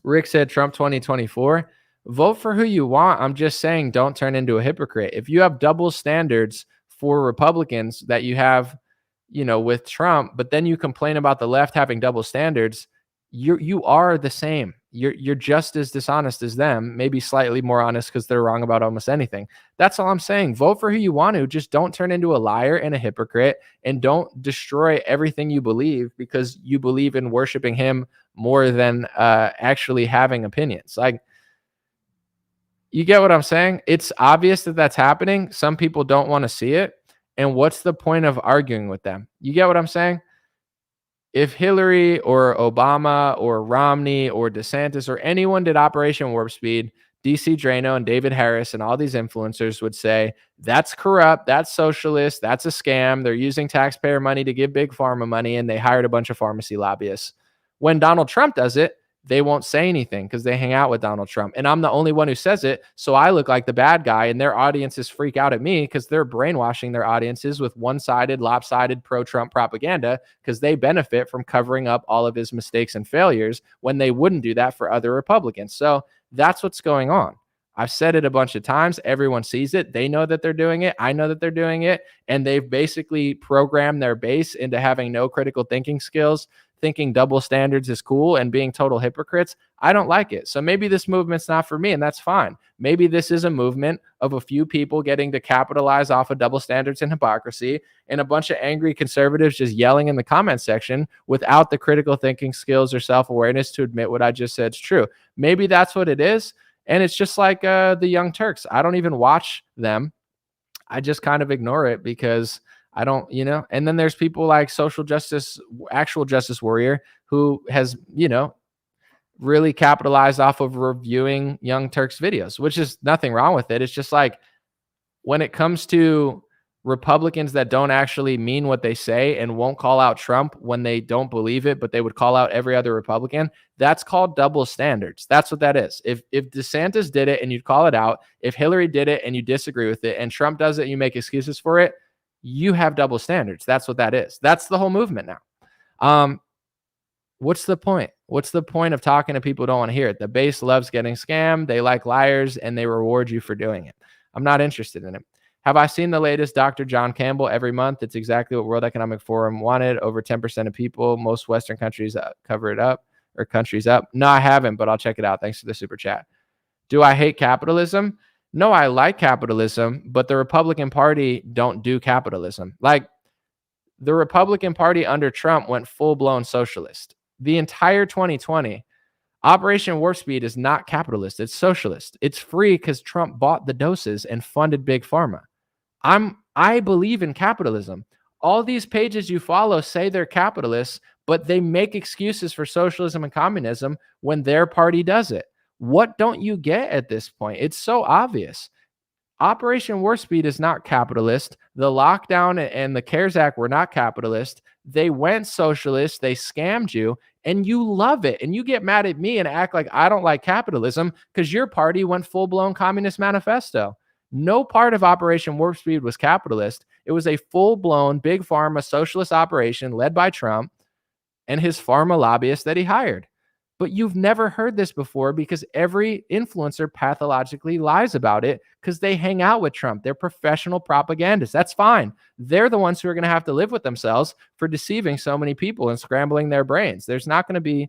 Rick said Trump 2024. Vote for who you want. I'm just saying don't turn into a hypocrite. If you have double standards for Republicans that you have, with Trump, but then you complain about the left having double standards, you are the same. You're just as dishonest as them, maybe slightly more honest because they're wrong about almost anything. That's all I'm saying. Vote for who you want to. Just don't turn into a liar and a hypocrite, and don't destroy everything you believe because you believe in worshiping him more than actually having opinions. Like, you get what I'm saying? It's obvious that that's happening. Some people don't want to see it. And what's the point of arguing with them? You get what I'm saying? If Hillary or Obama or Romney or DeSantis or anyone did Operation Warp Speed, DC Drano and David Harris and all these influencers would say, that's corrupt, that's socialist, that's a scam. They're using taxpayer money to give big pharma money, and they hired a bunch of pharmacy lobbyists. When Donald Trump does it, they won't say anything because they hang out with Donald Trump. And I'm the only one who says it, so I look like the bad guy, and their audiences freak out at me because they're brainwashing their audiences with one-sided, lopsided pro-Trump propaganda because they benefit from covering up all of his mistakes and failures when they wouldn't do that for other Republicans. So that's what's going on. I've said it a bunch of times. Everyone sees it. They know that they're doing it. I know that they're doing it. And they've basically programmed their base into having no critical thinking skills, thinking double standards is cool, and being total hypocrites. I don't like it. So maybe this movement's not for me, and that's fine. Maybe this is a movement of a few people getting to capitalize off of double standards and hypocrisy, and a bunch of angry conservatives just yelling in the comment section without the critical thinking skills or self-awareness to admit what I just said is true. Maybe that's what it is. And it's just like the Young Turks. I don't even watch them. I just kind of ignore it because I don't, and then there's people like Social Justice, Actual Justice Warrior, who has, really capitalized off of reviewing Young Turks videos, which is nothing wrong with it. It's just like when it comes to Republicans that don't actually mean what they say and won't call out Trump when they don't believe it, but they would call out every other Republican, that's called double standards. That's what that is. If DeSantis did it and you'd call it out, if Hillary did it and you disagree with it, and Trump does it and you make excuses for it, you have double standards. That's what that is. That's the whole movement now. What's the point? What's the point of talking to people who don't want to hear it? The base loves getting scammed. They like liars, and they reward you for doing it. I'm not interested in it. Have I seen the latest Dr. John Campbell every month? It's exactly what World Economic Forum wanted. Over 10% of people, most Western countries cover it up, or countries up. No, I haven't, but I'll check it out. Thanks for the super chat. Do I hate capitalism? No, I like capitalism, but the Republican Party don't do capitalism. Like, the Republican Party under Trump went full-blown socialist. The entire 2020, Operation Warp Speed is not capitalist. It's socialist. It's free because Trump bought the doses and funded Big Pharma. I believe in capitalism. All these pages you follow say they're capitalists, but they make excuses for socialism and communism when their party does it. What don't you get at this point? It's so obvious. Operation Warp Speed is not capitalist. The lockdown and the CARES Act were not capitalist. They went socialist. They scammed you, and you love it. And you get mad at me and act like I don't like capitalism because your party went full-blown Communist Manifesto. No part of Operation Warp Speed was capitalist. It was a full-blown Big Pharma socialist operation led by Trump and his pharma lobbyists that he hired. But you've never heard this before because every influencer pathologically lies about it because they hang out with Trump. They're professional propagandists. That's fine. They're the ones who are going to have to live with themselves for deceiving so many people and scrambling their brains. There's not going to be,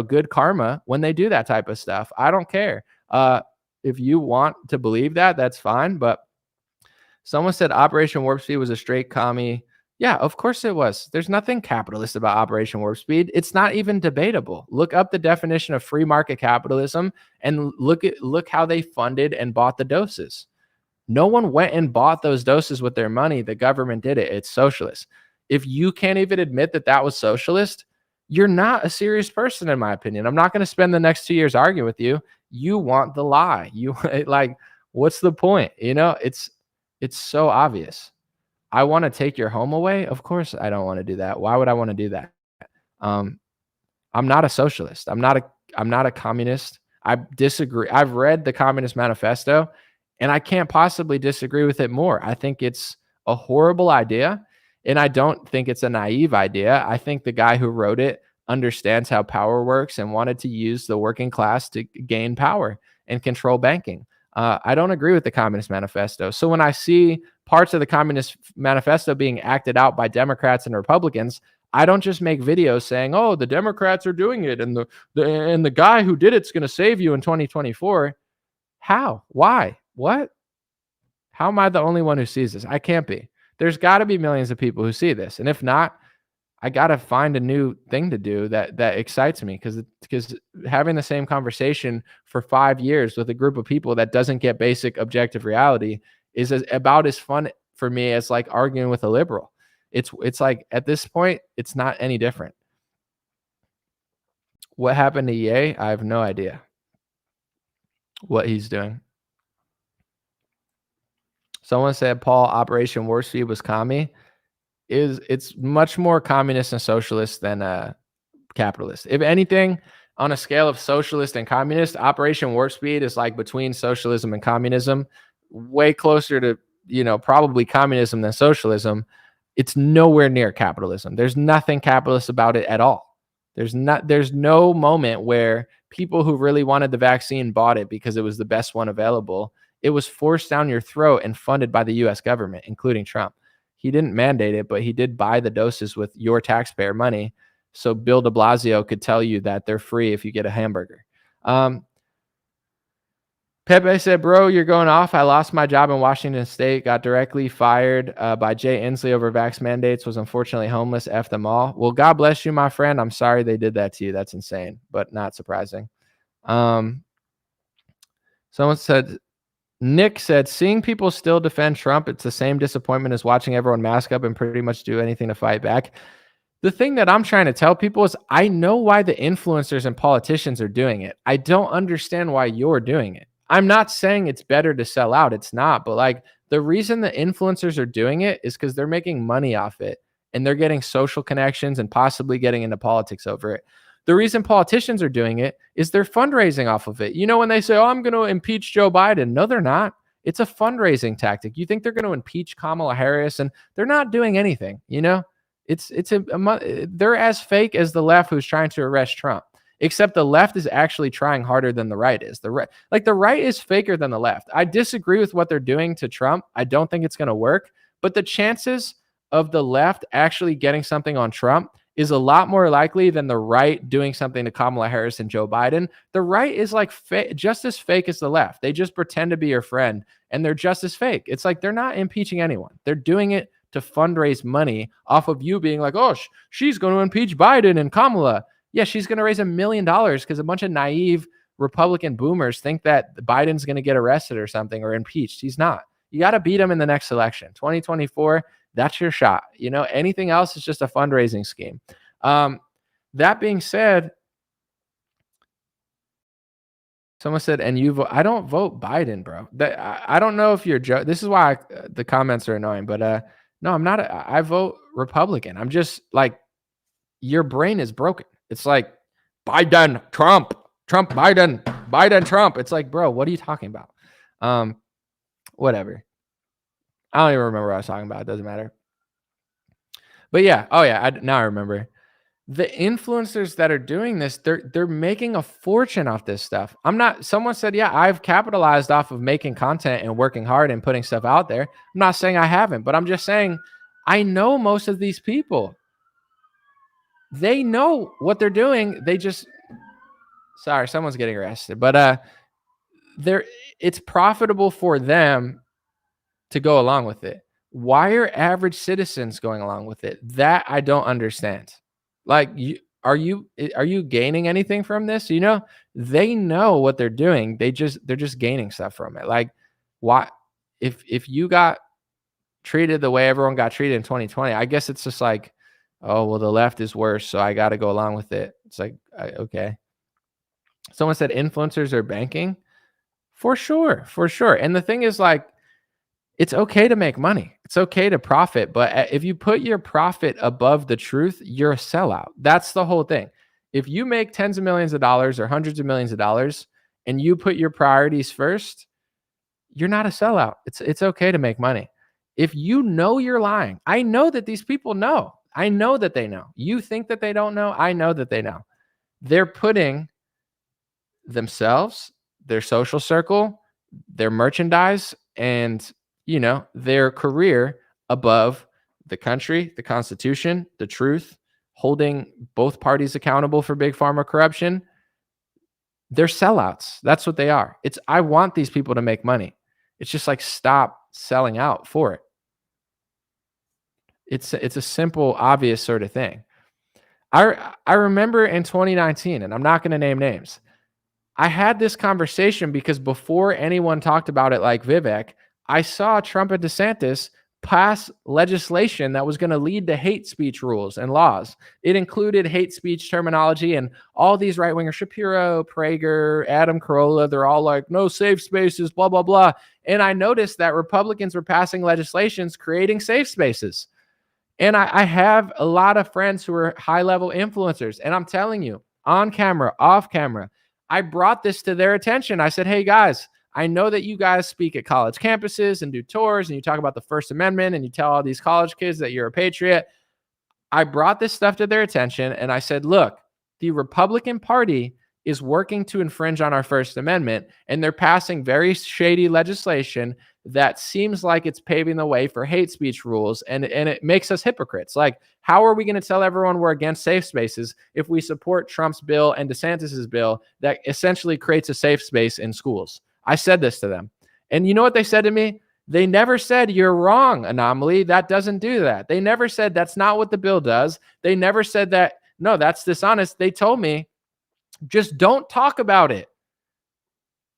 good karma when they do that type of stuff. I don't care. If you want to believe that, that's fine. But someone said Operation Warp Speed was a straight commie. Yeah, of course it was. There's nothing capitalist about Operation Warp Speed. It's not even debatable. Look up the definition of free market capitalism and look how they funded and bought the doses. No one went and bought those doses with their money. The government did it. It's socialist. If you can't even admit that that was socialist, you're not a serious person, in my opinion. I'm not going to spend the next 2 years arguing with you. You want the lie. You like, What's the point? It's so obvious. I want to take your home away. Of course I don't want to do that. Why would I want to do that? Um, I'm not a socialist. I'm not a communist. I disagree. I've read the Communist Manifesto and I can't possibly disagree with it more. I think it's a horrible idea and I don't think it's a naive idea. I think the guy who wrote it understands how power works and wanted to use the working class to gain power and control banking. I don't agree with the Communist Manifesto. So when I see parts of the Communist Manifesto being acted out by Democrats and Republicans, I don't just make videos saying, "Oh, the Democrats are doing it, and the guy who did it's going to save you in 2024." How? Why? What? How am I the only one who sees this? I can't be. There's got to be millions of people who see this, and if not, I got to find a new thing to do that excites me, because having the same conversation for 5 years with a group of people that doesn't get basic objective reality is about as fun for me as like arguing with a liberal. It's like at this point, it's not any different. What happened to Ye? I have no idea what he's doing. Someone said, Paul, Operation Warp Speed was commie. It's much more communist and socialist than capitalist. If anything, on a scale of socialist and communist, Operation Warp Speed is like between socialism and communism, way closer to, probably communism than socialism. It's nowhere near capitalism. There's nothing capitalist about it at all. There's no moment where people who really wanted the vaccine bought it because it was the best one available. It was forced down your throat and funded by the US government, including Trump. He didn't mandate it, but he did buy the doses with your taxpayer money. So Bill de Blasio could tell you that they're free if you get a hamburger. Pepe said, bro, you're going off. I lost my job in Washington State, got directly fired by Jay Inslee over vax mandates, was unfortunately homeless, F them all. Well, God bless you, my friend. I'm sorry they did that to you. That's insane, but not surprising. Someone said, Nick said, seeing people still defend Trump, it's the same disappointment as watching everyone mask up and pretty much do anything to fight back. The thing that I'm trying to tell people is I know why the influencers and politicians are doing it. I don't understand why you're doing it. I'm not saying it's better to sell out. It's not. But like the reason the influencers are doing it is because they're making money off it and they're getting social connections and possibly getting into politics over it. The reason politicians are doing it is they're fundraising off of it. When they say, oh, I'm going to impeach Joe Biden. No, they're not. It's a fundraising tactic. You think they're going to impeach Kamala Harris and they're not doing anything. They're as fake as the left who's trying to arrest Trump, except the left is actually trying harder than the right is. The right is faker than the left. I disagree with what they're doing to Trump. I don't think it's going to work, but the chances of the left actually getting something on Trump is a lot more likely than the right doing something to Kamala Harris and Joe Biden. The right is like just as fake as the left. They just pretend to be your friend and they're just as fake. It's like they're not impeaching anyone. They're doing it to fundraise money off of you being like, oh, she's going to impeach Biden and Kamala. Yeah, she's going to raise $1 million because a bunch of naive Republican boomers think that Biden's going to get arrested or something or impeached. He's not. You got to beat him in the next election. 2024, that's your shot. Anything else is just a fundraising scheme. That being said, someone said, and you vote. I don't vote Biden, bro. I don't know if you're joking. This is why the comments are annoying, but no, I'm not. I vote Republican. I'm just like, your brain is broken. It's like Biden, Trump, Biden, Biden, Trump. It's like, bro, what are you talking about? Whatever. I don't even remember what I was talking about. It doesn't matter. But yeah. Oh yeah. Now I remember. The influencers that are doing this, they're making a fortune off this stuff. Someone said, yeah, I've capitalized off of making content and working hard and putting stuff out there. I'm not saying I haven't, but I'm just saying I know most of these people. They know what they're doing. Sorry, someone's getting arrested, but it's profitable for them to go along with it. Why are average citizens going along with it? That I don't understand. Like, are you gaining anything from this? They know what they're doing. They're just gaining stuff from it. Like, why? If you got treated the way everyone got treated in 2020, I guess it's just like, oh, well, the left is worse, so I got to go along with it. It's like, okay. Someone said influencers are banking. For sure, for sure. And the thing is, like, it's okay to make money. It's okay to profit, but if you put your profit above the truth, you're a sellout. That's the whole thing. If you make tens of millions of dollars or hundreds of millions of dollars and you put your priorities first, you're not a sellout. It's okay to make money. If you know you're lying, I know that these people know. I know that they know. You think that they don't know? I know that they know. They're putting themselves, their social circle, their merchandise, and their career above the country, the Constitution, the truth, holding both parties accountable for big pharma corruption. They're sellouts. That's what they are. I want these people to make money. It's just like, stop selling out for it. It's a simple, obvious sort of thing. I remember in 2019, and I'm not going to name names, I had this conversation because before anyone talked about it like Vivek, I saw Trump and DeSantis pass legislation that was going to lead to hate speech rules and laws. It included hate speech terminology, and all these right-wingers, Shapiro, Prager, Adam Carolla, they're all like, no safe spaces, blah, blah, blah. And I noticed that Republicans were passing legislations creating safe spaces. And I have a lot of friends who are high-level influencers, and I'm telling you, on camera, off camera, I brought this to their attention. I said, hey, guys, I know that you guys speak at college campuses and do tours, and you talk about the First Amendment, and you tell all these college kids that you're a patriot. I brought this stuff to their attention, and I said, look, the Republican Party is working to infringe on our First Amendment, and they're passing very shady legislation that seems like it's paving the way for hate speech rules, and it makes us hypocrites. Like, how are we going to tell everyone we're against safe spaces if we support Trump's bill and DeSantis's bill that essentially creates a safe space in schools? I said this to them. And you know what they said to me? They never said, you're wrong, Anomaly. That doesn't do that. They never said that's not what the bill does. They never said that, no, that's dishonest. They told me, just don't talk about it.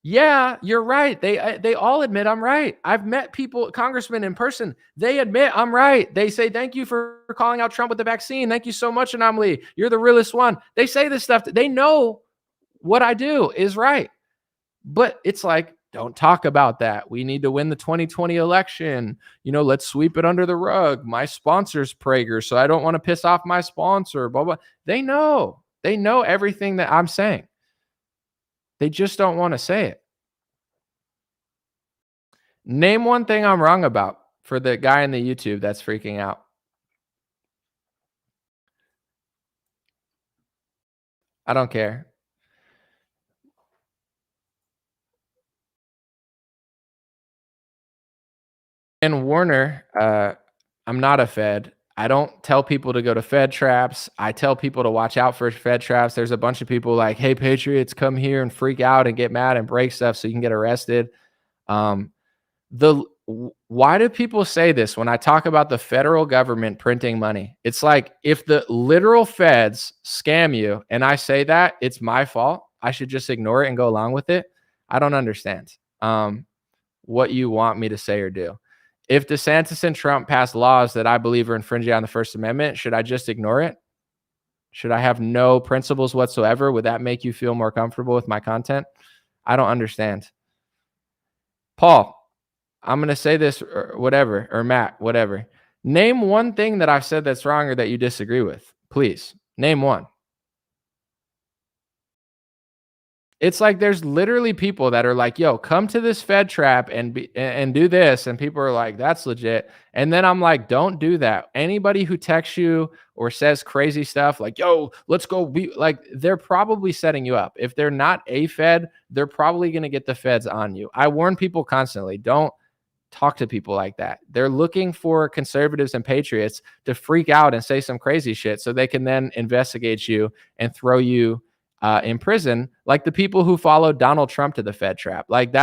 Yeah, you're right. They all admit I'm right. I've met people, congressmen in person. They admit I'm right. They say, thank you for calling out Trump with the vaccine. Thank you so much, Anomaly. You're the realest one. They say this stuff. They know what I do is right. But it's like, don't talk about that. We need to win the 2020 election. Let's sweep it under the rug. My sponsor's Prager, so I don't want to piss off my sponsor, blah, blah. They know everything that I'm saying. They just don't want to say it. Name one thing I'm wrong about for the guy in the YouTube that's freaking out. I don't care. And Warner, I'm not a Fed. I don't tell people to go to Fed traps. I tell people to watch out for Fed traps. There's a bunch of people like, hey, Patriots, come here and freak out and get mad and break stuff so you can get arrested. Why do people say this when I talk about the federal government printing money? It's like, if the literal feds scam you and I say that, it's my fault. I should just ignore it and go along with it. I don't understand what you want me to say or do. If DeSantis and Trump pass laws that I believe are infringing on the First Amendment, should I just ignore it? Should I have no principles whatsoever? Would that make you feel more comfortable with my content? I don't understand. Paul, I'm going to say this, or whatever, or Matt, whatever. Name one thing that I've said that's wrong or that you disagree with. Please, name one. It's like there's literally people that are like, yo, come to this Fed trap and do this. And people are like, that's legit. And then I'm like, don't do that. Anybody who texts you or says crazy stuff like, yo, let's go. They're probably setting you up. If they're not a Fed, they're probably going to get the feds on you. I warn people constantly, don't talk to people like that. They're looking for conservatives and patriots to freak out and say some crazy shit so they can then investigate you and throw you in prison, like the people who followed Donald Trump to the Fed trap. Like,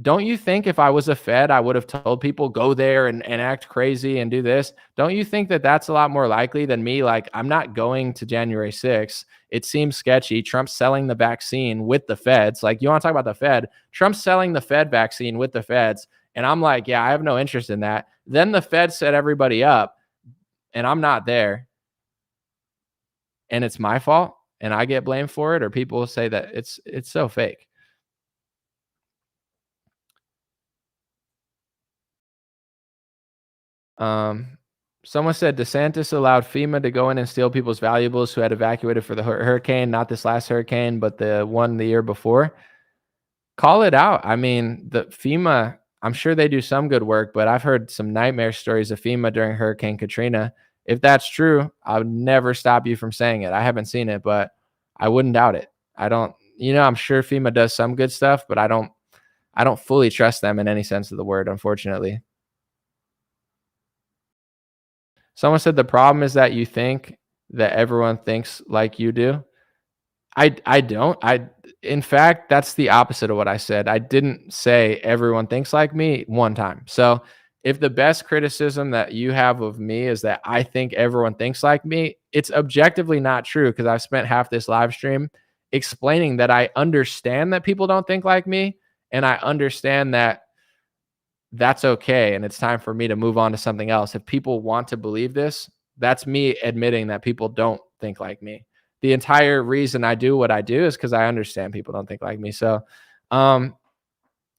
don't you think if I was a Fed, I would have told people go there and act crazy and do this? Don't you think that that's a lot more likely than me? Like, I'm not going to January 6th. It seems sketchy. Trump's selling the vaccine with the feds. Like, you want to talk about the Fed? Trump's selling the Fed vaccine with the feds. And I'm like, yeah, I have no interest in that. Then the Fed set everybody up and I'm not there. And it's my fault. And I get blamed for it, or people say that it's so fake. Um, Someone said DeSantis allowed FEMA to go in and steal people's valuables who had evacuated for the hurricane, not this last hurricane, but the one the year before. Call it out. I mean, the FEMA, I'm sure they do some good work, but I've heard some nightmare stories of FEMA during Hurricane Katrina. If that's true, I would never stop you from saying it. I haven't seen it, but I wouldn't doubt it. I don't, I'm sure FEMA does some good stuff, but I don't fully trust them in any sense of the word, unfortunately. Someone said the problem is that you think that everyone thinks like you do. I don't. In fact, that's the opposite of what I said. I didn't say everyone thinks like me one time. So, if the best criticism that you have of me is that I think everyone thinks like me, it's objectively not true because I've spent half this live stream explaining that I understand that people don't think like me and I understand that that's okay and it's time for me to move on to something else. If people want to believe this, that's me admitting that people don't think like me. The entire reason I do what I do is because I understand people don't think like me. So um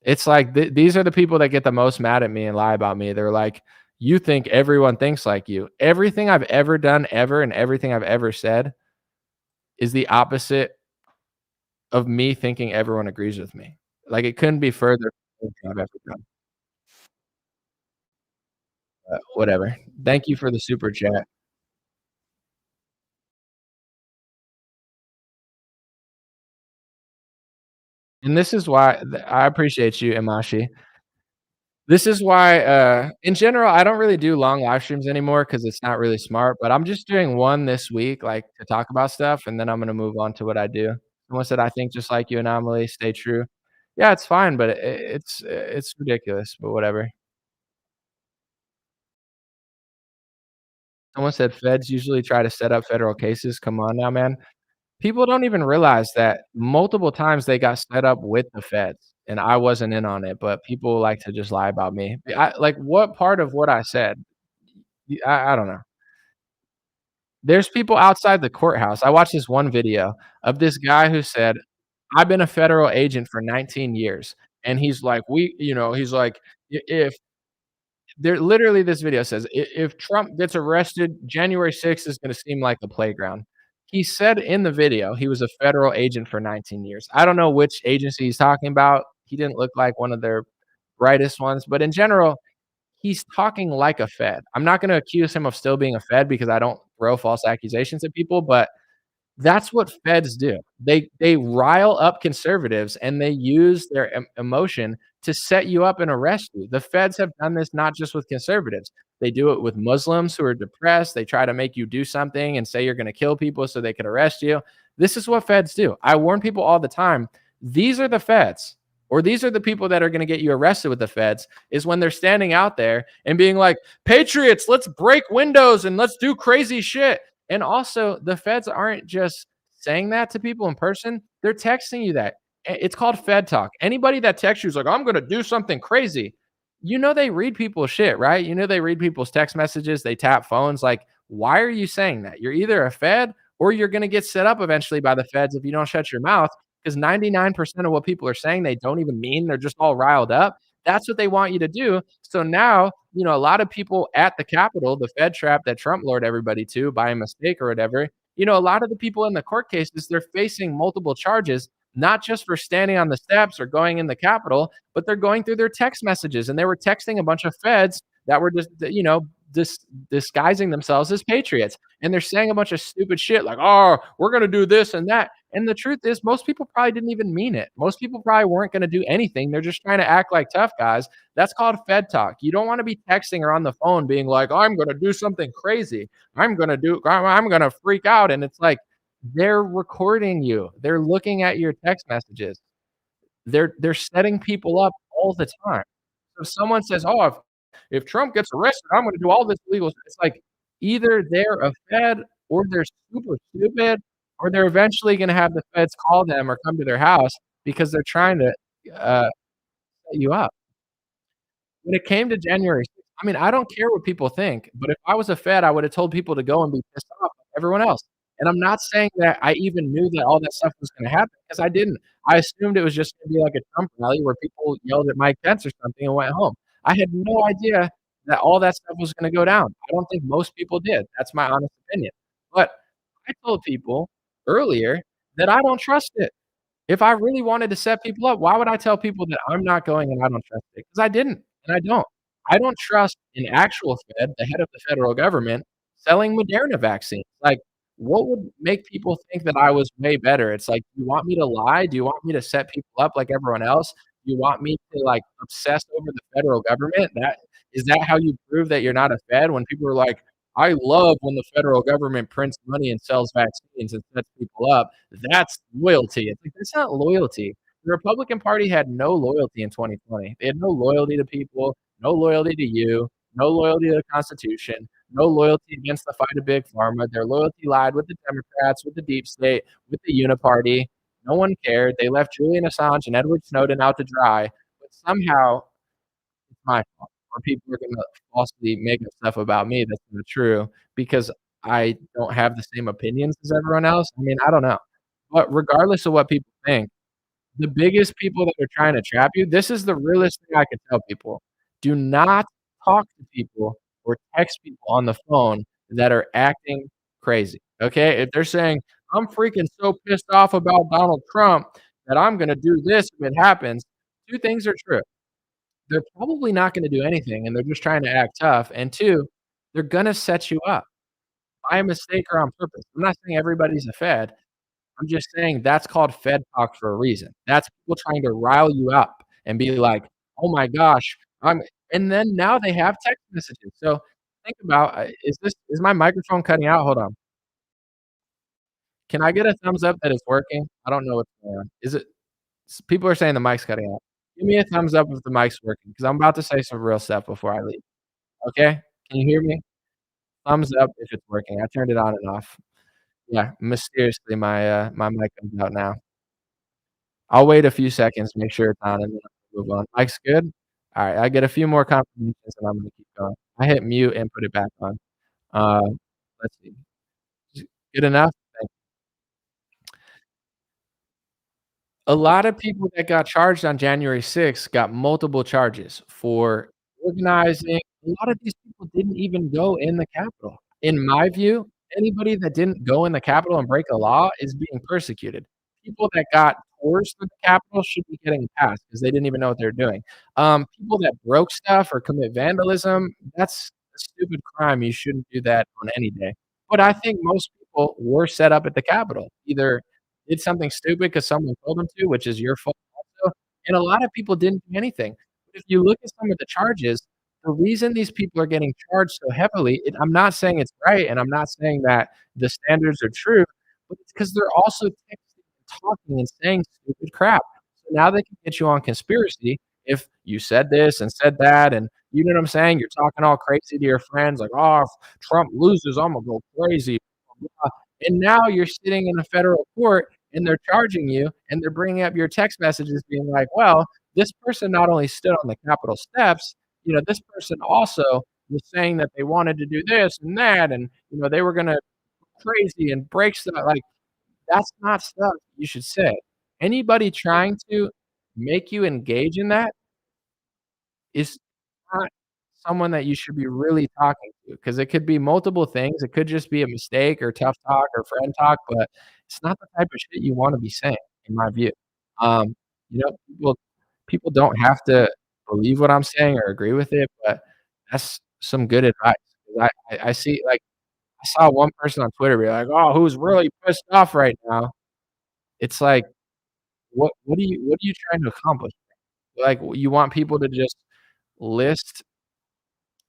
it's like these are the people that get the most mad at me and lie about me. They're like, you think everyone thinks like you. Everything I've ever done ever and everything I've ever said is the opposite of me thinking everyone agrees with me. Like it couldn't be further from anything I've ever done. Whatever. Thank you for the super chat. And this is why I appreciate you, Imashi. This is why, in general, I don't really do long live streams anymore because it's not really smart, but I'm just doing one this week, like, to talk about stuff, and then I'm gonna move on to what I do. Someone said, "I think just like you, Anomaly, stay true." Yeah, it's fine, but it's ridiculous, but whatever. Someone said, "Feds usually try to set up federal cases." Come on now, man. People don't even realize that multiple times they got set up with the feds, and I wasn't in on it, but people like to just lie about me. Like, what part of what I said? I don't know. There's people outside the courthouse. I watched this one video of this guy who said, "I've been a federal agent for 19 years." And he's like, he's like, If there literally this video says, If Trump gets arrested, January 6th is gonna seem like a playground." He said in the video he was a federal agent for 19 years. I don't know which agency he's talking about. He didn't look like one of their brightest ones, but in general, he's talking like a Fed. I'm not gonna accuse him of still being a Fed because I don't throw false accusations at people, but that's what feds do. They rile up conservatives and they use their emotion to set you up and arrest you. The feds have done this not just with conservatives. They do it with Muslims who are depressed. They try to make you do something and say you're going to kill people so they can arrest you. This is what feds do. I warn people all the time. These are the feds, or these are the people that are going to get you arrested with the feds, is when they're standing out there and being like, "Patriots, let's break windows and let's do crazy shit." And also, the feds aren't just saying that to people in person, they're texting you that. It's called Fed talk. Anybody that texts you is like, "I'm going to do something crazy." They read people's shit, right? They read people's text messages, they tap phones. Like, why are you saying that? You're either a Fed or you're going to get set up eventually by the feds if you don't shut your mouth, because 99% of what people are saying they don't even mean. They're just all riled up. That's what they want you to do. So now, a lot of people at the Capitol, the Fed trap that Trump lured everybody to by a mistake or whatever, a lot of the people in the court cases, they're facing multiple charges, not just for standing on the steps or going in the Capitol, but they're going through their text messages. And they were texting a bunch of feds that were just, disguising themselves as patriots. And they're saying a bunch of stupid shit like, "Oh, we're going to do this and that." And the truth is, most people probably didn't even mean it. Most people probably weren't going to do anything. They're just trying to act like tough guys. That's called Fed talk. You don't want to be texting or on the phone being like, "I'm going to do something crazy. I'm going to freak out." And it's like, they're recording you. They're looking at your text messages. They're setting people up all the time. So if someone says, "Oh, if Trump gets arrested, I'm gonna do all this illegal," it's like, either they're a Fed or they're super stupid, or they're eventually gonna have the feds call them or come to their house because they're trying to, set you up. When it came to January 6th, I mean, I don't care what people think, but if I was a Fed, I would have told people to go and be pissed off like everyone else. And I'm not saying that I even knew that all that stuff was gonna happen, because I didn't. I assumed it was just gonna be like a Trump rally where people yelled at Mike Pence or something and went home. I had no idea that all that stuff was gonna go down. I don't think most people did. That's my honest opinion. But I told people earlier that I don't trust it. If I really wanted to set people up, why would I tell people that I'm not going and I don't trust it? Because I didn't, and I don't. I don't trust an actual Fed, the head of the federal government, selling Moderna vaccines. Like, what would make people think that I was way better? It's like, do you want me to lie? Do you want me to set people up like everyone else? Do you want me to, like, obsess over the federal government? That how you prove that you're not a Fed? When people are like, "I love when the federal government prints money and sells vaccines and sets people up." That's loyalty. It's like, that's not loyalty. The Republican Party had no loyalty in 2020. They had no loyalty to people, no loyalty to you, no loyalty to the Constitution, no loyalty against the fight of big pharma. Their loyalty lied with the Democrats, with the deep state, with the uniparty. No one cared. They left Julian Assange and Edward Snowden out to dry, but somehow it's my fault, or people are gonna falsely make up stuff about me that's not true because I don't have the same opinions as everyone else. I mean, I don't know. But regardless of what people think, the biggest people that are trying to trap you, this is the realest thing I could tell people. Do not talk to people or text people on the phone that are acting crazy, okay? If they're saying, "I'm freaking so pissed off about Donald Trump that I'm gonna do this if it happens," 2 things are true. They're probably not gonna do anything, and they're just trying to act tough, and 2, they're gonna set you up by mistake or on purpose. I'm not saying everybody's a Fed. I'm just saying that's called Fed talk for a reason. That's people trying to rile you up and be like, "Oh my gosh, I'm," and then now they have text messages. So think about, is my microphone cutting out? Hold on. Can I get a thumbs up that it's working? I don't know what's going on. Is it people are saying the mic's cutting out. Give me a thumbs up if the mic's working, because I'm about to say some real stuff before I leave. Okay? Can you hear me? Thumbs up if it's working. I turned it on and off. Yeah, mysteriously, my mic comes out now. I'll wait a few seconds, make sure it's on, and then I'll move on. Mic's good? Alright, I get a few more confirmations, and I'm gonna keep going. I hit mute and put it back on. Uh, let's see. Good enough? Thank A lot of people that got charged on January 6th got multiple charges for organizing. A lot of these people didn't even go in the Capitol. In my view, anybody that didn't go in the Capitol and break a law is being persecuted. People that got tours through the Capitol should be getting a pass because they didn't even know what they're doing. People that broke stuff or commit vandalism, that's a stupid crime. You shouldn't do that on any day. But I think most people were set up at the Capitol, either did something stupid because someone told them to, which is your fault also, and a lot of people didn't do anything. If you look at some of the charges, the reason these people are getting charged so heavily, I'm not saying it's right, and I'm not saying that the standards are true, but it's because they're also texting and talking and saying stupid crap. So now they can get you on conspiracy if you said this and said that, and you know what I'm saying? You're talking all crazy to your friends like, "Oh, if Trump loses, Imma go crazy." And now you're sitting in a federal court and they're charging you and they're bringing up your text messages being like, well, this person not only stood on the Capitol steps, this person also was saying that they wanted to do this and that, and, they were going to crazy and break stuff. Like, that's not stuff you should say. Anybody trying to make you engage in that is not someone that you should be really talking to, because it could be multiple things. It could just be a mistake or tough talk or friend talk, but it's not the type of shit you wanna be saying, in my view. People don't have to believe what I'm saying or agree with it, but that's some good advice. 'Cause I see, like, I saw one person on Twitter be like, "Oh, who's really pissed off right now?" It's like, what are you trying to accomplish? Like, you want people to just list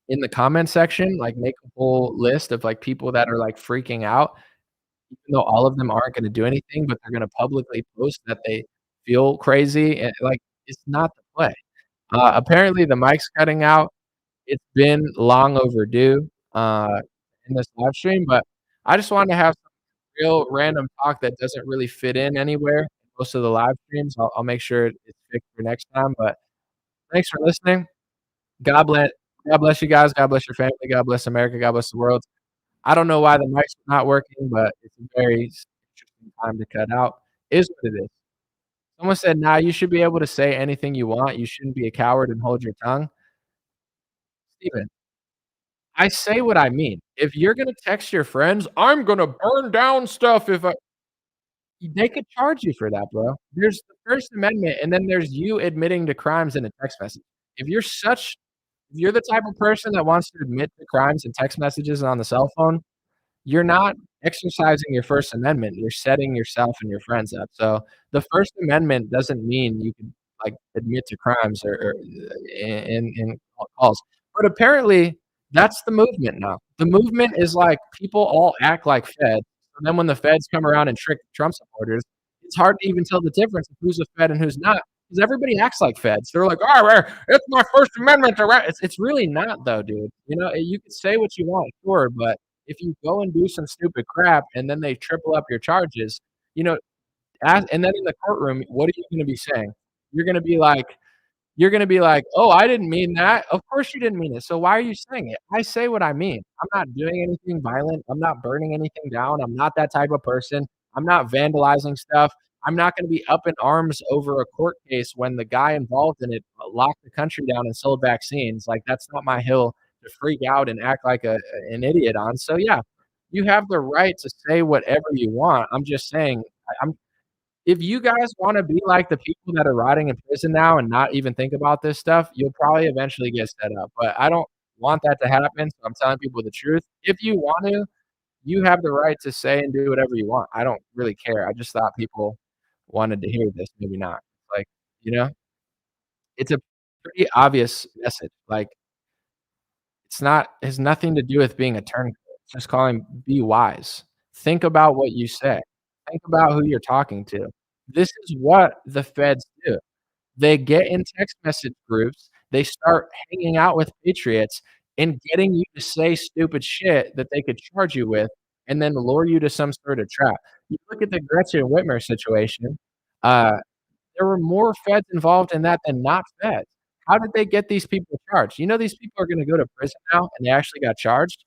in the comment section, like, make a whole list of, like, people that are, like, freaking out, even though all of them aren't gonna do anything, but they're gonna publicly post that they feel crazy, and, like, it's not the play. Apparently, the mic's cutting out. It's been long overdue, in this live stream, but I just wanted to have some real random talk that doesn't really fit in anywhere in most of the live streams. I'll make sure it's fixed for next time, but thanks for listening. God bless God bless you guys. God bless your family. God bless America. God bless the world. I don't know why the mic's not working, but it's a very interesting time to cut out. Is what it is. Someone said, "Nah, you should be able to say anything you want. You shouldn't be a coward and hold your tongue." Steven, I say what I mean. If you're gonna text your friends, "I'm gonna burn down stuff if I" they could charge you for that, bro. There's the First Amendment, and then there's you admitting to crimes in a text message. If you're such if you're the type of person that wants to admit to crimes in text messages on the cell phone, you're not exercising your First Amendment, you're setting yourself and your friends up. So, the First Amendment doesn't mean you can, like, admit to crimes or in calls. But apparently, that's the movement now. The movement is like people all act like feds, and then when the feds come around and trick Trump supporters, it's hard to even tell the difference of who's a fed and who's not, because everybody acts like feds. They're like, "Oh, well, it's my First Amendment to ri" It's really not though, dude. You know, you can say what you want, sure, but if you go and do some stupid crap and then they triple up your charges, you know, and then in the courtroom, what are you gonna be saying? You're gonna be like you're gonna be like, "Oh, I didn't mean that." Of course you didn't mean it, so why are you saying it? I say what I mean. I'm not doing anything violent, I'm not burning anything down, I'm not that type of person, I'm not vandalizing stuff, I'm not gonna be up in arms over a court case when the guy involved in it locked the country down and sold vaccines, like, that's not my hill to freak out and act like an idiot on, so yeah, you have the right to say whatever you want, I'm just saying, I'm if you guys wanna be like the people that are rotting in prison now and not even think about this stuff, you'll probably eventually get set up, but I don't want that to happen, so I'm telling people the truth. If you want to, you have the right to say and do whatever you want. I don't really care. I just thought people wanted to hear this, maybe not. Like, you know, it's a pretty obvious message. Like, it's not it has nothing to do with being a turncoat. It's just calling be wise. Think about what you say. Think about who you're talking to. This is what the feds do. They get in text message groups, they start hanging out with patriots and getting you to say stupid shit that they could charge you with and then lure you to some sort of trap. You look at the Gretchen Whitmer situation, uh, there were more feds involved in that than not feds. How did they get these people charged? You know these people are gonna go to prison now, and they actually got charged?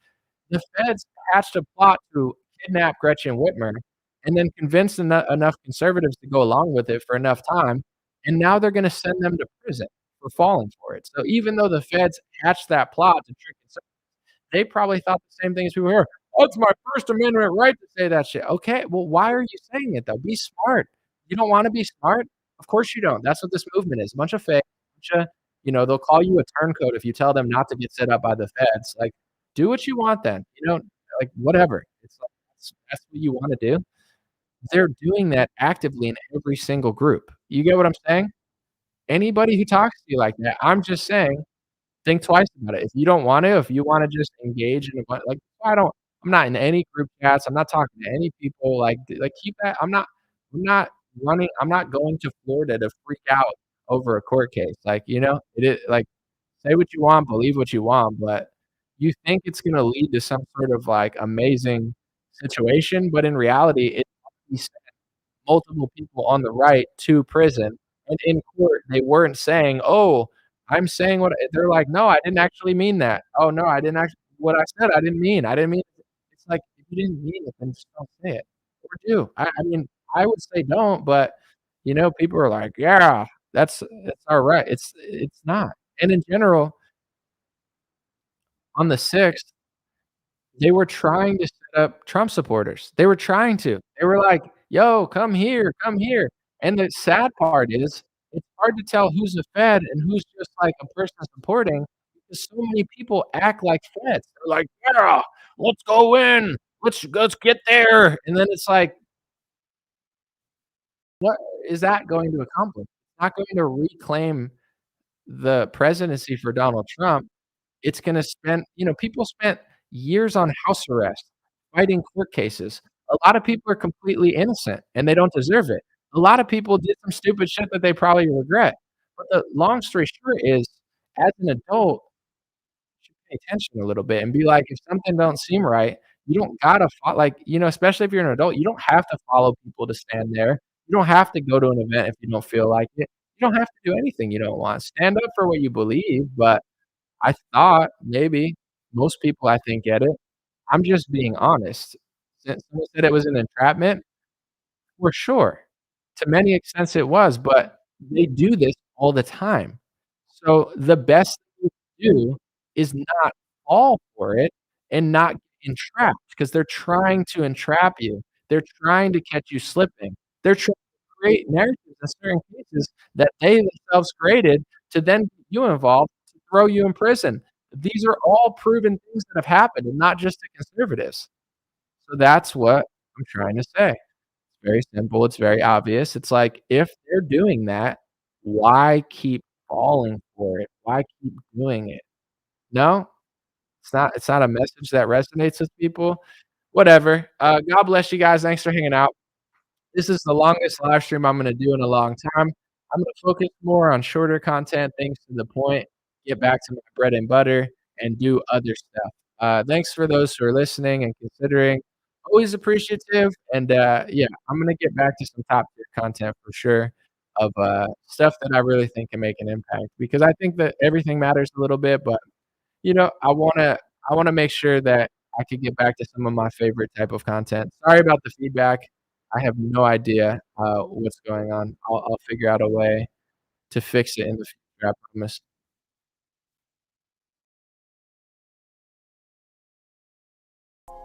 The feds hatched a plot to kidnap Gretchen Whitmer and then convinced enough conservatives to go along with it for enough time, and now they're gonna send them to prison for falling for it. So even though the feds hatched that plot to trick conservatives, they probably thought the same thing as people here. "Oh, it's my First Amendment right to say that shit." Okay, well, why are you saying it though? Be smart. You don't wanna be smart? Of course you don't. That's what this movement is. A bunch of fake, bunch of they'll call you a turncoat if you tell them not to get set up by the feds. Like, do what you want then. Like, whatever. It's like that's what you wanna do. They're doing that actively in every single group. You get what I'm saying? Anybody who talks to you like that, I'm just saying think twice about it. If you don't want to, if you wanna just engage in a like, I'm not in any group chats, I'm not talking to any people, keep that I'm not I'm not going to Florida to freak out over a court case, it is like, say what you want, believe what you want, but you think it's gonna lead to some sort of, like, amazing situation, but in reality, it multiple people on the right to prison, and in court, they weren't saying, "Oh, I'm saying what" they're like, "No, I didn't actually mean that. Oh, no, I didn't actually what I said, I didn't mean" it's like, if you didn't mean it, then just don't say it, or do. I mean, I would say don't, but, people are like, "Yeah, that's our right." It's not, and in general, on the 6th they were trying to set up Trump supporters. They were trying to. They were like, "Yo, come here." And the sad part is, it's hard to tell who's a Fed and who's just like a person supporting because so many people act like Feds. They're like, "Yeah, let's go in. Let's get there." And then it's like, what is that going to accomplish? It's not going to reclaim the presidency for Donald Trump. It's gonna spend people spent years on house arrest, fighting court cases. A lot of people are completely innocent, and they don't deserve it. A lot of people did some stupid shit that they probably regret. But the long story short is, as an adult, you should pay attention a little bit and be like, if something don't seem right, you don't gotta especially if you're an adult, you don't have to follow people to stand there. You don't have to go to an event if you don't feel like it. You don't have to do anything you don't want. Stand up for what you believe, but I thought maybe most people I think get it. I'm just being honest. Since someone said it was an entrapment, for sure. To many extents it was, but they do this all the time. So the best thing to do is not fall for it and not get entrapped, because they're trying to entrap you. They're trying to catch you slipping. They're trying to create narratives in certain cases that they themselves created to then get you involved to throw you in prison. These are all proven things that have happened, and not just to conservatives. So that's what I'm trying to say. It's very simple. It's very obvious. It's like, if they're doing that, why keep falling for it? Why keep doing it? No, it's not a message that resonates with people. Whatever. God bless you guys. Thanks for hanging out. This is the longest live stream I'm gonna do in a long time. I'm gonna focus more on shorter content, things to the point, get back to my bread and butter, and do other stuff. Thanks for those who are listening and considering. Always appreciative, and, yeah, I'm gonna get back to some top tier content for sure of, stuff that I really think can make an impact, because I think that everything matters a little bit, but I wanna make sure that I could get back to some of my favorite type of content. Sorry about the feedback. I have no idea, what's going on. I'll figure out a way to fix it in the future, I promise.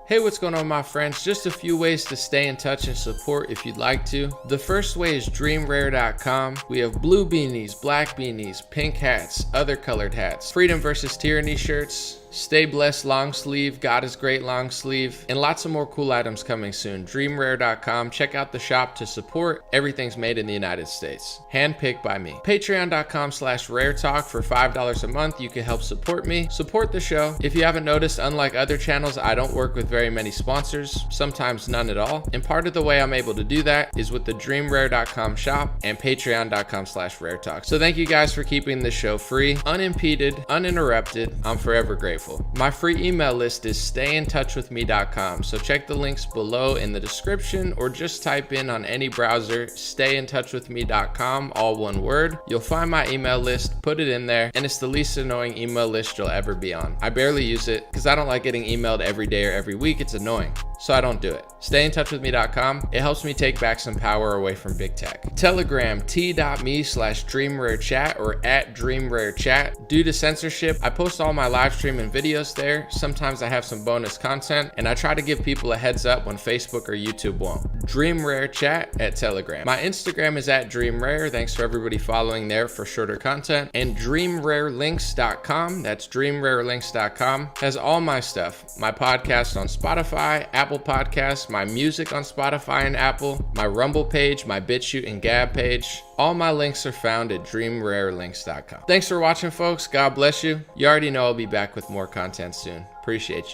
Hey, what's going on, my friends? Just a few ways to stay in touch and support if you'd like to. The first way is dreamrare.com. We have blue beanies, black beanies, pink hats, other colored hats, freedom versus tyranny shirts, stay blessed long sleeve, God is great long sleeve, and lots of more cool items coming soon. Dreamrare.com. Check out the shop to support. Everything's made in the United States. Handpicked by me. Patreon.com/raretalk. For $5 a month, you can help support me, support the show. If you haven't noticed, unlike other channels, I don't work with very many sponsors, sometimes none at all. And part of the way I'm able to do that is with the dreamrare.com shop and patreon.com/raretalk. So thank you guys for keeping this show free, unimpeded, uninterrupted. I'm forever grateful. My free email list is stayintouchwithme.com. So check the links below in the description, or just type in on any browser, stayintouchwithme.com, all one word. You'll find my email list, put it in there, and it's the least annoying email list you'll ever be on. I barely use it because I don't like getting emailed every day or every week. It's annoying. So I don't do it. Stayintouchwithme.com. It helps me take back some power away from big tech. Telegram, t.me/dreamrarechat or @dreamrarechat. Due to censorship, I post all my live stream and videos there. Sometimes I have some bonus content, and I try to give people a heads up when Facebook or YouTube won't. DreamRareChat at Telegram. My Instagram is @DreamRare. Thanks for everybody following there for shorter content. And DreamRareLinks.com. That's DreamRareLinks.com. Has all my stuff. My podcast on Spotify, Apple Podcasts, my music on Spotify and Apple, my Rumble page, my BitChute and Gab page. All my links are found at DreamRareLinks.com. Thanks for watching, folks. God bless you. You already know I'll be back with more content soon. Appreciate you.